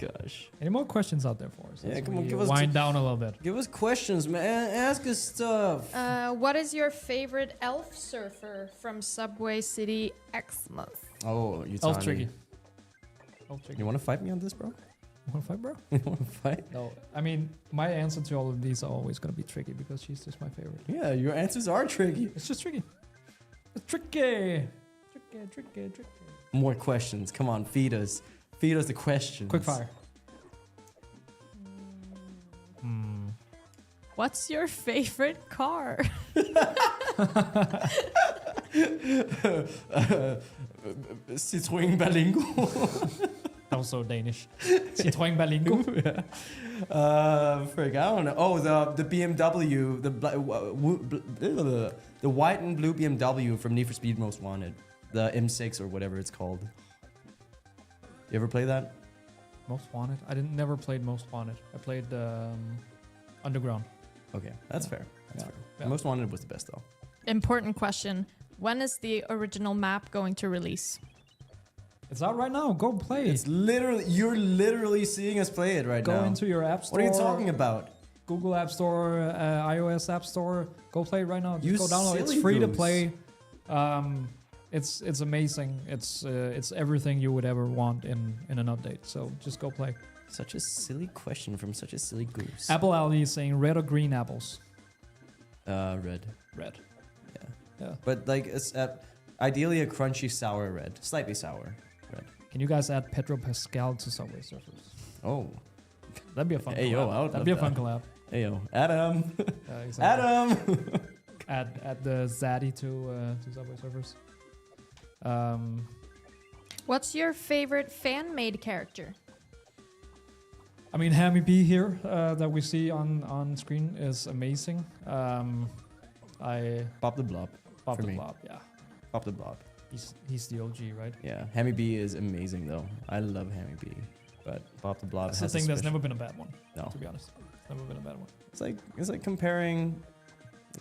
Gosh. Any more questions out there for us? Yeah, As come on, we give us wind down a little bit. Give us questions, man. Ask us stuff. What is your favorite elf surfer from Subway City Xmas? Oh, you Elf Tricky. Elf Tricky. You want to fight me on this, bro? Want to fight, bro? You want to fight? No. I mean, my answer to all of these are always going to be Tricky because she's just my favorite. Yeah, your answers are tricky. It's just Tricky. It's tricky. Tricky. More questions. Come on, feed us. Feed us the questions. Quick fire. What's your favorite car? Citroën Berlingo. That was so Danish. Citroën Berlingo. Frick, I don't know. Oh, the BMW, the white and blue BMW from Need for Speed Most Wanted, the M6 or whatever it's called. You ever play that? Most Wanted. I didn't never played Most Wanted. I played Underground. Okay, that's Yeah. fair. That's Yeah. fair. Yeah. Most Wanted was the best though. Important question. When is the original map going to release? It's out right now. Go play. It's literally you're literally seeing us play it right Go now. into your app store. What are you talking about? Google App Store, iOS App Store. Go play it right now. Just You go download. It's silly free to goose. play. It's amazing. It's everything you would ever want in an update. So just go play. Such a silly question from such a silly goose. Apple Alley is saying red or green apples. Red. Red. Yeah. Yeah. But like it's ideally a crunchy sour red, slightly sour red. Can you guys add Pedro Pascal to Subway Surfers? Oh. That'd be a fun Hey, collab. yo, I would That'd be a love fun that. collab. Hey yo, Adam. Exactly. Adam. Add the Zaddy to Subway Surfers. What's your favorite fan-made character? I mean, Hammy B here that we see on screen is amazing. I Bob the Blob. Bob For the me. Blob, yeah. Bob the Blob. He's the OG, right? Yeah. Hammy B is amazing though. I love Hammy B. But Bob the Blob That's has the thing. a There's special- never been a bad one. No. To be honest, never been a bad one. It's like comparing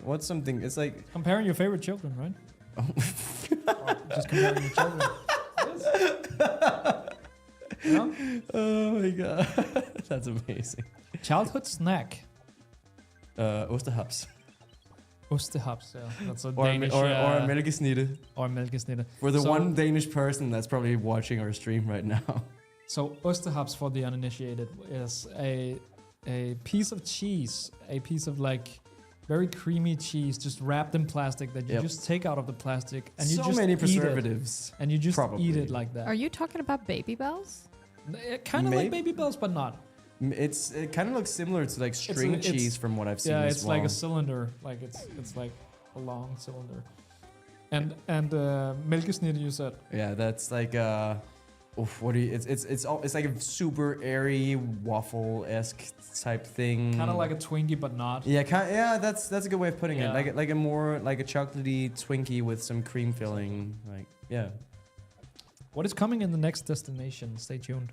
what's something it's like Comparing your favorite children, right? Or just comparing your children. Yeah? oh my god. That's amazing. Childhood snack. Osterhaps. Osterhaps, yeah. That's a Or Danish. or a Mælkesnitte. or Mælkesnitte. For the So- one Danish person that's probably watching our stream right now. So Osterhaps for the uninitiated is a piece of cheese, a piece of like very creamy cheese, just wrapped in plastic that you Yep. just take out of the plastic and you so just many eat it. preservatives. And you just Probably. eat it like that. Are you talking about Baby Bells? Kind of like Maybe. Baby Bells, but not. It kind of looks similar to like string it's- cheese from what I've seen. Yeah, as it's well. like a cylinder. Like it's like a long cylinder. And Mælkesnitte, you said. Yeah, that's like what do you? It's like a super airy waffle-esque type thing. Kind of like a Twinkie, but not. Yeah, yeah. That's a good way of putting Yeah. it. Like a more like a chocolatey Twinkie with some cream filling. Like yeah. What is coming in the next destination? Stay tuned.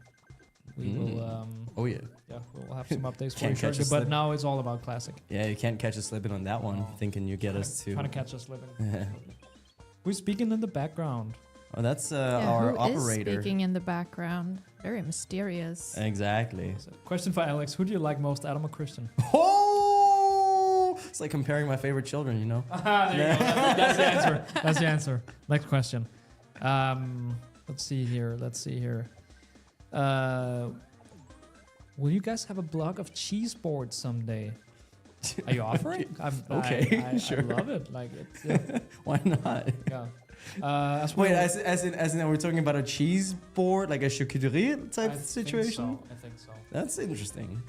We will. Oh yeah. Yeah, we'll have some updates for Can't you catch shortly. us But slip. now it's all about classic. Yeah, you can't catch us slipping on that one, thinking you get us to. Trying to catch us slipping. Who's speaking in the background? Oh, that's Yeah, our who operator. is speaking in the background? Very mysterious. Exactly. Question for Alex: who do you like most, Adam or Christian? Oh, it's like comparing my favorite children, you know. There you go. That's the answer. That's the answer. Next question. Let's see here. Will you guys have a blog of cheese boards someday? Are you offering? Okay, I sure. love it. Like it's Why not? yeah. Wait, as in we're talking about a cheese board, like a charcuterie type situation. I think so. That's interesting.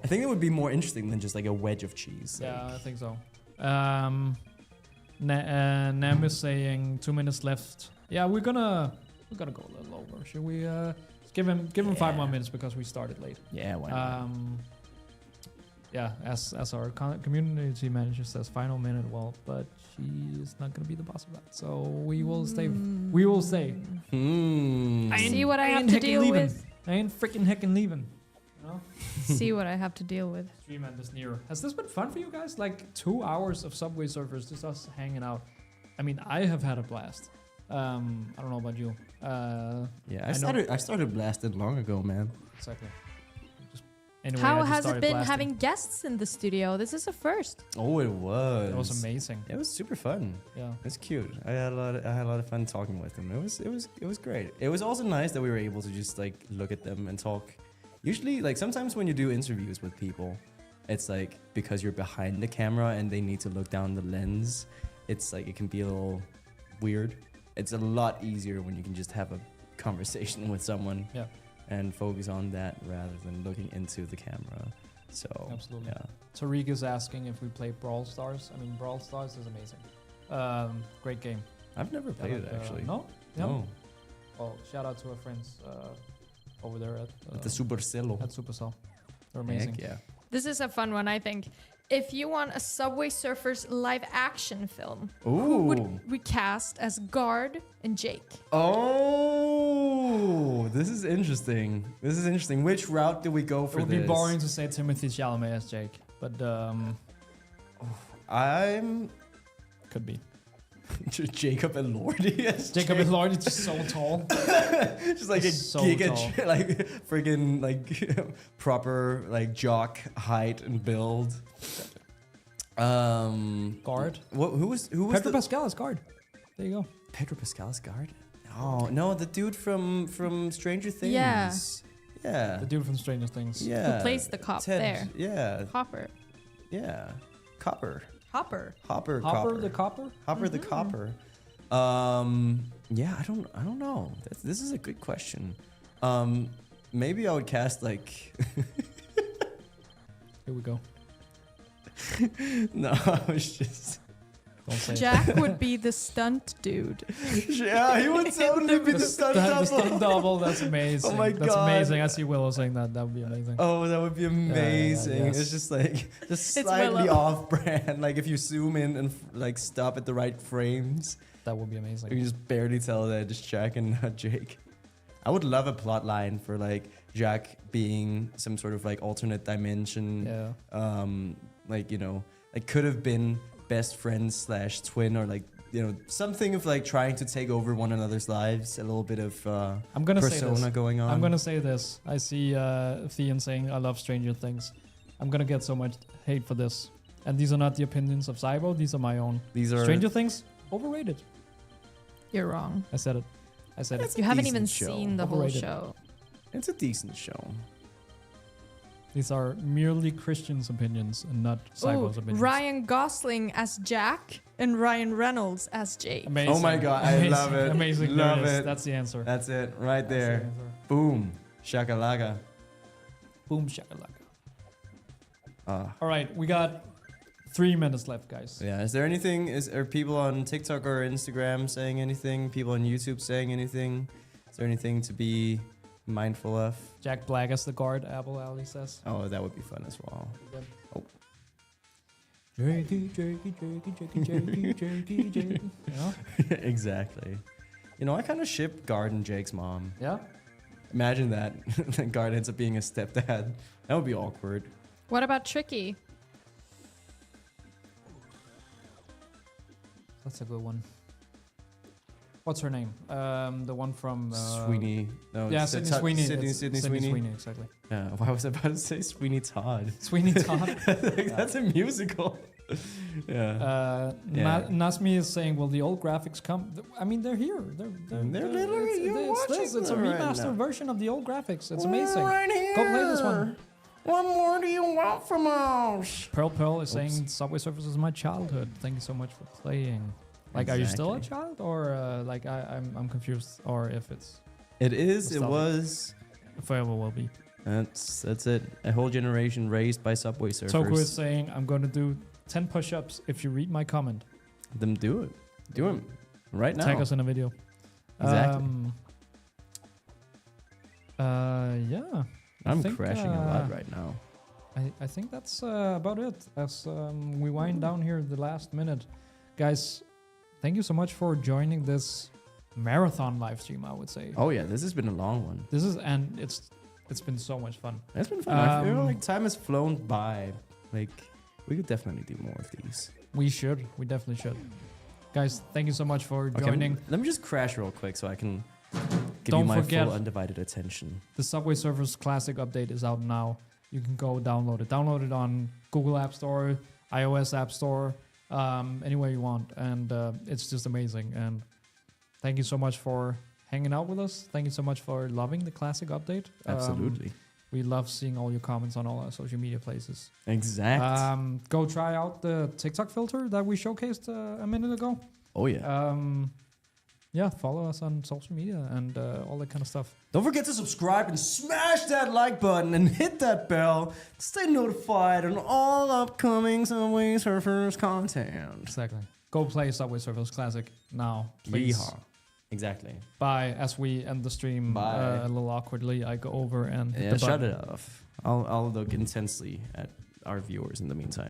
I think it would be more interesting than just like a wedge of cheese. Yeah, I think so. Nam is saying 2 minutes left. Yeah, we're gonna go a little over. Should we give him 5 more minutes because we started late? Yeah, why not? Yeah, as our community manager says, final minute. Well, but she is not gonna be the boss of that, so we will stay. We will stay. See what I have ain't to heckin' deal leaving. with. I ain't freaking heckin' leaving. You know? See what I have to deal with. Stream end is near. Has this been fun for you guys? Like 2 hours of Subway Surfers, just us hanging out. I mean, I have had a blast. I don't know about you. Yeah, I I started blasting long ago, man. Exactly. Anyway, How I just has it started been blasting. having guests in the studio? This is a first. Oh, it was. It was amazing. It was super fun. Yeah. It's cute. I had a lot of fun talking with them. It was great. It was also nice that we were able to just like look at them and talk. Usually, like sometimes when you do interviews with people, it's like because you're behind the camera and they need to look down the lens, it's like it can be a little weird. It's a lot easier when you can just have a conversation with someone. Yeah. And focus on that rather than looking into the camera. So Absolutely. yeah. Tariq is asking if we play Brawl Stars. I mean, Brawl Stars is amazing. Great game. I've never played it actually. No? No. Well, shout out to our friends over there At the Supercello. at Supercell. They're amazing. Heck yeah. This is a fun one, I think. If you want a Subway Surfers live action film, who Ooh. would we cast as Guard and Jake? Oh. Ooh, this is interesting. This is interesting. Which route do we go It for would this? be boring to say Timothy Chalamet as Jake, but I'm could be. Jacob and Lordy as Jacob Jake. and Lord is just so tall. Just like a So giga, tall. like freaking like proper like jock height and build. Guard. Who was Pedro the Pascal is guard. There you go. Pedro Pascal's guard? Oh no, the dude from Stranger Things. Yeah. Yeah. The dude from Stranger Things. Yeah. Who plays the cop Ted. there? Yeah. Hopper. Yeah. Copper. Hopper. Hopper. Hopper Copper. the copper. Hopper the Copper. Yeah, I don't know. This is a good question. Maybe I would cast like Here we go. no, I was just Don't say it. Jack would be the stunt dude. yeah, he would totally be the stunt The stunt double. double. That's amazing. Oh my That's God. amazing. I see Willow saying that. That would be amazing. Oh, that would be amazing. yes. It's just like just It's slightly Willow. off brand. Like if you zoom in and like stop at the right frames, That would be you amazing. can just barely tell that it's Jack and not Jake. I would love a plot line for like Jack being some sort of like alternate dimension. Yeah. Like like could have been best friends / twin, or like something of like trying to take over one another's lives. A little bit of I'm gonna say persona this. going on. I'm gonna say this. I see Thean saying I love Stranger Things. I'm gonna get so much hate for this. And these are not the opinions of Cybo. These are my own. These are Stranger Things overrated. You're wrong. I said it. I said It's it. a You haven't decent even show. seen the whole Overrated. show. It's a decent show. These are merely Christian's opinions and not Oh, Cybo's opinions. Ryan Gosling as Jack and Ryan Reynolds as Jake. Amazing. Oh my God, I Amazing. love it. Amazing. Love There it is. it. That's the answer. That's it, right That's the there. answer. Boom, shakalaka. Boom shakalaka. Ah. All right, we got 3 minutes left, guys. Yeah. Is there anything? Are people on TikTok or Instagram saying anything? People on YouTube saying anything? Is there anything to be mindful of? Jack Black as the guard, Apple Alley says. Oh, that would be fun as well. Oh. Jakey, Jakey, Jakey, Jakey, Jakey, Jakey, Jakey. Yeah? Exactly. I kind of ship Guard and Jake's mom. Yeah? Imagine that. Guard ends up being a stepdad. That would be awkward. What about Tricky? That's a good one. What's her name? The one from... Sweeney. No, Yeah, it's Sydney Todd- Sweeney. Sydney It's Sweeney. exactly. Yeah. Why was I about to say Sweeney Todd? Sweeney Todd. That's a musical. Yeah. Yeah. Nasmi is saying, will the old graphics come? I mean, they're here. They're literally- you're watching it's a them right remastered now. version of the old graphics. It's amazing. Right here. Go play this one. What more do you want from us? Pearl is saying Subway Surfers is my childhood. Thank you so much for playing. Like, are you still a Exactly. child, or like I'm confused, or if it's It is. It Nostalgic. was. forever will be. That's it. A whole generation raised by Subway Surfers. Toku is saying I'm going to do 10 push-ups if you read my comment. Them do it. Do them right now. Tag us in a video. Exactly. Yeah. I'm think, crashing a lot right now. I think that's about it. As we wind down here the last minute, guys. Thank you so much for joining this marathon live stream. I would say. Oh yeah, this has been a long one. This is it's been so much fun. It's been fun. I feel Um, like time has flown by. Like we could definitely do more of these. We should. We definitely should. Guys, thank you so much for Okay, joining. let me just crash real quick so I can give Don't you my forget- full undivided attention. The Subway Surfers Classic update is out now. You can go download it. Download it on Google App Store, iOS App Store, anywhere you want. And it's just amazing. And thank you so much for hanging out with us. Thank you so much for loving the Classic update. Absolutely. We love seeing all your comments on all our social media places. Exact. Go try out the TikTok filter that we showcased a minute ago. Oh yeah. Yeah, follow us on social media and all that kind of stuff. Don't forget to subscribe and smash that like button and hit that bell to stay notified on all upcoming Subway Surfers content. Exactly. Go play Subway Surfers Classic now, please. Yeehaw. Exactly. Bye. As we end the stream Bye. a little awkwardly, I go over and hit Yeah, the shut button. it off. I'll look intensely at our viewers in the meantime.